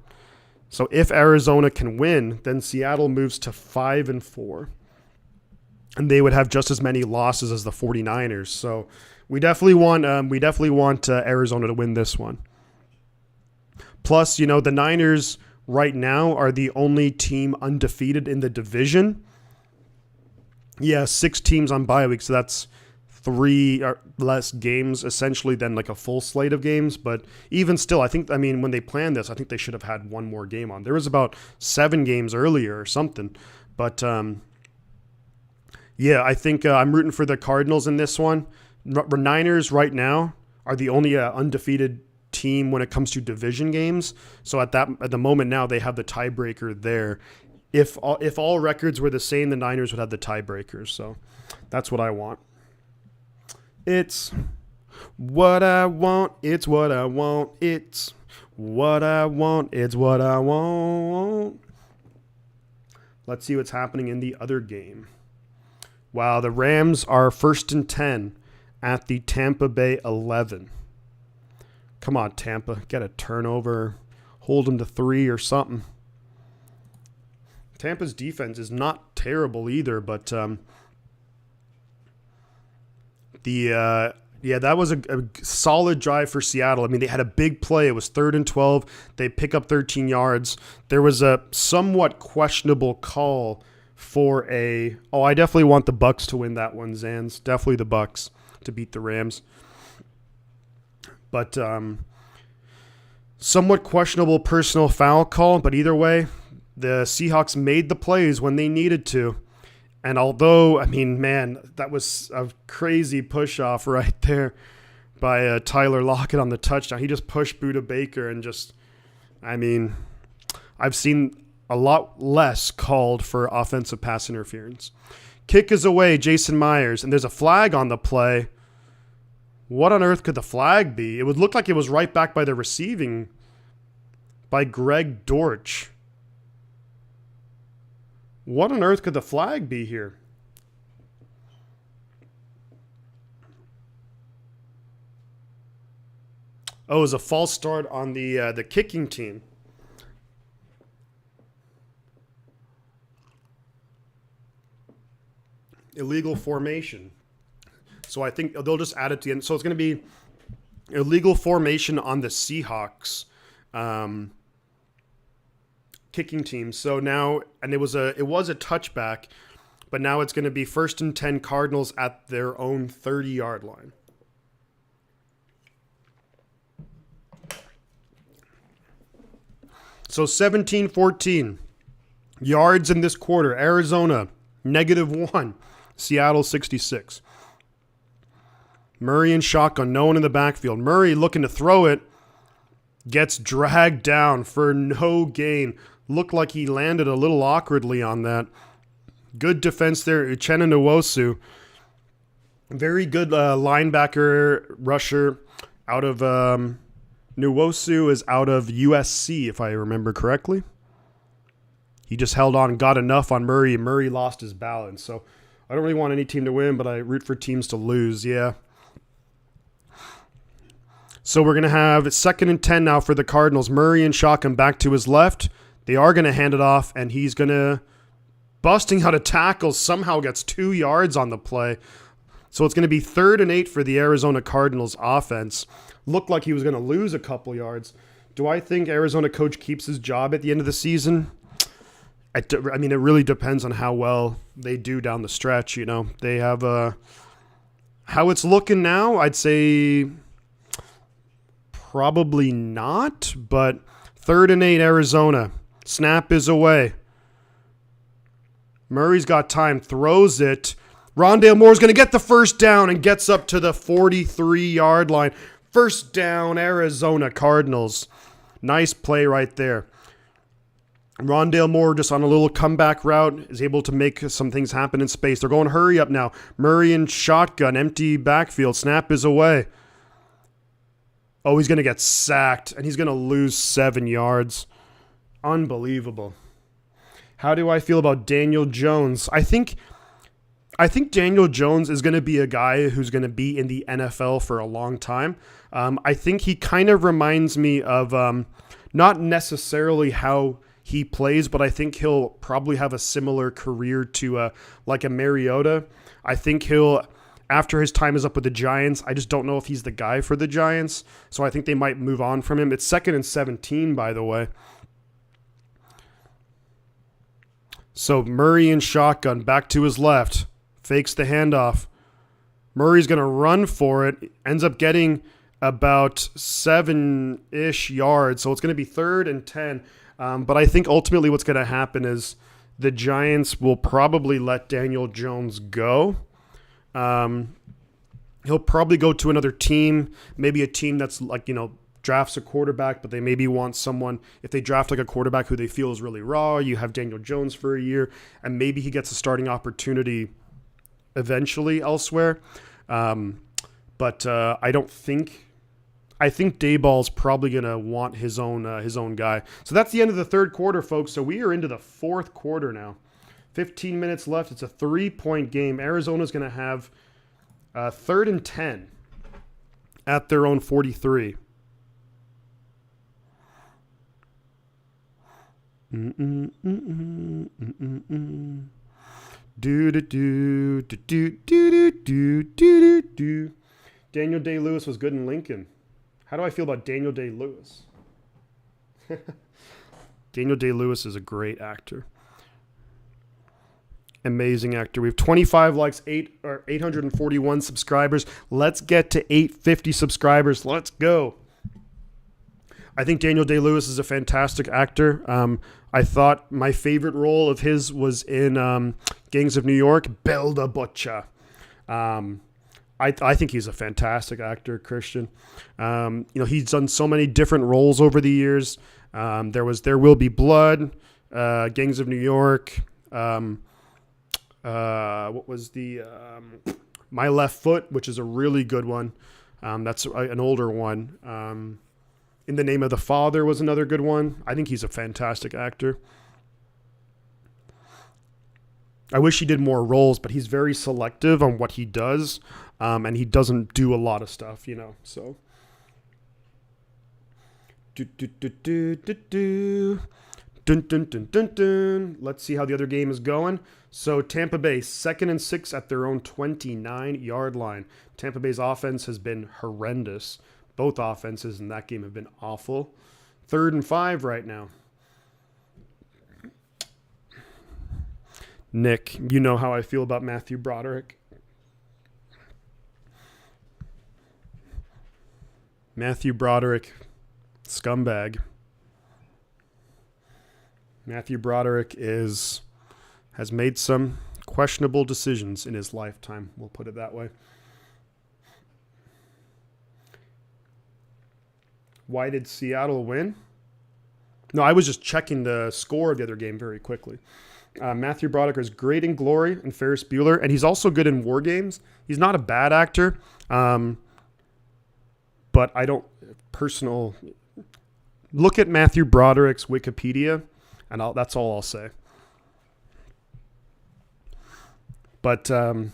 S1: So if Arizona can win, then Seattle moves to 5-4. And they would have just as many losses as the 49ers. So we definitely want Arizona to win this one. Plus, the Niners right now are the only team undefeated in the division. Yeah, 6 teams on bye week, so that's 3 less games essentially than like a full slate of games. But even still, when they planned this, I think they should have had one more game on. There was about 7 games earlier or something. But I think I'm rooting for the Cardinals in this one. Niners right now are the only undefeated team when it comes to division games. So at the moment now, they have the tiebreaker there. If all records were the same, the Niners would have the tiebreakers. So that's what I want. It's what I want. It's what I want. It's what I want. It's what I want. Let's see what's happening in the other game. Wow, the Rams are 1st and 10 at the Tampa Bay 11. Come on, Tampa. Get a turnover. Hold them to 3 or something. Tampa's defense is not terrible either, but that was a solid drive for Seattle. I mean, they had a big play. It was 3rd and 12. They pick up 13 yards. There was a somewhat questionable call for I definitely want the Bucks to win that one, Zans. Definitely the Bucks to beat the Rams. But somewhat questionable personal foul call. But either way, the Seahawks made the plays when they needed to. And although, that was a crazy push-off right there by Tyler Lockett on the touchdown. He just pushed Budda Baker and I've seen a lot less called for offensive pass interference. Kick is away, Jason Myers, and there's a flag on the play. What on earth could the flag be? It would look like it was right back by the receiving by Greg Dortch. What on earth could the flag be here? Oh, it was a false start on the kicking team. Illegal formation. So I think they'll just add it to the end. So it's going to be illegal formation on the Seahawks kicking team. So now, and it was a touchback, but now it's going to be 1st and 10 Cardinals at their own 30-yard line. So 17-14 yards in this quarter. Arizona -1. Seattle 66. Murray in shotgun, no one in the backfield. Murray looking to throw it, gets dragged down for no gain. Looked like he landed a little awkwardly on that. Good defense there. Uchenna Nwosu. Very good linebacker, rusher out of Nwosu is out of USC, if I remember correctly. He just held on and got enough on Murray, and Murray lost his balance. So I don't really want any team to win, but I root for teams to lose, yeah. So we're going to have 2nd and 10 now for the Cardinals. Murray and shotgun back to his left. They are going to hand it off, and he's going to, busting out a tackle, somehow gets 2 yards on the play. So it's going to be 3rd and 8 for the Arizona Cardinals offense. Looked like he was going to lose a couple yards. Do I think Arizona coach keeps his job at the end of the season? I mean, it really depends on how well they do down the stretch. You know, they have how it's looking now. I'd say probably not, but 3rd and 8 Arizona. Snap is away. Murray's got time, throws it. Rondale Moore's going to get the first down and gets up to the 43-yard line. First down, Arizona Cardinals. Nice play right there. Rondale Moore just on a little comeback route is able to make some things happen in space. They're going hurry up now. Murray in shotgun, empty backfield. Snap is away. Oh, he's going to get sacked, and he's going to lose 7 yards. Unbelievable. How do I feel about Daniel Jones? I think Daniel Jones is going to be a guy who's going to be in the NFL for a long time. I think he kind of reminds me of not necessarily how he plays, but I think he'll probably have a similar career to like a Mariota. I think he'll, after his time is up with the Giants, I just don't know if he's the guy for the Giants. So I think they might move on from him. It's 2nd and 17, by the way. So Murray in shotgun, back to his left. Fakes the handoff. Murray's going to run for it. Ends up getting about 7-ish yards. So it's going to be 3rd and 10. But I think ultimately what's going to happen is the Giants will probably let Daniel Jones go. He'll probably go to another team, maybe a team that's like, you know, drafts a quarterback, but they maybe want someone, if they draft like a quarterback who they feel is really raw, you have Daniel Jones for a year, and maybe he gets a starting opportunity eventually elsewhere. But I think Dayball's probably going to want his own guy. So that's the end of the 3rd quarter, folks. So we are into the 4th quarter now. 15 minutes left. It's a 3-point game. Arizona's going to have 3rd and 10 at their own 43. Daniel Day-Lewis was good in Lincoln. How do I feel about Daniel Day-Lewis? Daniel Day-Lewis is a great actor. Amazing actor. We have 25 likes, 841 subscribers. Let's get to 850 subscribers. Let's go. I think Daniel Day-Lewis is a fantastic actor. I thought my favorite role of his was in Gangs of New York, Belle de Butcha. I think he's a fantastic actor, Christian. He's done so many different roles over the years. There Will Be Blood, Gangs of New York. What was the My Left Foot, which is a really good one. That's an older one. In the Name of the Father was another good one. I think he's a fantastic actor. I wish he did more roles, but he's very selective on what he does, and he doesn't do a lot of stuff, so. Dun, dun, dun, dun, dun. Let's see how the other game is going. So Tampa Bay, 2nd and 6 at their own 29-yard line. Tampa Bay's offense has been horrendous. Both offenses in that game have been awful. 3rd and 5 right now. Nick, you know how I feel about Matthew Broderick. Matthew Broderick, scumbag. Matthew Broderick has made some questionable decisions in his lifetime. We'll put it that way. Why did Seattle win? No, I was just checking the score of the other game very quickly. Matthew Broderick is great in Glory and Ferris Bueller, and he's also good in War Games. He's not a bad actor, but I don't look at Matthew Broderick's Wikipedia, and that's all I'll say. But I'm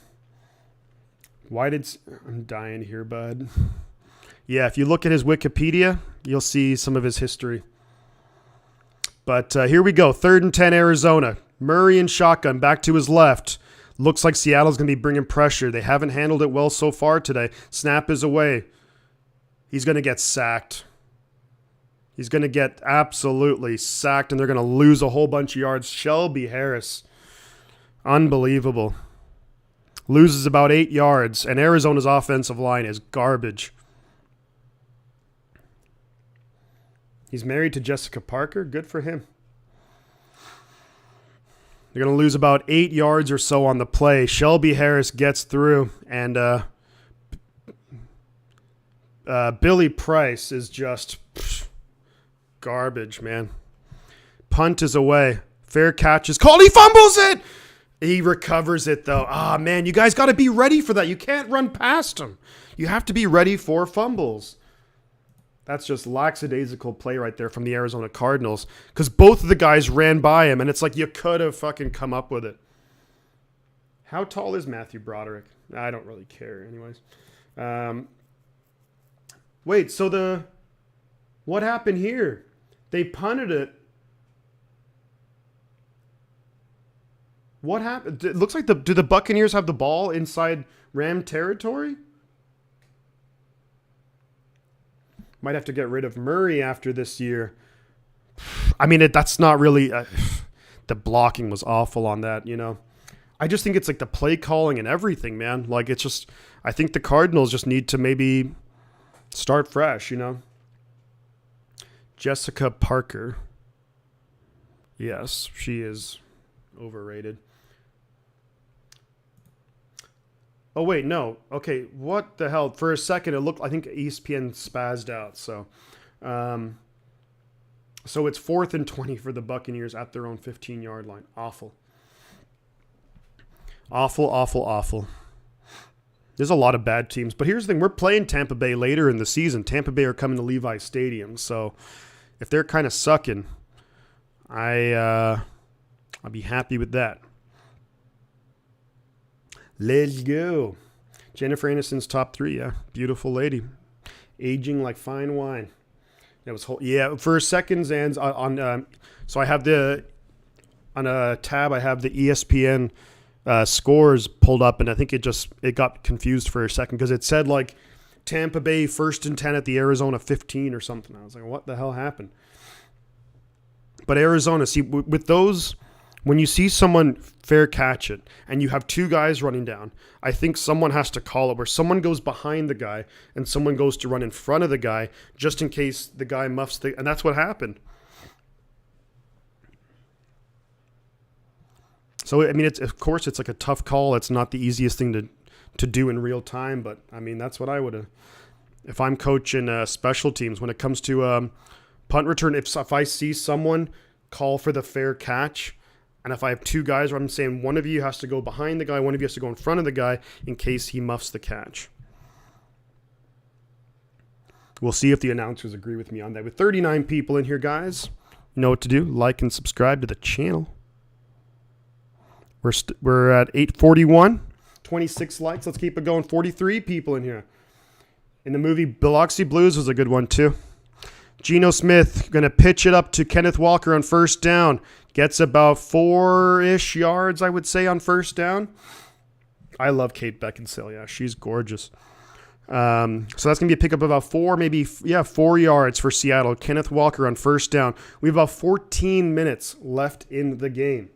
S1: dying here, bud. Yeah, if you look at his Wikipedia, you'll see some of his history. But here we go. 3rd and 10, Arizona. Murray in shotgun, back to his left. Looks like Seattle's going to be bringing pressure. They haven't handled it well so far today. Snap is away. He's going to get sacked. He's going to get absolutely sacked, and they're going to lose a whole bunch of yards. Shelby Harris. Unbelievable. Loses about 8 yards, and Arizona's offensive line is garbage. He's married to Jessica Parker. Good for him. They're going to lose about 8 yards or so on the play. Shelby Harris gets through, and Billy Price is just garbage, man. Punt is away. Fair catch is called. He fumbles it. He recovers it, though. Man, you guys got to be ready for that. You can't run past him. You have to be ready for fumbles. That's just lackadaisical play right there from the Arizona Cardinals, because both of the guys ran by him, and it's like you could have fucking come up with it. How tall is Matthew Broderick? I don't really care anyways. Wait, so what happened here? They punted it. What happened? It looks like do the Buccaneers have the ball inside Ram territory? Might have to get rid of Murray after this year. I mean, that's not really... the blocking was awful on that, you know. I just think it's like the play calling and everything, man. Like, it's just... I think the Cardinals just need to maybe start fresh, you know. Jessica Parker. Yes, she is overrated. Oh, wait, no. Okay, what the hell? For a second, it looked... I think ESPN spazzed out, so... So it's 4th and 20 for the Buccaneers at their own 15-yard line. Awful. Awful, awful, awful. There's a lot of bad teams. But here's the thing. We're playing Tampa Bay later in the season. Tampa Bay are coming to Levi Stadium. So if they're kind of sucking, I'll be happy with that. Let's go. Jennifer Aniston's top 3, yeah. Beautiful lady. Aging like fine wine. That was for seconds and on so I have on a tab I have the ESPN scores pulled up, and I think it got confused for a second because it said like Tampa Bay 1st and 10 at the Arizona 15 or something. I was like, what the hell happened? But Arizona, see, with those, when you see someone fair catch it and you have 2 guys running down, I think someone has to call it where someone goes behind the guy and someone goes to run in front of the guy just in case the guy muffs and that's what happened. So, I mean, of course it's like a tough call. It's not the easiest thing to do in real time, but I mean, that's what I would have, if I'm coaching special teams when it comes to punt return. If I see someone call for the fair catch, and if I have 2 guys where I'm saying one of you has to go behind the guy, one of you has to go in front of the guy in case he muffs the catch. We'll see if the announcers agree with me on that. With 39 people in here, guys, you know what to do. Like and subscribe to the channel. We're at 841, 26 likes. Let's keep it going. 43 people in here. In the movie Biloxi Blues was a good one too. Geno Smith going to pitch it up to Kenneth Walker on 1st down. Gets about 4-ish yards, I would say, on 1st down. I love Kate Beckinsale. Yeah, she's gorgeous. So that's going to be a pickup of about 4 yards for Seattle. Kenneth Walker on 1st down. We have about 14 minutes left in the game.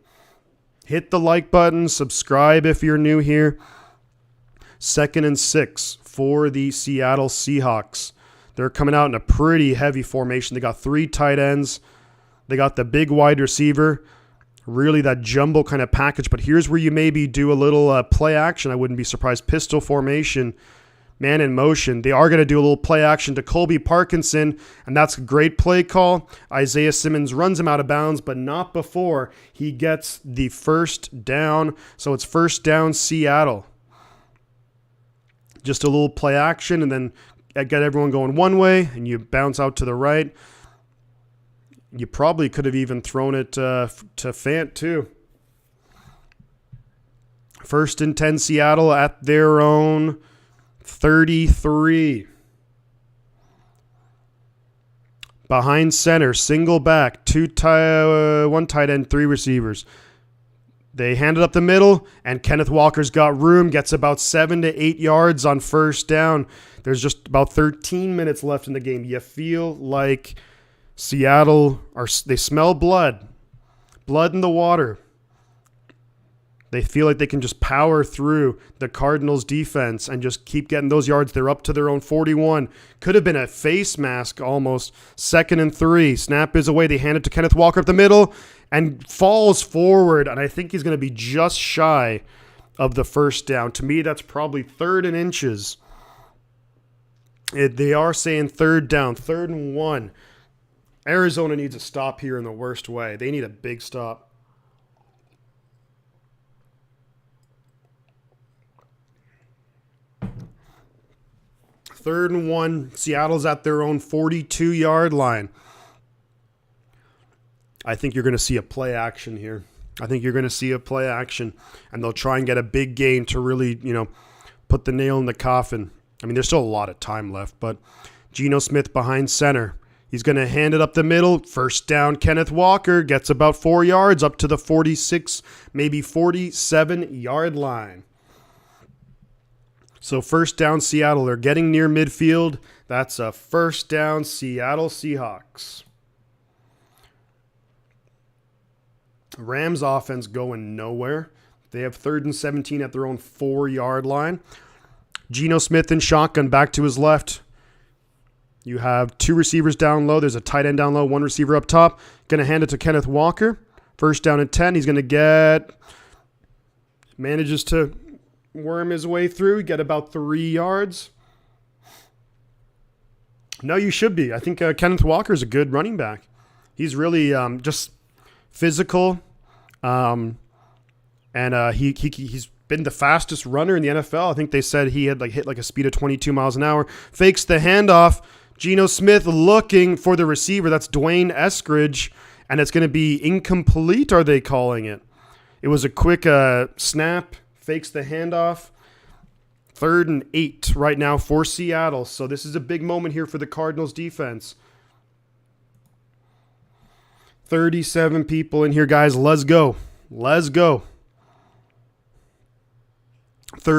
S1: Hit the like button. Subscribe if you're new here. 2nd and 6 for the Seattle Seahawks. They're coming out in a pretty heavy formation. They got 3 tight ends. They got the big wide receiver. Really that jumbo kind of package. But here's where you maybe do a little play action. I wouldn't be surprised. Pistol formation. Man in motion. They are going to do a little play action to Colby Parkinson, and that's a great play call. Isaiah Simmons runs him out of bounds, but not before he gets the first down. So it's first down Seattle. Just a little play action, and then get everyone going one way, and you bounce out to the right. You probably could have even thrown it to Fant too. First and 10 Seattle at their own 33. Behind center, single back, one tight end, 3 receivers. They hand it up the middle, and Kenneth Walker's got room, gets about 7 to 8 yards on first down. There's just about 13 minutes left in the game. You feel like Seattle, they smell blood in the water. They feel like they can just power through the Cardinals defense and just keep getting those yards. They're up to their own 41. Could have been a face mask almost. 2nd and 3. Snap is away. They hand it to Kenneth Walker up the middle and falls forward. And I think he's going to be just shy of the first down. To me, that's probably 3rd and inches. They are saying 3rd down, 3rd and 1. Arizona needs a stop here in the worst way. They need a big stop. 3rd and 1. Seattle's at their own 42-yard line. I think you're going to see a play action here. And they'll try and get a big gain to really, put the nail in the coffin. I mean, there's still a lot of time left, but Geno Smith behind center. He's going to hand it up the middle. First down, Kenneth Walker gets about 4 yards up to the 46, maybe 47-yard line. So first down, Seattle. They're getting near midfield. That's a first down, Seattle Seahawks. Rams offense going nowhere. They have 3rd and 17 at their own 4-yard line. Geno Smith in shotgun back to his left. You have 2 receivers down low. There's a tight end down low, 1 receiver up top. Going to hand it to Kenneth Walker. First down and 10. He's going to manages to worm his way through, get about 3 yards. No, you should be. I think Kenneth Walker is a good running back. He's really just physical, and he's been the fastest runner in the NFL. I think they said he had hit a speed of 22 miles an hour. Fakes the handoff. Geno Smith looking for the receiver. That's Dwayne Eskridge, and it's going to be incomplete, are they calling it? It was a quick snap. Fakes the handoff. 3rd and 8 right now for Seattle. So this is a big moment here for the Cardinals defense. 37 people in here, guys. Let's go. 3rd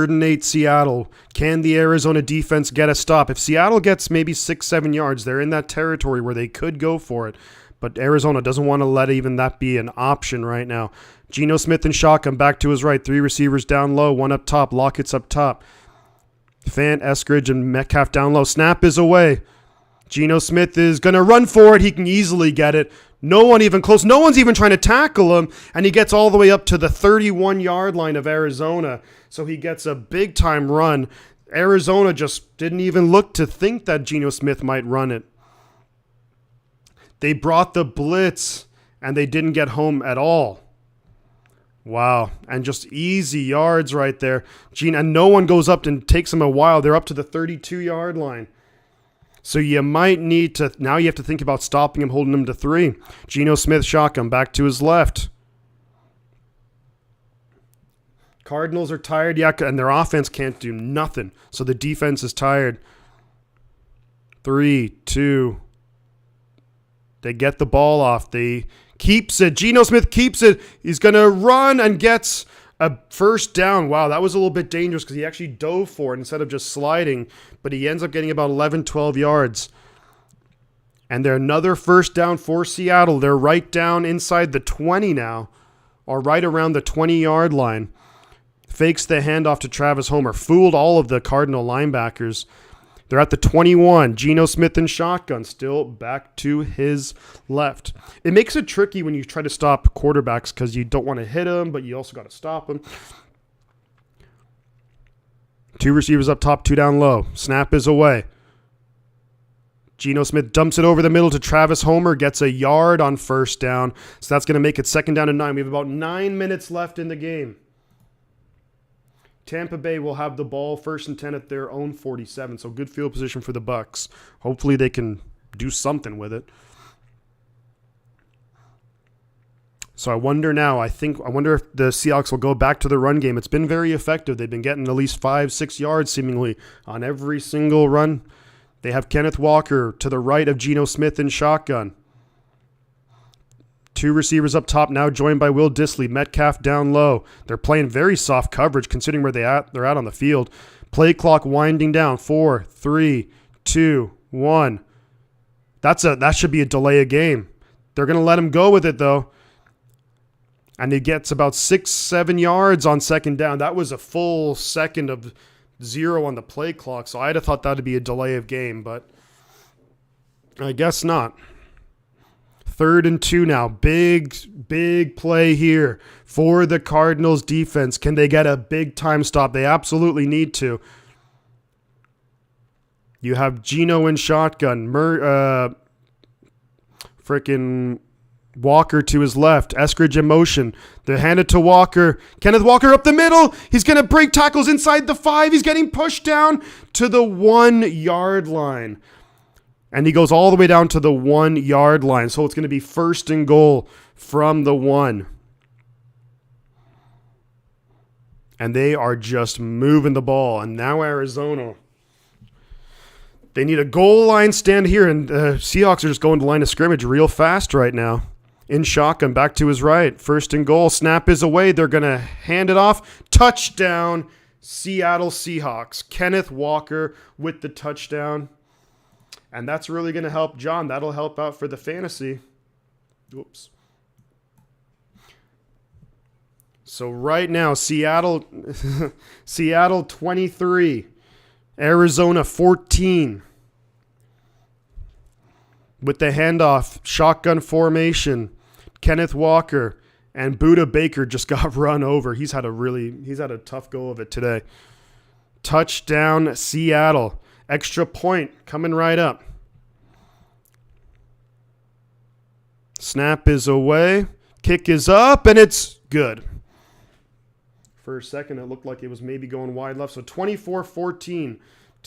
S1: and 8, Seattle. Can the Arizona defense get a stop? If Seattle gets maybe 6-7 yards, they're in that territory where they could go for it. But Arizona doesn't want to let even that be an option right now. Geno Smith in shotgun, back to his right. 3 receivers down low, 1 up top. Lockett's up top. Fant, Eskridge, and Metcalf down low. Snap is away. Geno Smith is going to run for it. He can easily get it. No one even close. No one's even trying to tackle him, and he gets all the way up to the 31-yard line of Arizona. So he gets a big-time run. Arizona just didn't even look to think that Geno Smith might run it. They brought the blitz, and they didn't get home at all. Wow, and just easy yards right there. And no one goes up and takes them a while. They're up to the 32-yard line. So you might need to, now you have to think about stopping him, holding him to 3. Geno Smith shotgun, back to his left. Cardinals are tired, and their offense can't do nothing. So the defense is tired. 3, 2. They get the ball off. They keeps it. Geno Smith keeps it. He's going to run and gets a first down. Wow, that was a little bit dangerous because he actually dove for it instead of just sliding. But he ends up getting about 11, 12 yards. And they're another first down for Seattle. They're right down inside the 20 now, or right around the 20-yard line. Fakes the handoff to Travis Homer. Fooled all of the Cardinal linebackers. They're at the 21. Geno Smith in shotgun, still back to his left. It makes it tricky when you try to stop quarterbacks because you don't want to hit them, but you also got to stop them. Two receivers up top, two down low. Snap is away. Geno Smith dumps it over the middle to Travis Homer, gets a yard on first down. So that's going to make it 2nd down and 9. We have about 9 minutes left in the game. Tampa Bay will have the ball 1st and 10 at their own 47. So good field position for the Bucs. Hopefully they can do something with it. So I wonder now, I wonder if the Seahawks will go back to the run game. It's been very effective. They've been getting at least 5-6 yards seemingly on every single run. They have Kenneth Walker to the right of Geno Smith in shotgun. Two receivers up top now joined by Will Dissly. Metcalf down low. They're playing very soft coverage considering where they're at on the field. Play clock winding down. 4, 3, 2, 1. That should be a delay of game. They're going to let him go with it though. And he gets about 6-7 yards on 2nd down. That was a full second of 0 on the play clock. So I'd have thought that would be a delay of game, but I guess not. 3rd and 2 now. Big play here for the Cardinals defense. Can they get a big time stop? They absolutely need to. You have Geno in shotgun. Frickin' Walker to his left. Eskridge in motion. They hand it to Walker. Kenneth Walker up the middle. He's going to break tackles inside the 5. He's getting pushed down to the 1-yard line. And he goes all the way down to the 1-yard line. So it's going to be 1st and goal from the 1. And they are just moving the ball. And now Arizona, they need a goal line stand here. And Seahawks are just going to line of scrimmage real fast right now. In shotgun, back to his right. 1st and goal. Snap is away. They're going to hand it off. Touchdown, Seattle Seahawks. Kenneth Walker with the touchdown. And that's really going to help John. That'll help out for the fantasy. Oops. So right now, Seattle 23, Arizona 14. With the handoff, shotgun formation, Kenneth Walker and Budda Baker just got run over. He's had a tough go of it today. Touchdown, Seattle. Extra point coming right up. Snap is away. Kick is up, and it's good. For a second, it looked like it was maybe going wide left. So 24-14.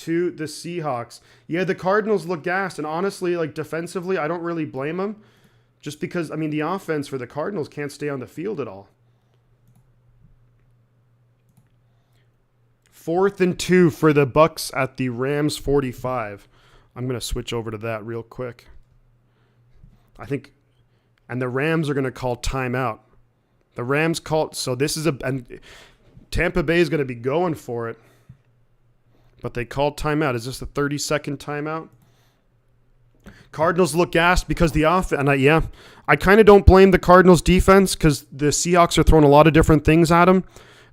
S1: To the Seahawks. Yeah, the Cardinals look gassed, and honestly, like defensively, I don't really blame them. Just because, I mean, the offense for the Cardinals can't stay on the field at all. 4th and 2 for the Bucs at the Rams 45. I'm going to switch over to that real quick. I think, and the Rams are going to call timeout. The Rams call, so this is and Tampa Bay is going to be going for it. But they called timeout. Is this the 30-second timeout? Cardinals look gassed because the offense. And I kind of don't blame the Cardinals defense because the Seahawks are throwing a lot of different things at them.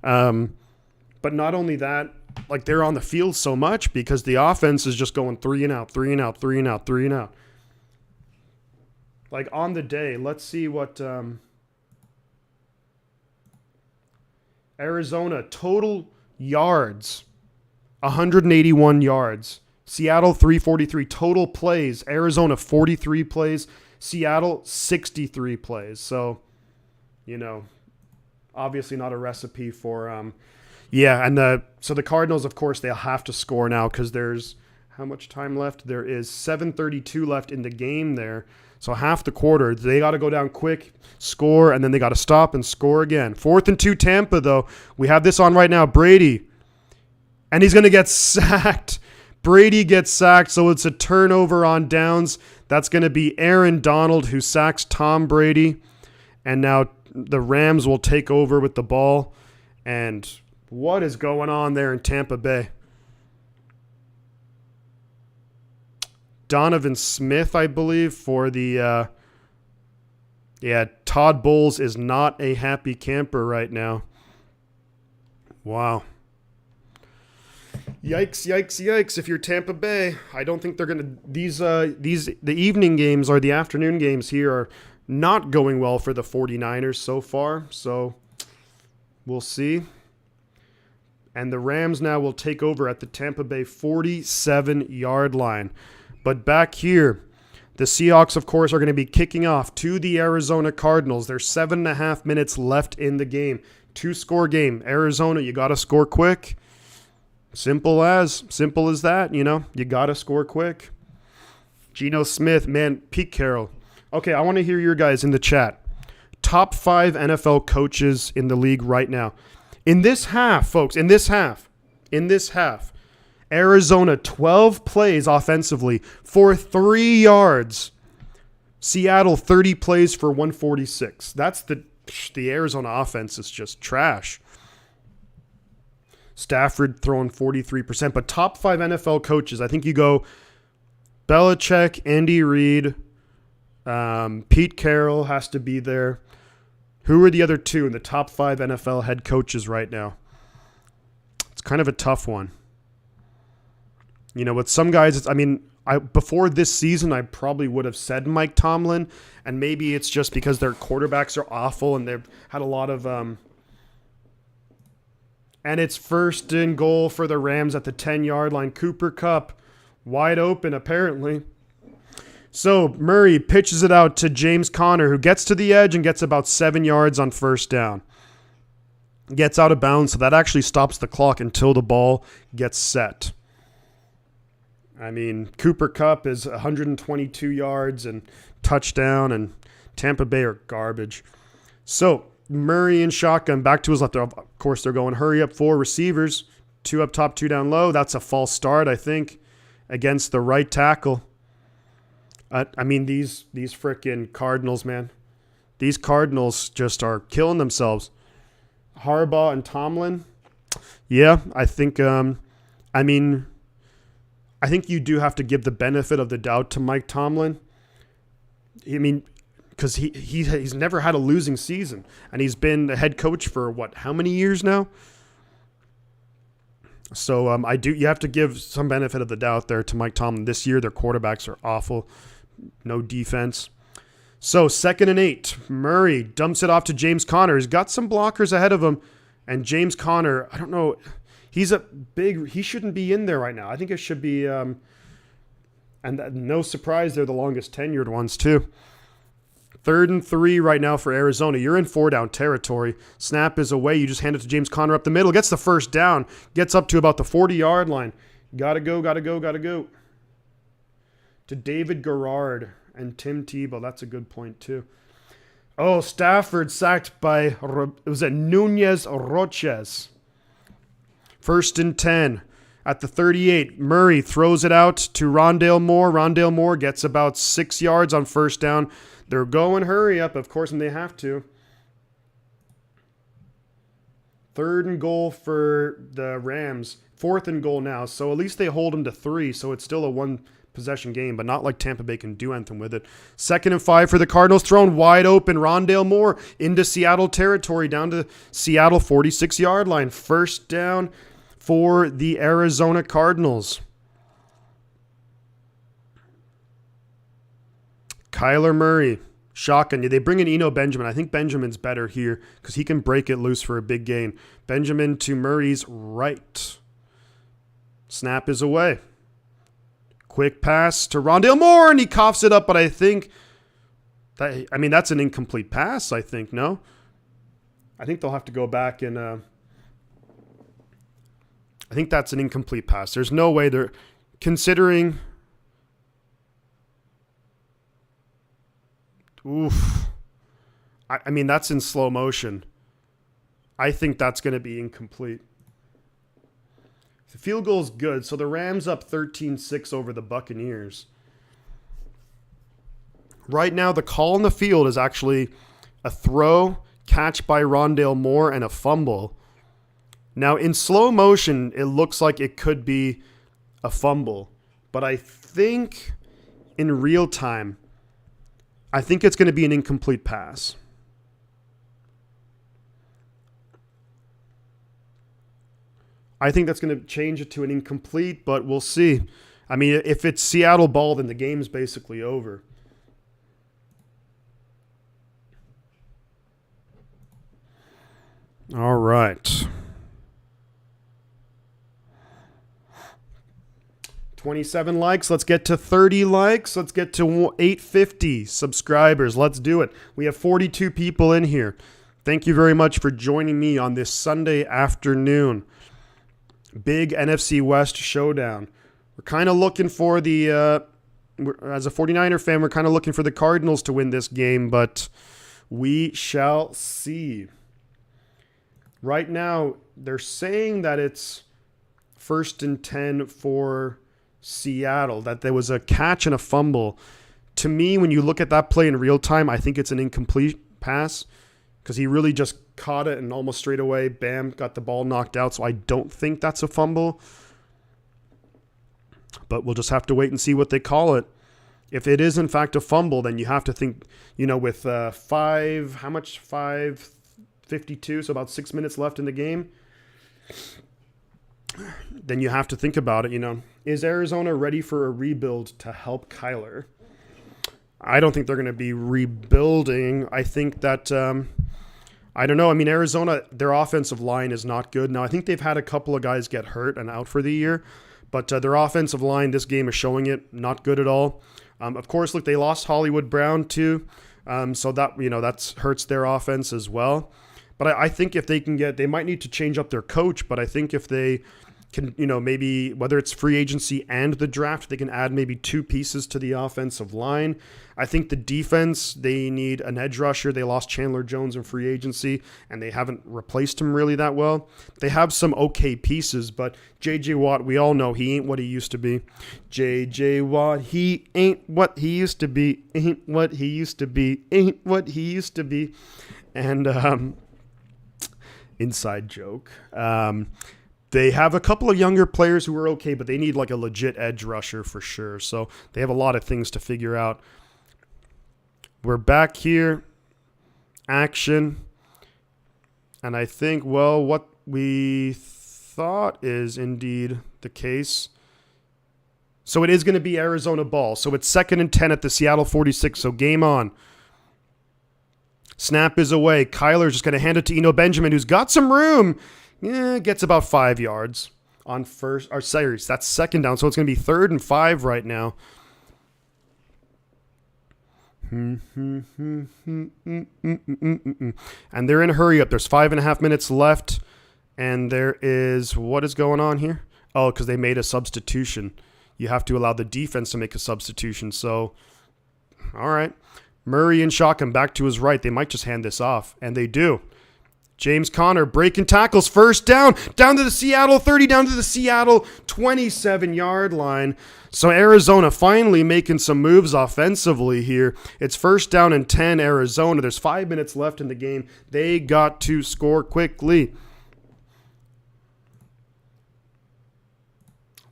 S1: But not only that, like they're on the field so much because the offense is just going 3 and out, 3 and out, 3 and out, 3 and out. Like on the day, let's see what Arizona total yards. 181 yards. Seattle 343 total plays. Arizona 43 plays. Seattle 63 plays. So, obviously not a recipe for and so the Cardinals, of course, they'll have to score now because there's how much time left? There is 7:32 left in the game there. So half the quarter, they got to go down quick, score, and then they got to stop and score again. 4th and 2 Tampa though. We have this on right now. Brady. And he's going to get sacked. Brady gets sacked, so it's a turnover on downs. That's going to be Aaron Donald who sacks Tom Brady. And now the Rams will take over with the ball. And what is going on there in Tampa Bay? Donovan Smith, I believe, for the... Todd Bowles is not a happy camper right now. Wow. Yikes. If you're Tampa Bay, I don't think they're going to... The evening games or the afternoon games here are not going well for the 49ers so far. So we'll see. And the Rams now will take over at the Tampa Bay 47-yard line. But back here, the Seahawks, of course, are going to be kicking off to the Arizona Cardinals. There's 7.5 minutes left in the game. 2-score game. Arizona, you got to score quick. Simple as that, You got to score quick. Geno Smith, man, Pete Carroll. Okay, I want to hear your guys in the chat. Top 5 NFL coaches in the league right now. In this half, folks, in this half, Arizona 12 plays offensively for 3 yards. Seattle 30 plays for 146. That's the Arizona offense is just trash. Stafford throwing 43%. But top 5 NFL coaches, I think you go Belichick, Andy Reid, Pete Carroll has to be there. Who are the other 2 in the top 5 NFL head coaches right now? It's kind of a tough one. With some guys, before this season, I probably would have said Mike Tomlin, and maybe it's just because their quarterbacks are awful and they've had a lot of and it's 1st and goal for the Rams at the 10-yard line. Cooper Kupp, wide open apparently. So Murray pitches it out to James Conner, who gets to the edge and gets about 7 yards on 1st down. Gets out of bounds, so that actually stops the clock until the ball gets set. Cooper Kupp is 122 yards and touchdown, and Tampa Bay are garbage. So Murray in shotgun, back to his left. Of course, they're going hurry up 4 receivers, 2 up top, 2 down low. That's a false start, I think, against the right tackle. These frickin' Cardinals, man. These Cardinals just are killing themselves. Harbaugh and Tomlin. Yeah, I think I think you do have to give the benefit of the doubt to Mike Tomlin. Because he's never had a losing season, and he's been the head coach for how many years now? So you have to give some benefit of the doubt there to Mike Tomlin. This year, their quarterbacks are awful, no defense. So 2nd and 8, Murray dumps it off to James Conner. He's got some blockers ahead of him, and James Conner, I don't know. He shouldn't be in there right now. I think it should be, and no surprise, they're the longest tenured ones too. 3rd and 3 right now for Arizona. You're in 4-down territory. Snap is away. You just hand it to James Conner up the middle. Gets the 1st down. Gets up to about the 40-yard line. Gotta go. To David Garrard and Tim Tebow. That's a good point too. Oh, Stafford sacked by, Nunez Roches. 1st and 10 at the 38. Murray throws it out to Rondale Moore. Rondale Moore gets about 6 yards on 1st down. They're going hurry up, of course, and they have to. 3rd and goal for the Rams. 4th and goal now. So at least they hold them to 3, so it's still a 1-possession game, but not like Tampa Bay can do anything with it. 2nd and 5 for the Cardinals. Thrown wide open. Rondale Moore into Seattle territory, down to Seattle 46-yard line. 1st down for the Arizona Cardinals. Kyler Murray, shotgun. They bring in Eno Benjamin. I think Benjamin's better here because he can break it loose for a big gain. Benjamin to Murray's right. Snap is away. Quick pass to Rondale Moore, and he coughs it up, but I think that's an incomplete pass, I think, no? I think they'll have to go back and I think that's an incomplete pass. There's no way they're considering. Oof. That's in slow motion. I think that's going to be incomplete. The field goal is good. So the Rams up 13-6 over the Buccaneers. Right now, the call on the field is actually a throw, catch by Rondale Moore, and a fumble. Now, in slow motion, it looks like it could be a fumble. But I think in real time, I think it's going to be an incomplete pass. I think that's going to change it to an incomplete, but we'll see. If it's Seattle ball, then the game's basically over. All right. 27 likes. Let's get to 30 likes. Let's get to 850 subscribers. Let's do it. We have 42 people in here. Thank you very much for joining me on this Sunday afternoon. Big NFC West showdown. We're kind of looking for the, as a 49er fan, we're kind of looking for the Cardinals to win this game, but we shall see. Right now, they're saying that it's 1st and 10 for Seattle, that there was a catch and a fumble. To me, when you look at that play in real time, I think it's an incomplete pass because he really just caught it and almost straight away, bam, got the ball knocked out. So I don't think that's a fumble. But we'll just have to wait and see what they call it. If it is, in fact, a fumble, then you have to think, with 5:52, so about 6 minutes left in the game, then you have to think about it, Is Arizona ready for a rebuild to help Kyler? I don't think they're going to be rebuilding. I think that, I don't know. I mean, Arizona, their offensive line is not good. Now, I think they've had a couple of guys get hurt and out for the year, but their offensive line, this game is showing it, not good at all. Of course, look, they lost Hollywood Brown too, so that, that hurts their offense as well. But I think if they can they might need to change up their coach, but I think if they can, maybe whether it's free agency and the draft, they can add maybe 2 pieces to the offensive line. I think the defense, they need an edge rusher. They lost Chandler Jones in free agency, and they haven't replaced him really that well. They have some okay pieces, but J.J. Watt, we all know he ain't what he used to be. J.J. Watt, he ain't what he used to be, ain't what he used to be, ain't what he used to be. And inside joke. They have a couple of younger players who are okay, but they need like a legit edge rusher for sure. So they have a lot of things to figure out. We're back here. Action. And I think, what we thought is indeed the case. So it is going to be Arizona ball. So it's 2nd and 10 at the Seattle 46. So game on. Snap is away. Kyler's just going to hand it to Eno Benjamin, who's got some room. Gets about 5 yards on first. Or sorry, that's 2nd down. So it's going to be 3rd and 5 right now. And they're in a hurry up. There's 5.5 minutes left. And there is, what is going on here? Oh, because they made a substitution. You have to allow the defense to make a substitution. So, all right. Murray and shotgun back to his right. They might just hand this off. And they do. James Conner breaking tackles. 1st down. Down to the Seattle 30. Down to the Seattle 27-yard line. So Arizona finally making some moves offensively here. It's 1st down and 10 Arizona. There's 5 minutes left in the game. They got to score quickly.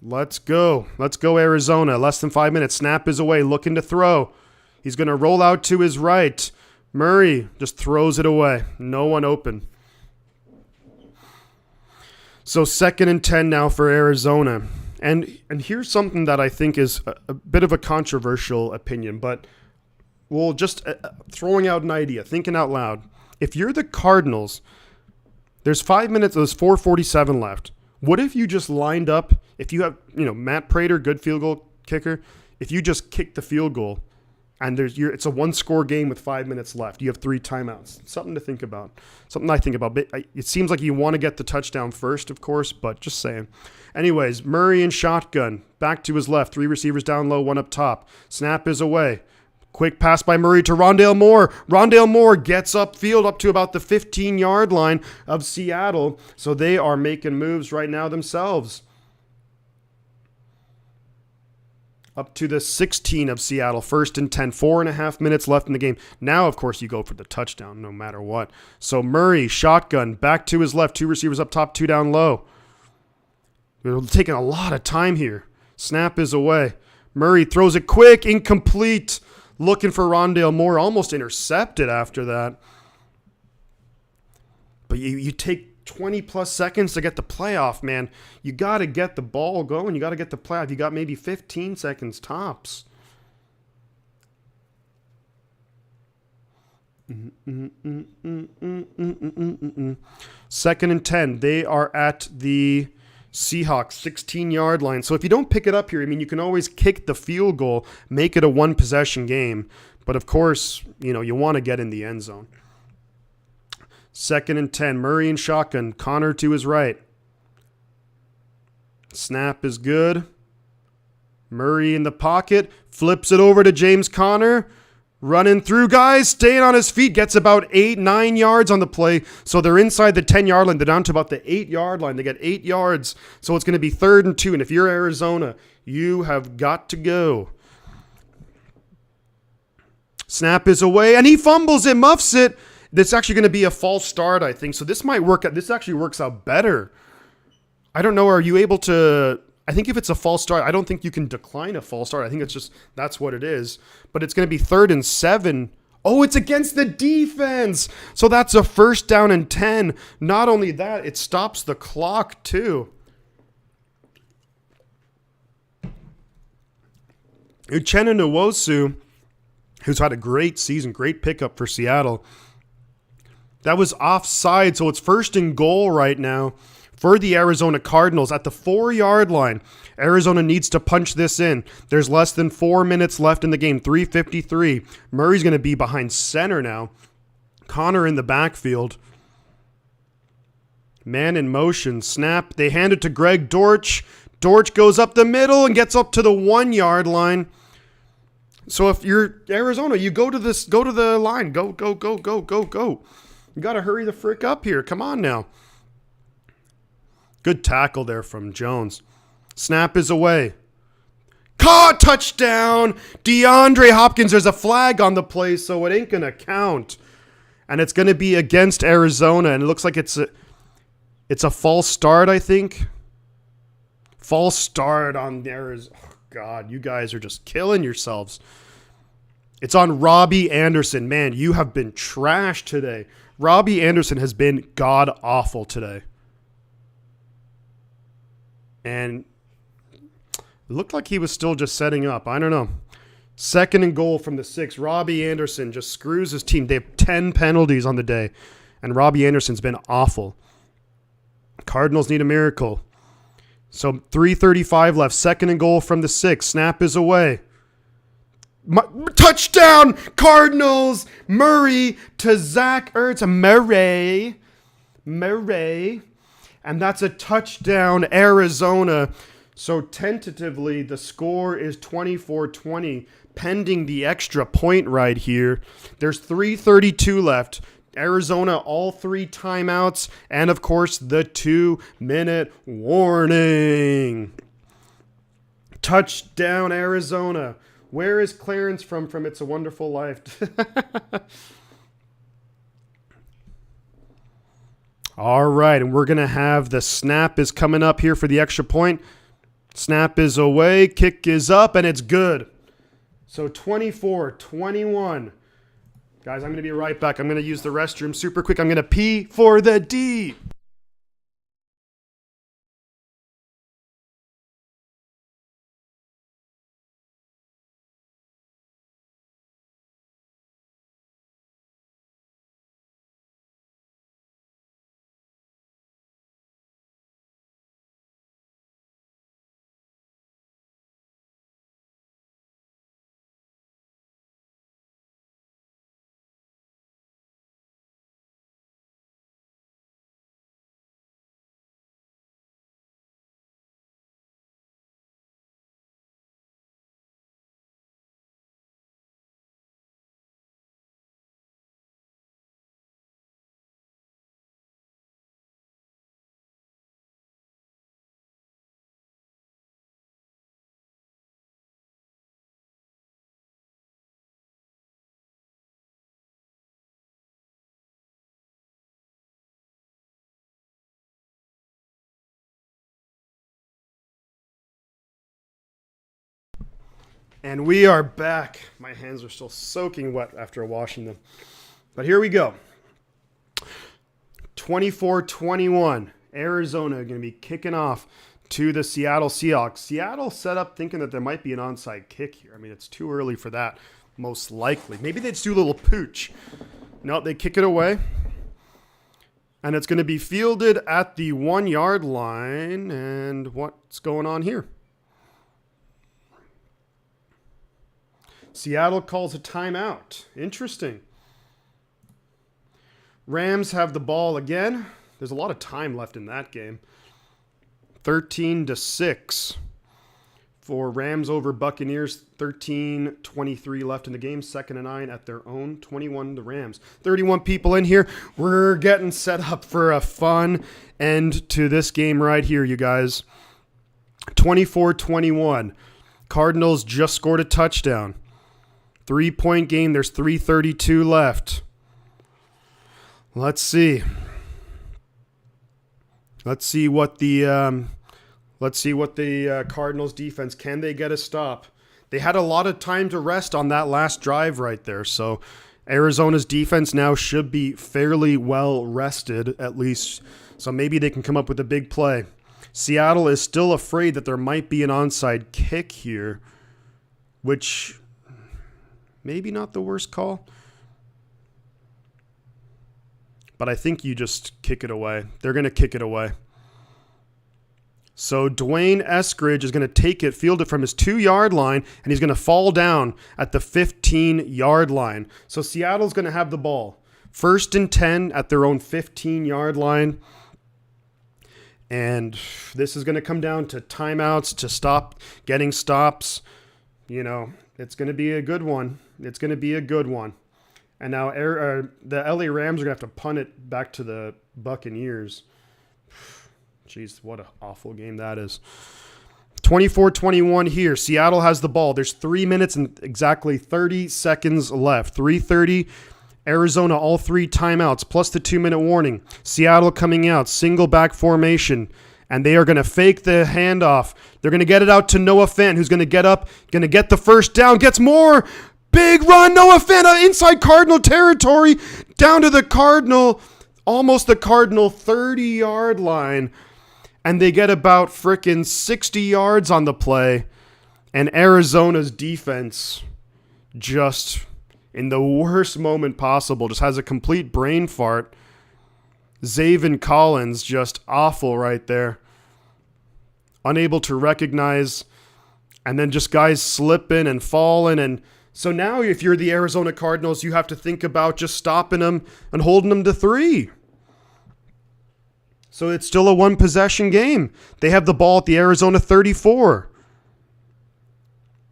S1: Let's go. Let's go Arizona. Less than 5 minutes. Snap is away. Looking to throw. He's going to roll out to his right. Murray just throws it away. No one open. So 2nd and 10 now for Arizona. And here's something that I think is a bit of a controversial opinion, but we'll just throwing out an idea, thinking out loud. If you're the Cardinals, there's 5 minutes, there's 4:47 left. What if you just lined up, if you have, Matt Prater, good field goal kicker, if you just kick the field goal, and it's a 1-score game with 5 minutes left. You have 3 timeouts. Something to think about. Something I think about. It seems like you want to get the touchdown first, of course, but just saying. Anyways, Murray and shotgun. Back to his left. 3 receivers down low, 1 up top. Snap is away. Quick pass by Murray to Rondale Moore. Rondale Moore gets upfield up to about the 15-yard line of Seattle. So they are making moves right now themselves. Up to the 16 of Seattle, 1st and 10, 4.5 minutes left in the game. Now, of course, you go for the touchdown no matter what. So Murray, shotgun, back to his left, 2 receivers up top, 2 down low. We're taking a lot of time here. Snap is away. Murray throws it quick, incomplete. Looking for Rondale Moore, almost intercepted after that. But you take 20-plus seconds to get the playoff, man. You got to get the ball going. You got to get the playoff. You got maybe 15 seconds tops. 2nd and 10. They are at the Seahawks 16-yard line. So if you don't pick it up here, I mean, you can always kick the field goal, make it a one-possession game. But of course, you want to get in the end zone. 2nd and 10. Murray and shotgun. Connor to his right. Snap is good. Murray in the pocket. Flips it over to James Conner. Running through, guys. Staying on his feet. Gets about 8-9 yards on the play. So they're inside the 10-yard line. They're down to about the 8-yard line. They get 8 yards. So it's going to be 3rd and 2. And if you're Arizona, you have got to go. Snap is away. And he fumbles it. Muffs it. This is actually going to be a false start, I think. So this might work out. This actually works out better. I don't know. Are you able to... I think if it's a false start, I don't think you can decline a false start. I think it's just, that's what it is. But it's going to be 3rd and 7. Oh, it's against the defense. So that's a 1st down and 10. Not only that, it stops the clock too. Uchenna Nwosu, who's had a great season, great pickup for Seattle. That was offside, so it's 1st and goal right now for the Arizona Cardinals at the 4-yard line. Arizona needs to punch this in. There's less than 4 minutes left in the game, 3:53. Murray's going to be behind center now. Connor in the backfield. Man in motion. Snap. They hand it to Greg Dortch. Dortch goes up the middle and gets up to the 1-yard line. So if you're Arizona, you go to the line. Go, go, go, go, go, go. You got to hurry the frick up here. Come on now. Good tackle there from Jones. Snap is away. Caught, touchdown. DeAndre Hopkins, there's a flag on the play, so it ain't going to count. And it's going to be against Arizona, and it looks like it's a false start, I think. False start on Arizona. Oh, God, you guys are just killing yourselves. It's on Robbie Anderson. Man, you have been trashed today. Robbie Anderson has been god-awful today. And it looked like he was still just setting up. I don't know. 2nd and goal from the 6. Robbie Anderson just screws his team. They have 10 penalties on the day. And Robbie Anderson's been awful. Cardinals need a miracle. So 3:35 left. 2nd and goal from the 6. Snap is away. Touchdown, Cardinals. Murray to Zach Ertz. Murray. And that's a touchdown, Arizona. So tentatively, the score is 24-20, pending the extra point right here. There's 3:32 left. Arizona, all 3 timeouts, and of course, the 2-minute warning. Touchdown, Arizona. Where is Clarence from It's a Wonderful Life? All right, and we're going to have the snap is coming up here for the extra point. Snap is away, kick is up, and it's good. So 24-21. Guys, I'm going to be right back. I'm going to use the restroom super quick. I'm going to pee for the D. And we are back. My hands are still soaking wet after washing them. But here we go. 24-21. Arizona going to be kicking off to the Seattle Seahawks. Seattle set up thinking that there might be an onside kick here. I mean, it's too early for that, most likely. Maybe they just do a little pooch. No, they kick it away. And it's going to be fielded at the 1 yard line. And what's going on here? Seattle calls a timeout. Interesting. Rams have the ball again. There's a lot of time left in that game. 13-6 for Rams over Buccaneers. 13:23 left in the game. 2nd and 9 at their own 21 the Rams. 31 people in here. We're getting set up for a fun end to this game right here, you guys. 24-21. Cardinals just scored a touchdown. 3-point game. There's 3:32 left. Let's see. Let's see what the Cardinals defense, can they get a stop? They had a lot of time to rest on that last drive right there. So Arizona's defense now should be fairly well rested at least. So maybe they can come up with a big play. Seattle is still afraid that there might be an onside kick here, which maybe not the worst call. But I think you just kick it away. They're going to kick it away. So Dwayne Eskridge is going to take it, field it from his 2-yard line, and he's going to fall down at the 15-yard line. So Seattle's going to have the ball. 1st and 10 at their own 15-yard line. And this is going to come down to timeouts, to stop getting stops. You know, it's going to be a good one. It's going to be a good one. And now the LA Rams are going to have to punt it back to the Buccaneers. Jeez, what an awful game that is. 24-21 here. Seattle has the ball. There's 3 minutes and exactly 30 seconds left. 3:30. Arizona, all 3 timeouts, plus the 2-minute warning. Seattle coming out, single back formation. And they are going to fake the handoff. They're going to get it out to Noah Fant, who's going to get up, going to get the first down, gets more. Big run, Noah Fant inside Cardinal territory, down to the Cardinal, almost the Cardinal 30-yard line. And they get about frickin' 60 yards on the play. And Arizona's defense just, in the worst moment possible, just has a complete brain fart. Zaven Collins, just awful right there. Unable to recognize. And then just guys slipping and falling. And so now if you're the Arizona Cardinals, you have to think about just stopping them and holding them to 3. So it's still a 1-possession game. They have the ball at the Arizona 34.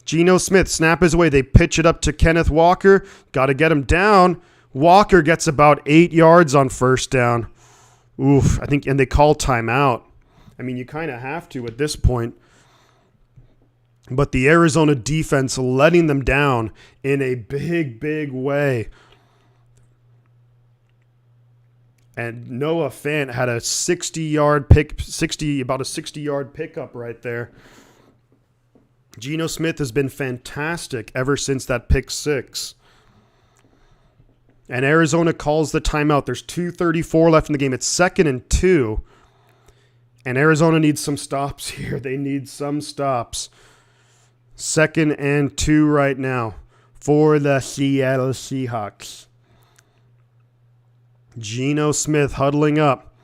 S1: Geno Smith, snap is away. They pitch it up to Kenneth Walker. Got to get him down. Walker gets about 8 yards on first down. Oof, I think, and they call timeout. I mean, you kind of have to at this point. But the Arizona defense letting them down in a big, big way. And Noah Fant had a 60-yard about a 60-yard pickup right there. Geno Smith has been fantastic ever since that pick 6. And Arizona calls the timeout. There's 2:34 left in the game. It's 2nd and 2. And Arizona needs some stops here. They need some stops. 2nd and 2 right now for the Seattle Seahawks. Geno Smith huddling up.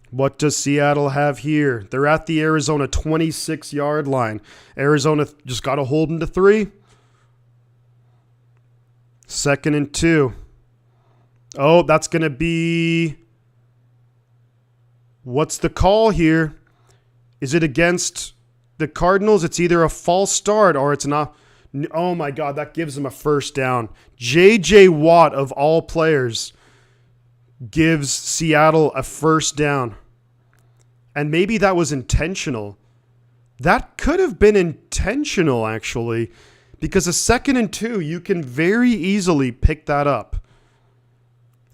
S1: What does Seattle have here? They're at the Arizona 26-yard line. Arizona just got to hold them to 3. 2nd and 2. Oh, that's going to be... What's the call here? Is it against the Cardinals? It's either a false start or it's not. Oh my God, that gives them a first down. J.J. Watt, of all players, gives Seattle a first down. And maybe that was intentional. That could have been intentional, actually, because a 2nd and 2, you can very easily pick that up.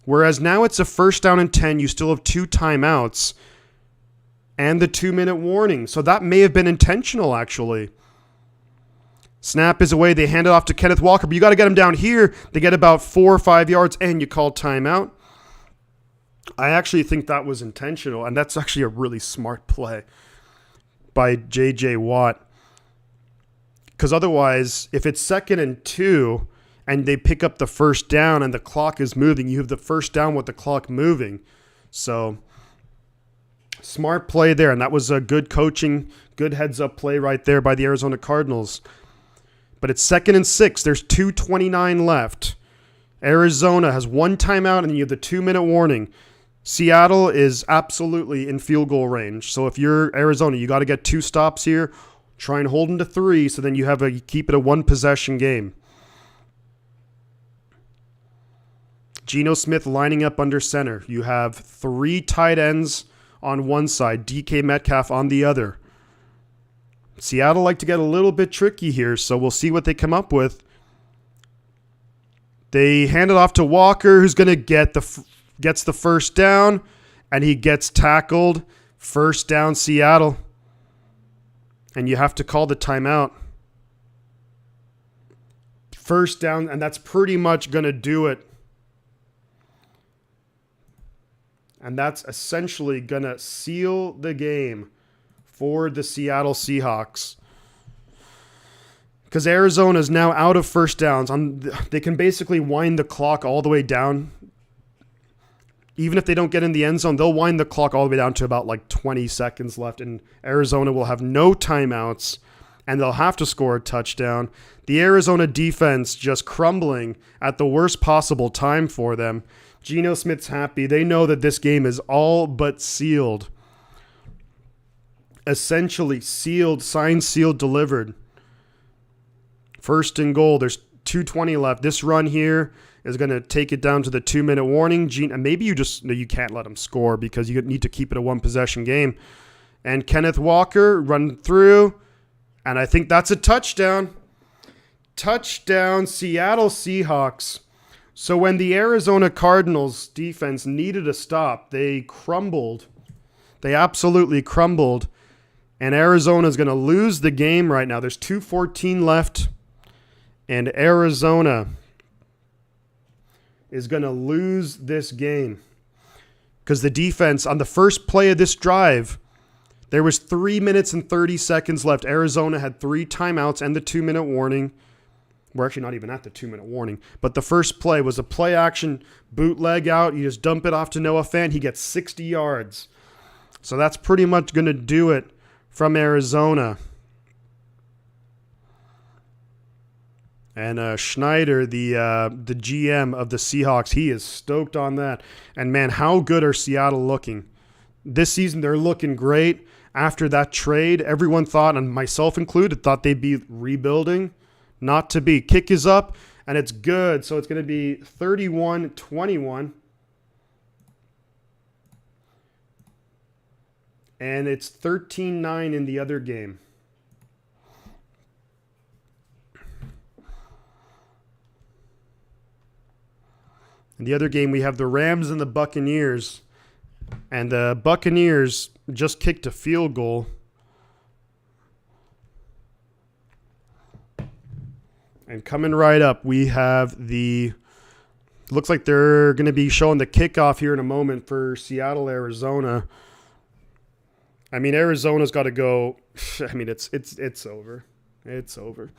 S1: Whereas now it's a first down and 10, you still have 2 timeouts and the 2-minute warning. So that may have been intentional, actually. Snap is away. They hand it off to Kenneth Walker, but you got to get him down here. They get about 4 or 5 yards, and you call timeout. I actually think that was intentional, and that's actually a really smart play by J.J. Watt. Because otherwise, if it's 2nd and 2, and they pick up the first down and the clock is moving. You have the first down with the clock moving. So smart play there, and that was a good coaching, good heads-up play right there by the Arizona Cardinals. But it's 2nd and 6. There's 2:29 left. Arizona has one timeout, and you have the 2-minute warning. Seattle is absolutely in field goal range. So if you're Arizona, you got to get 2 stops here. Try and hold them to 3, so then you keep it a 1-possession game. Geno Smith lining up under center. You have 3 tight ends on one side, DK Metcalf on the other. Seattle like to get a little bit tricky here, so we'll see what they come up with. They hand it off to Walker, who's going to gets the first down, and he gets tackled. First down, Seattle. And you have to call the timeout. First down, and that's pretty much going to do it. And that's essentially going to seal the game for the Seattle Seahawks. Because Arizona is now out of first downs. They can basically wind the clock all the way down. Even if they don't get in the end zone, they'll wind the clock all the way down to about like 20 seconds left. And Arizona will have no timeouts, and they'll have to score a touchdown. The Arizona defense just crumbling at the worst possible time for them. Geno Smith's happy. They know that this game is all but sealed. Essentially sealed, signed, sealed, delivered. First and goal. There's 2:20 left. This run here is going to take it down to the 2-minute warning. Maybe you can't let them score because you need to keep it a 1-possession game. And Kenneth Walker run through, and I think that's a touchdown. Touchdown, Seattle Seahawks. So when the Arizona Cardinals defense needed a stop, they crumbled. They absolutely crumbled. And Arizona is going to lose the game right now. There's 2:14 left. And Arizona is going to lose this game. Because the defense, on the first play of this drive, there was 3 minutes and 30 seconds left. Arizona had 3 timeouts and the 2-minute warning. We're actually not even at the 2-minute warning. But the first play was a play action bootleg out. You just dump it off to Noah Fant. He gets 60 yards. So that's pretty much going to do it from Arizona. And Schneider, the GM of the Seahawks, he is stoked on that. And man, how good are Seattle looking? This season, they're looking great. After that trade, everyone thought, and myself included, thought they'd be rebuilding. Not to be. Kick is up, and it's good. So it's going to be 31-21. And it's 13-9 in the other game. In the other game, we have the Rams and the Buccaneers. And the Buccaneers just kicked a field goal. And coming right up, we have looks like they're going to be showing the kickoff here in a moment for Seattle, Arizona. I mean, Arizona's got to go. I mean, it's over. It's over.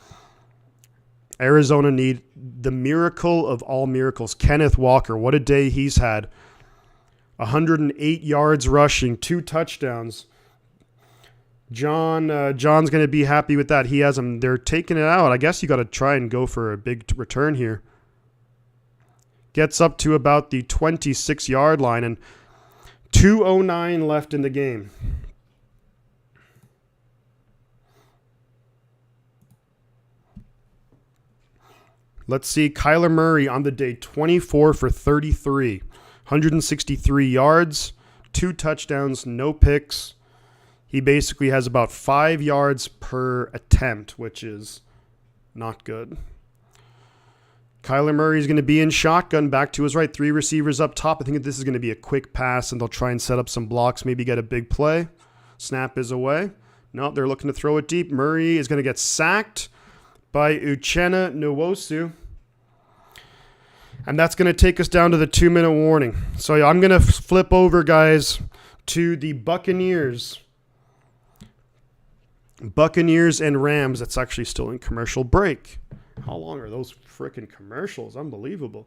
S1: Arizona need the miracle of all miracles. Kenneth Walker, what a day he's had. 108 yards rushing, 2 touchdowns. John's going to be happy with that. He has them. They're taking it out. I guess you got to try and go for a big return here. Gets up to about the 26-yard line, and 2:09 left in the game. Let's see. Kyler Murray on the day, 24 for 33. 163 yards, 2 touchdowns, no picks. He basically has about 5 yards per attempt, which is not good. Kyler Murray is going to be in shotgun, back to his right. 3 receivers up top. I think this is going to be a quick pass, and they'll try and set up some blocks, maybe get a big play. Snap is away. No, they're looking to throw it deep. Murray is going to get sacked by Uchenna Nwosu. And that's going to take us down to the 2-minute warning. So I'm going to flip over, guys, to the Buccaneers. Buccaneers and Rams. That's actually still in commercial break. How long are those freaking commercials? Unbelievable.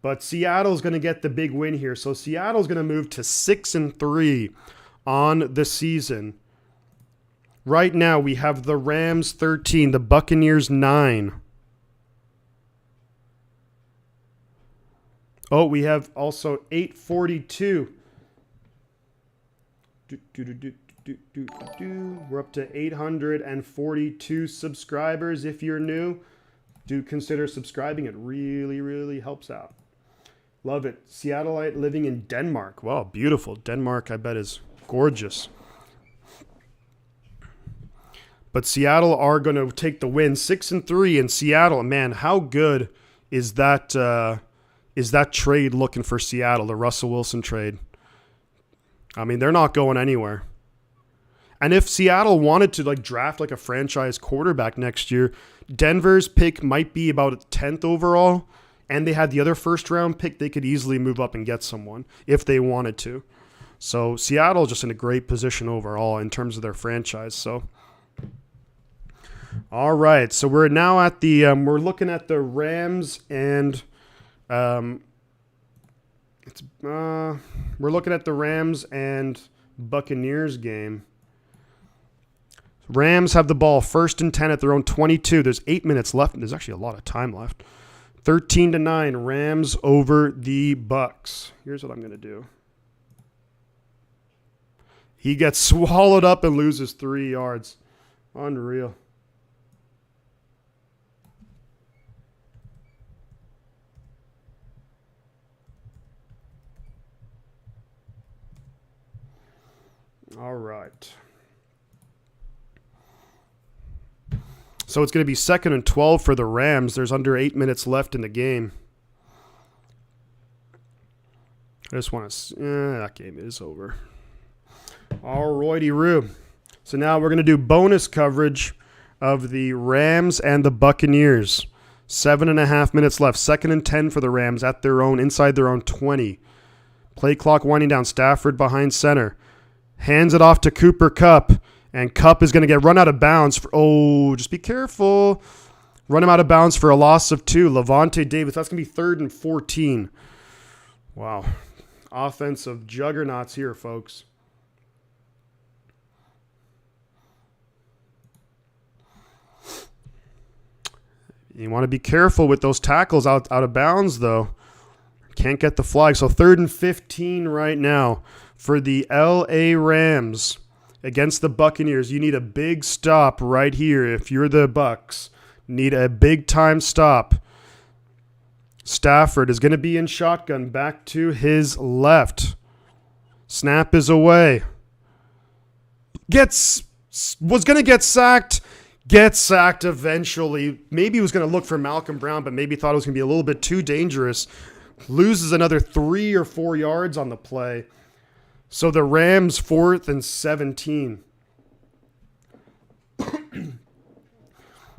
S1: But Seattle's going to get the big win here. So Seattle's going to move to 6-3 on the season. Right now, we have the Rams 13, the Buccaneers 9. Oh, we have also 842. We're up to 842 subscribers. If you're new, do consider subscribing. It really, really helps out. Love it. Seattleite living in Denmark. Wow, beautiful. Denmark, I bet, is gorgeous. But Seattle are going to take the win. 6-3 in Seattle. Man, how good is that trade looking for Seattle, the Russell Wilson trade? I mean, they're not going anywhere. And if Seattle wanted to draft a franchise quarterback next year, Denver's pick might be about 10th overall, and they had the other first-round pick. They could easily move up and get someone if they wanted to. So Seattle just in a great position overall in terms of their franchise. So, all right. So we're now at the we're looking at the Rams and we're looking at the Rams and Buccaneers game. Rams have the ball 1st and 10 at their own 22. There's 8 minutes left. There's actually a lot of time left. 13-9, Rams over the Bucks. Here's what I'm going to do. He gets swallowed up and loses 3 yards. Unreal. All right. So it's going to be 2nd and 12 for the Rams. There's under 8 minutes left in the game. I just want to... that game is over. All righty-roo. So now we're going to do bonus coverage of the Rams and the Buccaneers. 7.5 minutes left. 2nd and 10 for the Rams at their own, inside their own 20. Play clock winding down. Stafford behind center. Hands it off to Cooper Kupp. And Kupp is going to get run out of bounds. Just be careful. Run him out of bounds for a loss of 2. Levante Davis, that's going to be 3rd and 14. Wow. Offensive juggernauts here, folks. You want to be careful with those tackles out of bounds, though. Can't get the flag. So 3rd and 15 right now for the LA Rams. Against the Buccaneers, you need a big stop right here. If you're the Bucs, need a big-time stop. Stafford is going to be in shotgun back to his left. Snap is away. Was going to get sacked. Gets sacked eventually. Maybe he was going to look for Malcolm Brown, but maybe thought it was going to be a little bit too dangerous. Loses another 3 or 4 yards on the play. So the Rams 4th and 17.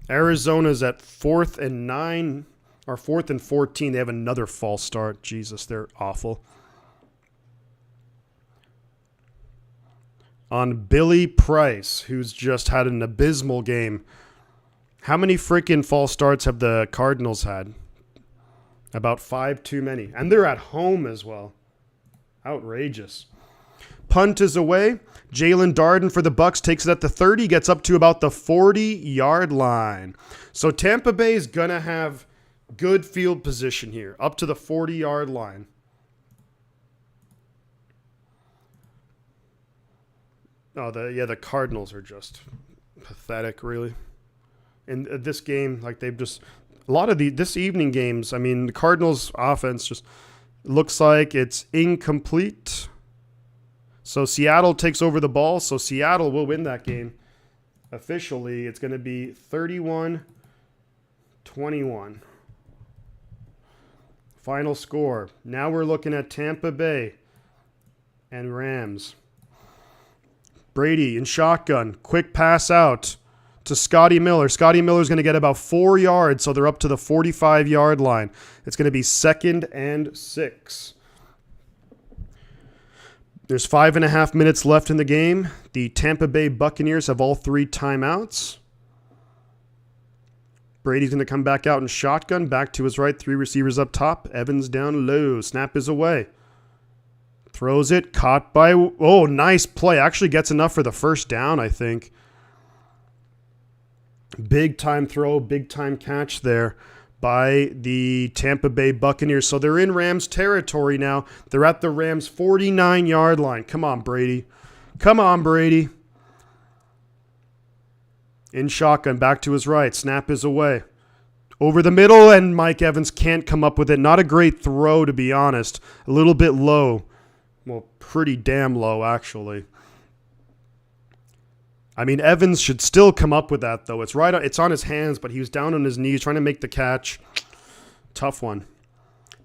S1: Arizona's at 4th and 9 or 4th and 14. They have another false start. Jesus, they're awful. On Billy Price, who's just had an abysmal game. How many freaking false starts have the Cardinals had? About 5 too many. And they're at home as well. Outrageous. Punt is away. Jalen Darden for the Bucs takes it at the 30, gets up to about the 40-yard line. So Tampa Bay is going to have good field position here, up to the 40-yard line. Oh, the Cardinals are just pathetic, really. In this game, they've just a lot of this evening games. I mean, the Cardinals' offense just looks like it's incomplete. So Seattle takes over the ball. So Seattle will win that game. Officially, it's going to be 31-21. Final score. Now we're looking at Tampa Bay and Rams. Brady in shotgun. Quick pass out to Scotty Miller. Scotty Miller's going to get about 4 yards, so they're up to the 45-yard line. It's going to be 2nd and 6. There's 5.5 minutes left in the game. The Tampa Bay Buccaneers have all 3 timeouts. Brady's going to come back out in shotgun. Back to his right. 3 receivers up top. Evans down low. Snap is away. Throws it. Caught by... Oh, nice play. Actually gets enough for the first down, I think. Big time throw. Big time catch there by the Tampa Bay Buccaneers. So they're in Rams territory now. They're at the Rams 49-yard line. Come on, Brady. Come on, Brady. In shotgun, back to his right. Snap is away. Over the middle, and Mike Evans can't come up with it. Not a great throw, to be honest. A little bit low. Well, pretty damn low, actually. I mean, Evans should still come up with that, though. It's on his hands, but he was down on his knees trying to make the catch. Tough one.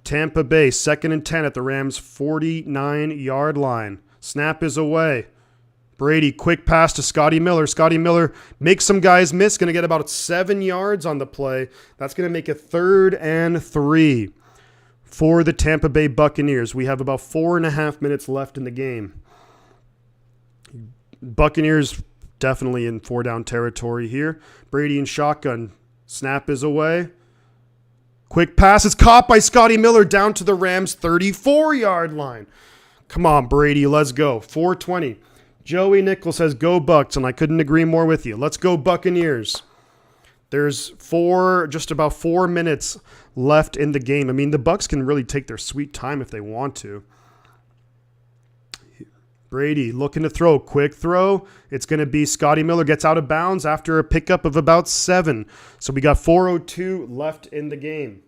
S1: Tampa Bay, 2nd and 10 at the Rams' 49-yard line. Snap is away. Brady, quick pass to Scotty Miller. Scotty Miller makes some guys miss. Going to get about 7 yards on the play. That's going to make it 3rd and 3 for the Tampa Bay Buccaneers. We have about 4.5 minutes left in the game. Buccaneers definitely in 4-down territory here. Brady in shotgun. Snap is away. Quick pass is caught by Scotty Miller down to the Rams' 34-yard line. Come on, Brady. Let's go. 4:20. Joey Nichols says, go Bucs, and I couldn't agree more with you. Let's go Buccaneers. There's just about 4 minutes left in the game. I mean, the Bucs can really take their sweet time if they want to. Brady looking to throw. Quick throw. It's going to be Scotty Miller gets out of bounds after a pickup of about 7. So we got 4:02 left in the game.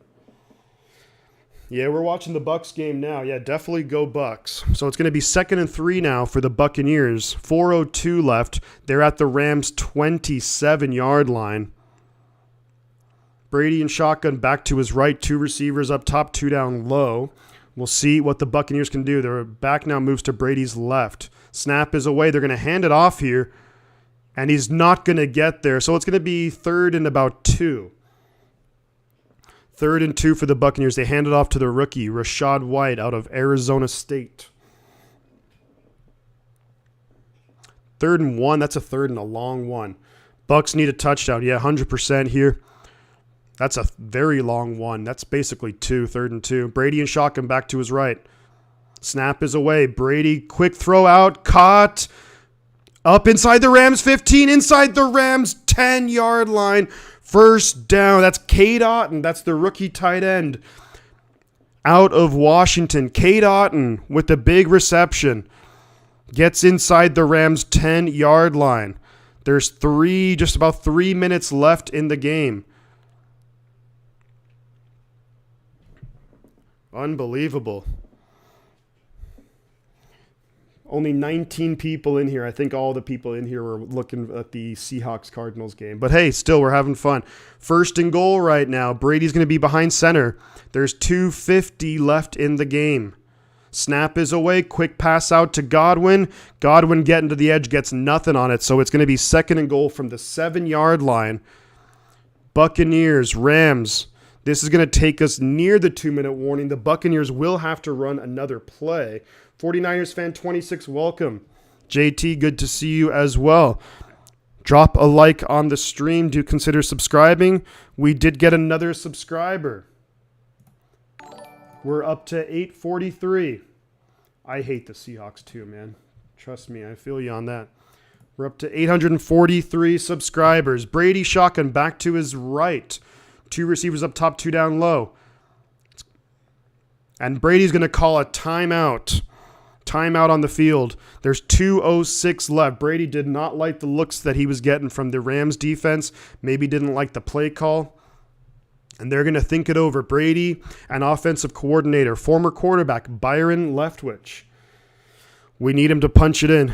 S1: Yeah, we're watching the Bucs game now. Yeah, definitely go Bucs. So it's going to be 2nd and 3 now for the Buccaneers. 4:02 left. They're at the Rams' 27-yard line. Brady in shotgun back to his right. 2 receivers up top, 2 down low. We'll see what the Buccaneers can do. Their back now moves to Brady's left. Snap is away. They're going to hand it off here, and he's not going to get there. So it's going to be 3rd and about 2. 3rd and 2 for the Buccaneers. They hand it off to the rookie, Rachaad White, out of Arizona State. 3rd and 1. That's a 3rd and a long one. Bucs need a touchdown. Yeah, 100% here. That's a very long one. That's basically 2, 3rd and 2. Brady and shotgun back to his right. Snap is away. Brady, quick throw out. Caught. Up inside the Rams 15, inside the Rams 10-yard line. First down. That's Cade Otton. That's the rookie tight end out of Washington. Cade Otton with the big reception. Gets inside the Rams 10-yard line. There's just about 3 minutes left in the game. Unbelievable. Only 19 people in here. I think all the people in here were looking at the Seahawks Cardinals game. But hey, still, we're having fun. 1st and goal right now. Brady's going to be behind center. There's 2:50 left in the game. Snap is away. Quick pass out to Godwin. Godwin getting to the edge, gets nothing on it. So it's going to be 2nd and goal from the 7-yard line. Buccaneers, Rams. This is going to take us near the 2-minute warning. The Buccaneers will have to run another play. 49ers fan 26, welcome. JT, good to see you as well. Drop a like on the stream. Do consider subscribing. We did get another subscriber. We're up to 843. I hate the Seahawks too, man. Trust me, I feel you on that. We're up to 843 subscribers. Brady shotgun back to his right. 2 receivers up top, 2 down low. And Brady's going to call a timeout. Timeout on the field. There's 2:06 left. Brady did not like the looks that he was getting from the Rams defense. Maybe didn't like the play call. And they're going to think it over. Brady, an offensive coordinator, former quarterback Byron Leftwich. We need him to punch it in.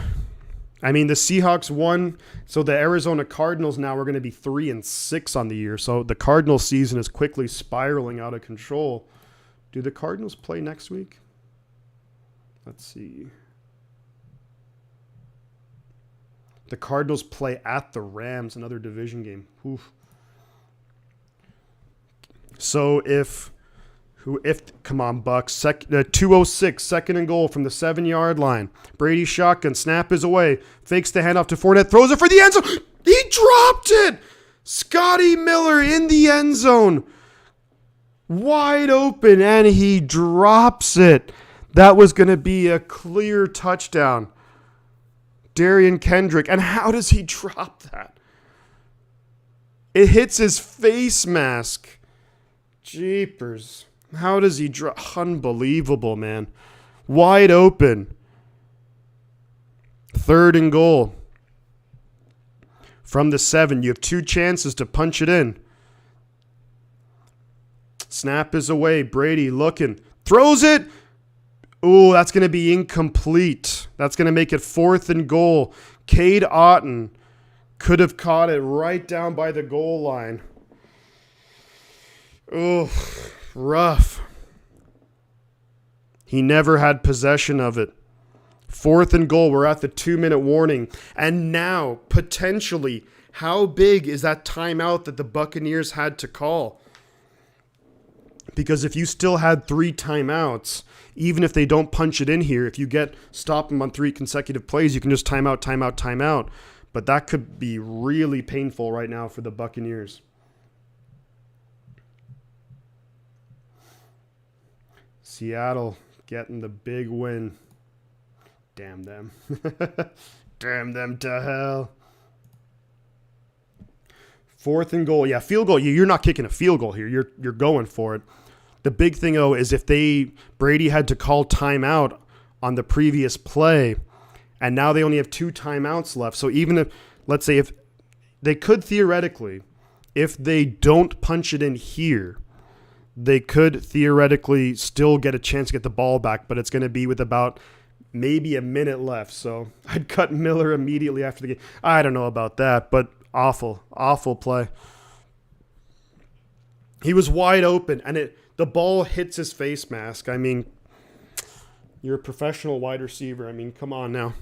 S1: I mean, the Seahawks won, so the Arizona Cardinals now are going to be 3-6 on the year. So the Cardinals season is quickly spiraling out of control. Do the Cardinals play next week? Let's see. The Cardinals play at the Rams, another division game. Oof. So if come on, Bucks, 2:06, 2nd and goal from the 7-yard line. Brady shotgun, snap is away, fakes the handoff to Fournette, throws it for the end zone. He dropped it. Scotty Miller in the end zone. Wide open, and he drops it. That was going to be a clear touchdown. Darian Kendrick. And how does he drop that? It hits his face mask. Jeepers. How does he drop? Unbelievable, man. Wide open. 3rd and goal. From the 7, you have 2 chances to punch it in. Snap is away. Brady looking. Throws it. Ooh, that's going to be incomplete. That's going to make it 4th and goal. Cade Otton could have caught it right down by the goal line. Ooh, rough. He never had possession of it. 4th and goal. We're at the 2-minute warning. And now, potentially, how big is that timeout that the Buccaneers had to call? Because if you still had 3 timeouts, even if they don't punch it in here, if you stop them on 3 consecutive plays, you can just timeout, timeout, timeout. But that could be really painful right now for the Buccaneers. Seattle getting the big win. Damn them. Damn them to hell. 4th and goal. Yeah, field goal. You're not kicking a field goal here. You're going for it. The big thing, though, is if Brady had to call timeout on the previous play, and now they only have 2 timeouts left. So even if, let's say, if they could theoretically, if they don't punch it in here, they could theoretically still get a chance to get the ball back, but it's going to be with about maybe a minute left. So I'd cut Miller immediately after the game. I don't know about that, but awful, awful play. He was wide open, and the ball hits his face mask. I mean, you're a professional wide receiver. I mean, come on now.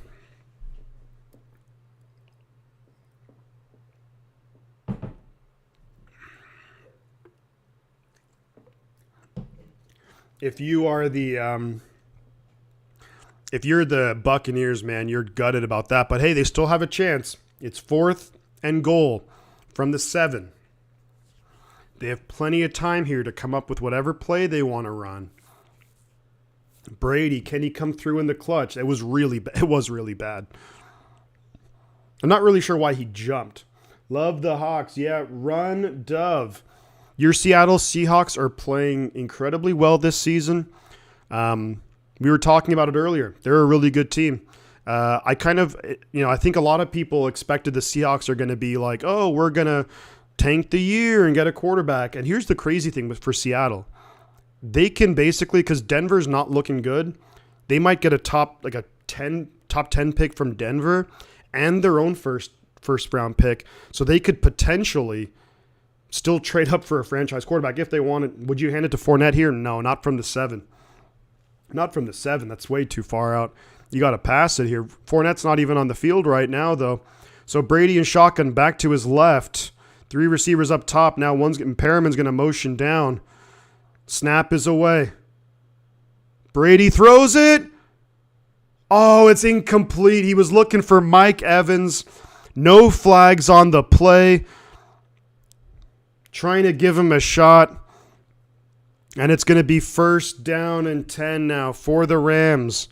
S1: If you're the Buccaneers, man, you're gutted about that. But hey, they still have a chance. It's 4th and goal from the 7. They have plenty of time here to come up with whatever play they want to run. Brady, can he come through in the clutch? It was really bad. I'm not really sure why he jumped. Love the Hawks. Yeah, run, Dove. Your Seattle Seahawks are playing incredibly well this season. We were talking about it earlier. They're a really good team. I think a lot of people expected the Seahawks are going to be like, oh, we're going to tank the year and get a quarterback. And here's the crazy thing for Seattle. They can basically, because Denver's not looking good, they might get a top 10 pick from Denver and their own first round pick. So they could potentially still trade up for a franchise quarterback if they wanted. Would you hand it to Fournette here? No, not from the 7. Not from the 7. That's way too far out. You got to pass it here. Fournette's not even on the field right now, though. So Brady and shotgun back to his left. 3 receivers up top. Now Perriman's going to motion down. Snap is away. Brady throws it. Oh, it's incomplete. He was looking for Mike Evans. No flags on the play. Trying to give him a shot. And it's going to be 1st down and 10 now for the Rams.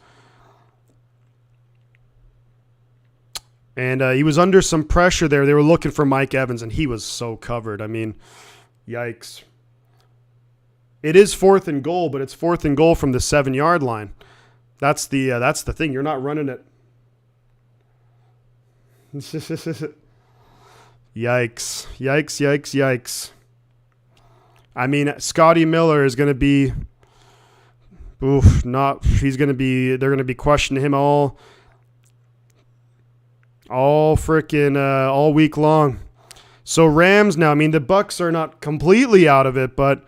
S1: And he was under some pressure there. They were looking for Mike Evans, and he was so covered. I mean, yikes. It is 4th and goal, but it's 4th and goal from the 7-yard line. That's the thing. You're not running it. Yikes. Yikes, yikes, yikes. I mean, Scotty Miller is going to be they're going to be questioning him all week long. So Rams now, I mean, the Bucs are not completely out of it, but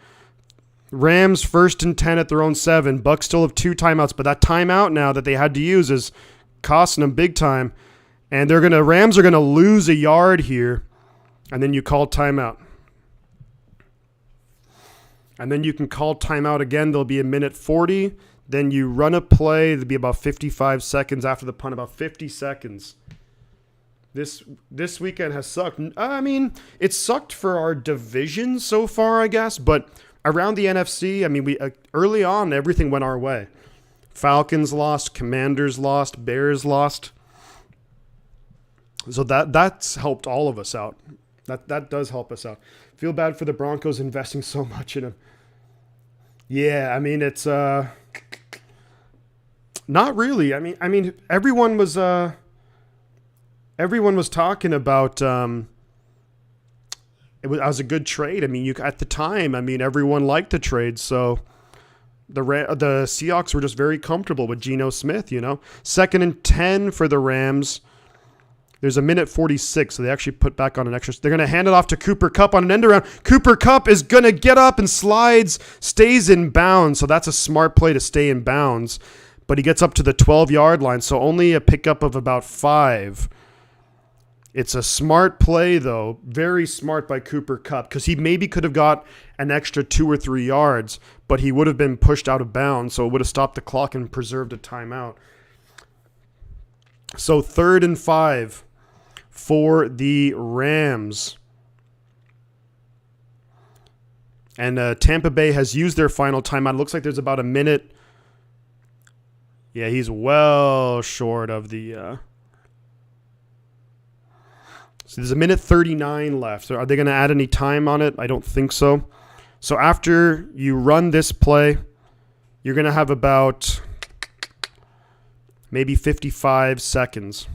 S1: Rams 1st and 10 at their own 7. Bucs still have 2 timeouts, but that timeout now that they had to use is costing them big time. And Rams are going to lose a yard here, and then you call timeout. And then you can call timeout again. There'll be a minute 40. Then you run a play. There'll be about 55 seconds after the punt, about 50 seconds. This weekend has sucked. I mean, it sucked for our division so far, I guess, but around the NFC, I mean, we early on everything went our way. Falcons lost, Commanders lost, Bears lost. So that's helped all of us out. That does help us out. Feel bad for the Broncos investing so much in him. Yeah, I mean it's not really. I mean everyone was talking about it was a good trade. I mean, at the time, I mean everyone liked the trade, so the Seahawks were just very comfortable with Geno Smith, you know. 2nd and 10 for the Rams. There's a minute 46, so they actually put back on an extra. They're going to hand it off to Cooper Kupp on an end around. Cooper Kupp is going to get up and stays in bounds, so that's a smart play to stay in bounds. But he gets up to the 12-yard line, so only a pickup of about 5. It's a smart play, though. Very smart by Cooper Kupp, because he maybe could have got an extra 2 or 3 yards, but he would have been pushed out of bounds, so it would have stopped the clock and preserved a timeout. So 3rd and 5 for the Rams. And Tampa Bay has used their final timeout. It looks like there's about a minute. Yeah, he's well short of the... So there's a minute 39 left. So are they going to add any time on it? I don't think so. So after you run this play, you're going to have about maybe 55 seconds.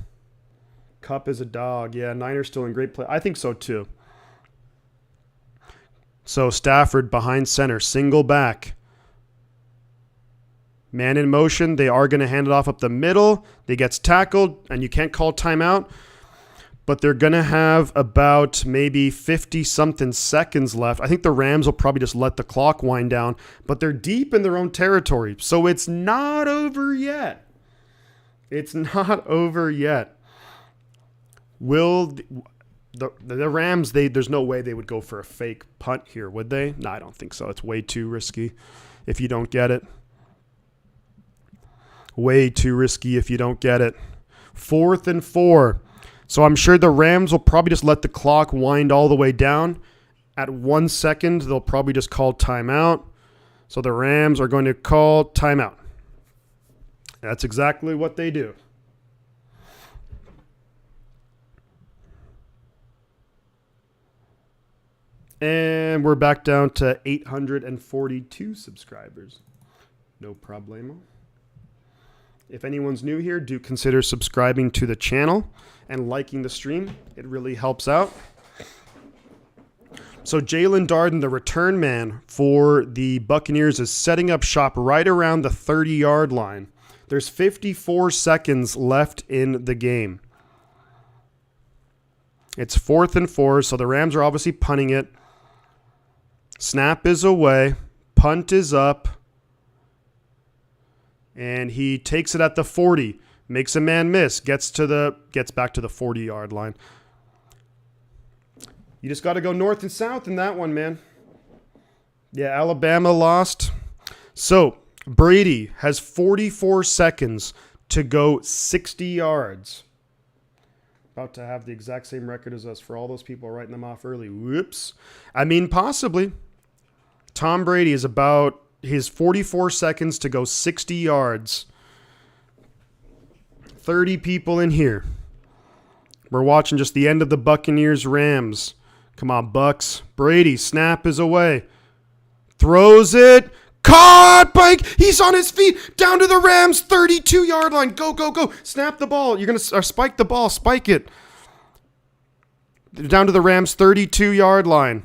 S1: Kupp is a dog. Yeah, Niners still in great play. I think so too. So Stafford behind center, single back. Man in motion. They are going to hand it off up the middle. They gets tackled, and you can't call timeout. But they're going to have about maybe 50-something seconds left. I think the Rams will probably just let the clock wind down. But they're deep in their own territory. So it's not over yet. It's not over yet. Will the Rams, there's no way they would go for a fake punt here, would they? No, I don't think so. It's way too risky if you don't get it. Way too risky if you don't get it. 4th and 4. So I'm sure the Rams will probably just let the clock wind all the way down. At 1 second, they'll probably just call timeout. So the Rams are going to call timeout. That's exactly what they do. And we're back down to 842 subscribers. No problemo. If anyone's new here, do consider subscribing to the channel and liking the stream. It really helps out. So Jalen Darden, the return man for the Buccaneers, is setting up shop right around the 30-yard line. There's 54 seconds left in the game. It's 4th and 4, so the Rams are obviously punting it. Snap is away. Punt is up. And he takes it at the 40. Makes a man miss. Gets back to the 40-yard line. You just got to go north and south in that one, man. Yeah, Alabama lost. So Brady has 44 seconds to go 60 yards. About to have the exact same record as us for all those people writing them off early. Whoops. I mean, possibly. Tom Brady is about his 44 seconds to go 60 yards. 30 people in here. We're watching just the end of the Buccaneers-Rams. Come on, Bucks. Brady, snap is away. Throws it. Caught by... He's on his feet. Down to the Rams' 32-yard line. Go, go, go. Snap the ball. You're going to spike the ball. Spike it. Down to the Rams' 32-yard line.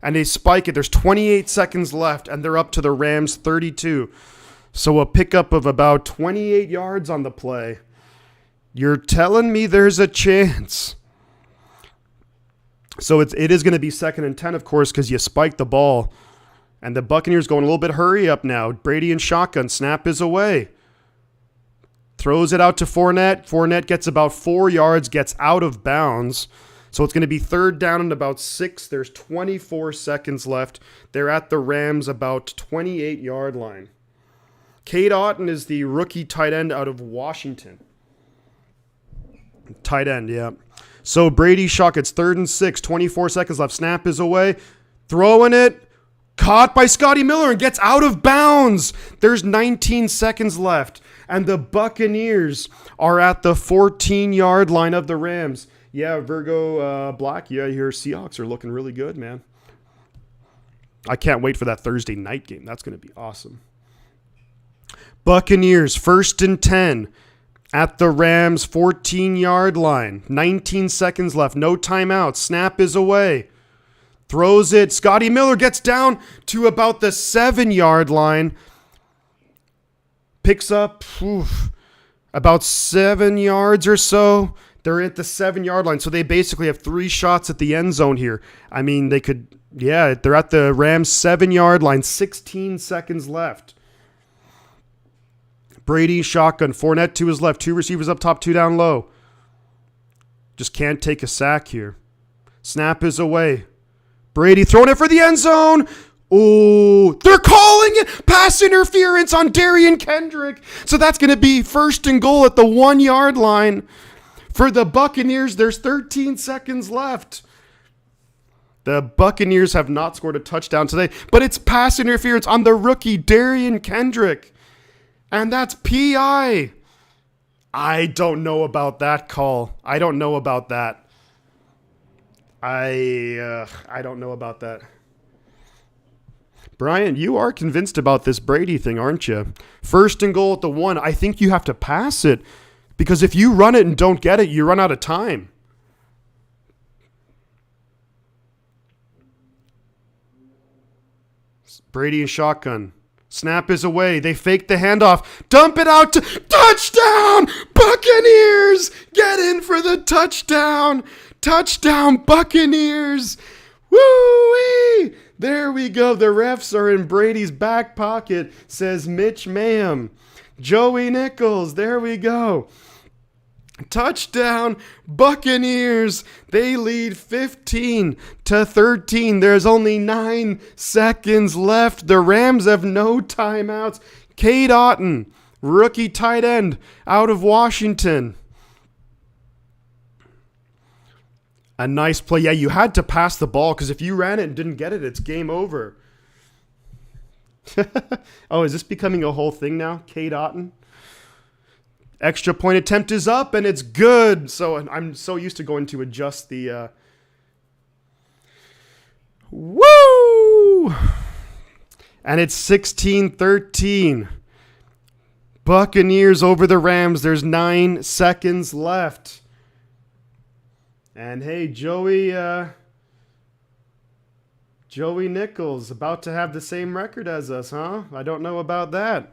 S1: And they spike it. There's 28 seconds left, and they're up to the Rams' 32. So a pickup of about 28 yards on the play. You're telling me there's a chance. So it is going to be 2nd and 10, of course, because you spiked the ball. And the Buccaneers going a little bit hurry up now. Brady in shotgun. Snap is away. Throws it out to Fournette. Fournette gets about 4 yards, gets out of bounds. So it's going to be 3rd down and about 6. There's 24 seconds left. They're at the Rams' about 28-yard line. Cade Otton is the rookie tight end out of Washington. Tight end, yeah. So Brady shot. It's 3rd and 6. 24 seconds left. Snap is away. Throwing it. Caught by Scotty Miller and gets out of bounds. There's 19 seconds left. And the Buccaneers are at the 14-yard line of the Rams. Yeah, Virgo Black. Yeah, your Seahawks are looking really good, man. I can't wait for that Thursday night game. That's going to be awesome. Buccaneers, 1st and 10 at the Rams 14-yard line. 19 seconds left. No timeout. Snap is away. Throws it. Scotty Miller gets down to about the 7-yard line. Picks up about 7 yards or so. They're at the 7-yard line. So they basically have 3 shots at the end zone here. I mean, they could, yeah, they're at the Rams 7-yard line. 16 seconds left. Brady shotgun. Fournette to his left. 2 receivers up top, 2 down low. Just can't take a sack here. Snap is away. Brady throwing it for the end zone. Oh, they're calling it pass interference on Darian Kendrick. So that's going to be 1st and goal at the 1-yard line. For the Buccaneers, there's 13 seconds left. The Buccaneers have not scored a touchdown today, but it's pass interference on the rookie Darian Kendrick. And that's PI. I don't know about that call. I don't know about that. I don't know about that. Brian, you are convinced about this Brady thing, aren't you? 1st and goal at the 1. I think you have to pass it because if you run it and don't get it, you run out of time. Brady and shotgun. Snap is away. They fake the handoff. Dump it out to touchdown. Buccaneers get in for the touchdown. Touchdown, Buccaneers. Woo-wee. There we go. The refs are in Brady's back pocket, says Mitch Mayhem. Joey Nichols. There we go. Touchdown, Buccaneers. They lead 15-13. There's only 9 seconds left. The Rams have no timeouts. Cade Otton, rookie tight end out of Washington. A nice play. Yeah, you had to pass the ball because if you ran it and didn't get it, it's game over. Oh, is this becoming a whole thing now? Cade Otton? Extra point attempt is up, and it's good. So I'm so used to going to adjust the... Woo! And it's 16-13. Buccaneers over the Rams. There's 9 seconds left. And hey, Joey Nichols about to have the same record as us, huh? I don't know about that.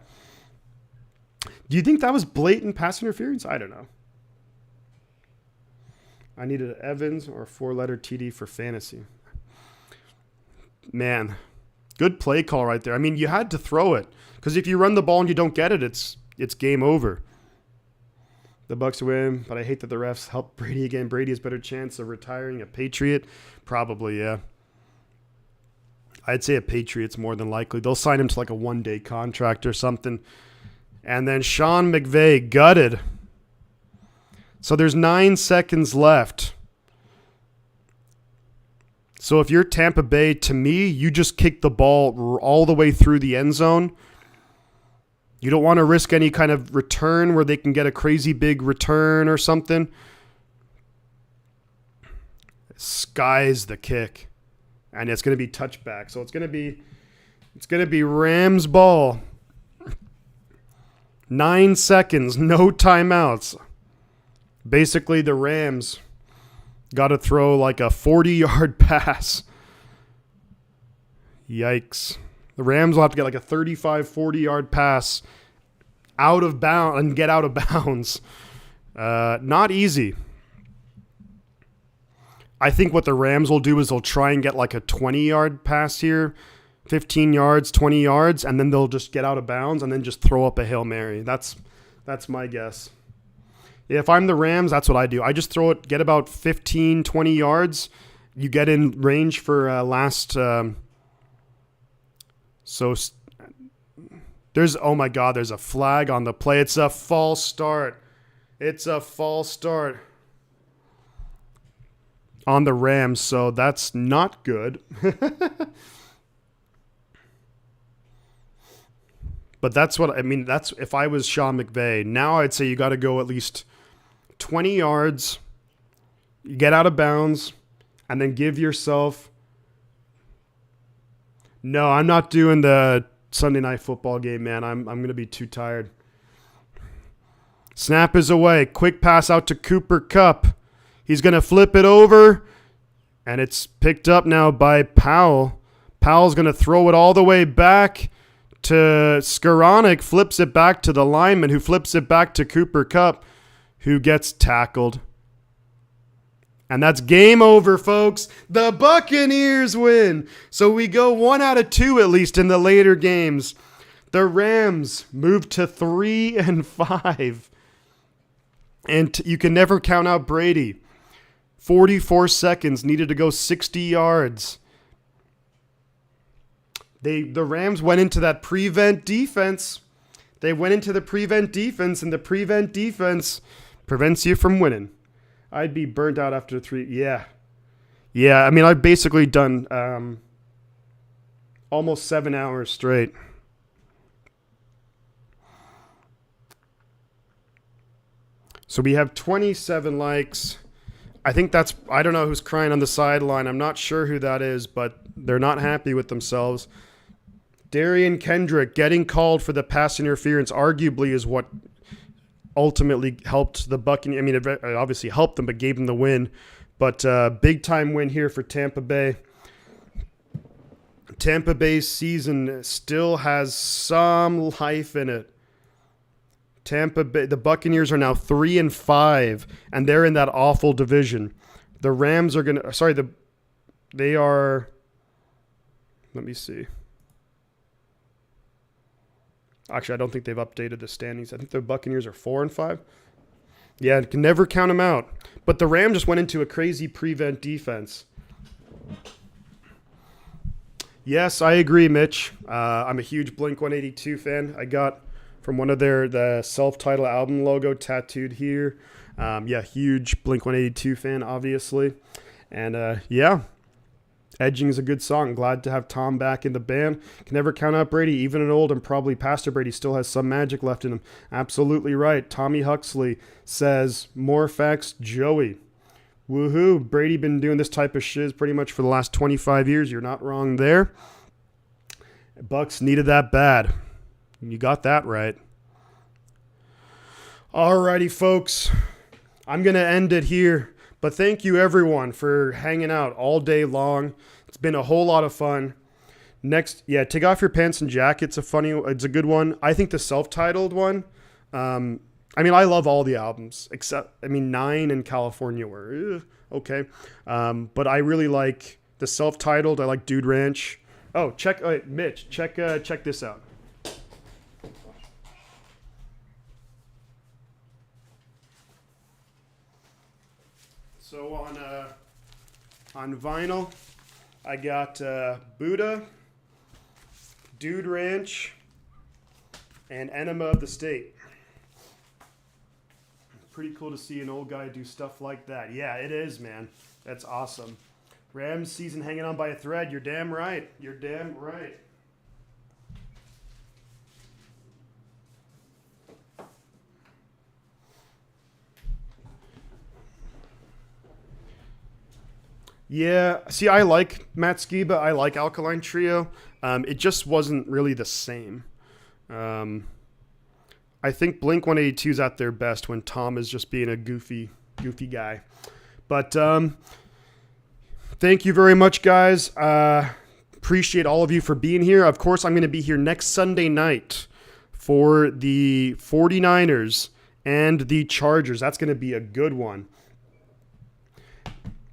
S1: Do you think that was blatant pass interference? I don't know. I needed an Evans or a 4-letter TD for fantasy. Man, good play call right there. I mean, you had to throw it because if you run the ball and you don't get it, it's game over. The Bucs win, but I hate that the refs help Brady again. Brady has better chance of retiring a Patriot. Probably, yeah. I'd say a Patriot's more than likely. They'll sign him to like a 1-day contract or something. And then Sean McVay gutted. So there's 9 seconds left. So if you're Tampa Bay, to me, you just kick the ball all the way through the end zone. You don't want to risk any kind of return where they can get a crazy big return or something. Sky's the kick. And it's going to be touchback. So it's going to be Rams ball. 9 seconds, no timeouts. Basically, the Rams got to throw like a 40-yard pass. Yikes. The Rams will have to get like a 35, 40-yard pass out of bounds and get out of bounds. Not easy. I think what the Rams will do is they'll try and get like a 20-yard pass here, 15 yards, 20 yards, and then they'll just get out of bounds and then just throw up a Hail Mary. That's my guess. If I'm the Rams, that's what I do. I just throw it, get about 15, 20 yards. You get in range for last... So there's, oh my God, there's a flag on the play. It's a false start. on the Rams, so that's not good. But that's what I mean. That's if I was Sean McVay. Now I'd say you got to go at least 20 yards, you get out of bounds, and then give yourself. No, I'm not doing the Sunday night football game, man. I'm going to be too tired. Snap is away. Quick pass out to Cooper Kupp. He's going to flip it over, and it's picked up now by Powell. Powell's going to throw it all the way back to Skoranek, flips it back to the lineman, who flips it back to Cooper Kupp, who gets tackled. And that's game over, folks. The Buccaneers win. So we go 1 out of 2 at least in the later games. The Rams move to 3-5. And you can never count out Brady. 44 seconds, needed to go 60 yards. The Rams went into that prevent defense. They went into the prevent defense, and the prevent defense prevents you from winning. I'd be burnt out after 3. Yeah. Yeah, I mean, I've basically done almost 7 hours straight. So we have 27 likes. I think I don't know who's crying on the sideline. I'm not sure who that is, but they're not happy with themselves. Darian Kendrick getting called for the pass interference arguably is what ultimately helped the Buccaneers. I mean, it obviously helped them, but gave them the win. But big time win here for Tampa Bay. Tampa Bay's season still has some life in it. Tampa Bay, the Buccaneers are now 3-5, and they're in that awful division. The Rams are they are. Let me see. Actually, I don't think they've updated the standings. I think the Buccaneers are 4-5. Yeah, can never count them out. But the Rams just went into a crazy prevent defense. Yes, I agree, Mitch. I'm a huge Blink-182 fan. I got from one of the self-titled album logo tattooed here. Huge Blink-182 fan, obviously. And Edging is a good song. Glad to have Tom back in the band. Can never count out Brady. Even an old and probably Pastor Brady still has some magic left in him. Absolutely right. Tommy Huxley says, more facts, Joey. Woohoo. Brady been doing this type of shiz pretty much for the last 25 years. You're not wrong there. Bucks needed that bad. You got that right. Alrighty, folks. I'm going to end it here. But thank you, everyone, for hanging out all day long. It's been a whole lot of fun. Next, Take Off Your Pants and Jacket. It's a good one. I think the self-titled one, I love all the albums, except, 9 in California were okay. But I really like the self-titled. I like Dude Ranch. Oh, Mitch, check this out. So on vinyl, I got Buddha, Dude Ranch, and Enema of the State. Pretty cool to see an old guy do stuff like that. Yeah, it is, man. That's awesome. Rams season hanging on by a thread. You're damn right. You're damn right. Yeah, see, I like Matt Skiba. I like Alkaline Trio. It just wasn't really the same. I think Blink-182 is at their best when Tom is just being a goofy guy. But thank you very much, guys. Appreciate all of you for being here. Of course, I'm going to be here next Sunday night for the 49ers and the Chargers. That's going to be a good one.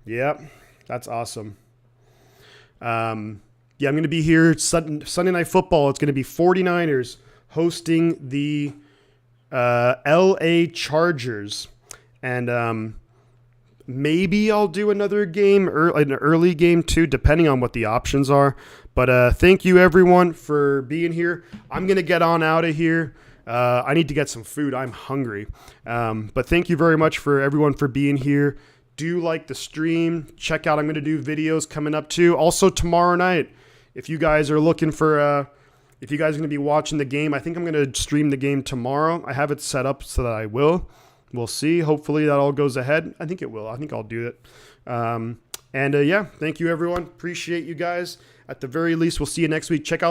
S1: Yep. That's awesome. I'm going to be here Sunday Night Football. It's going to be 49ers hosting the LA Chargers. And maybe I'll do another game, an early game too, depending on what the options are. But thank you, everyone, for being here. I'm going to get on out of here. I need to get some food. I'm hungry. But thank you very much for everyone for being here. do like the stream. Check out, I'm going to do videos coming up too. Also tomorrow night, if you guys are looking for, if you guys are going to be watching the game, I think I'm going to stream the game tomorrow. I have it set up so that I will. We'll see. Hopefully that all goes ahead. I think it will. I think I'll do it. Yeah, thank you everyone. Appreciate you guys. At the very least, we'll see you next week. Check out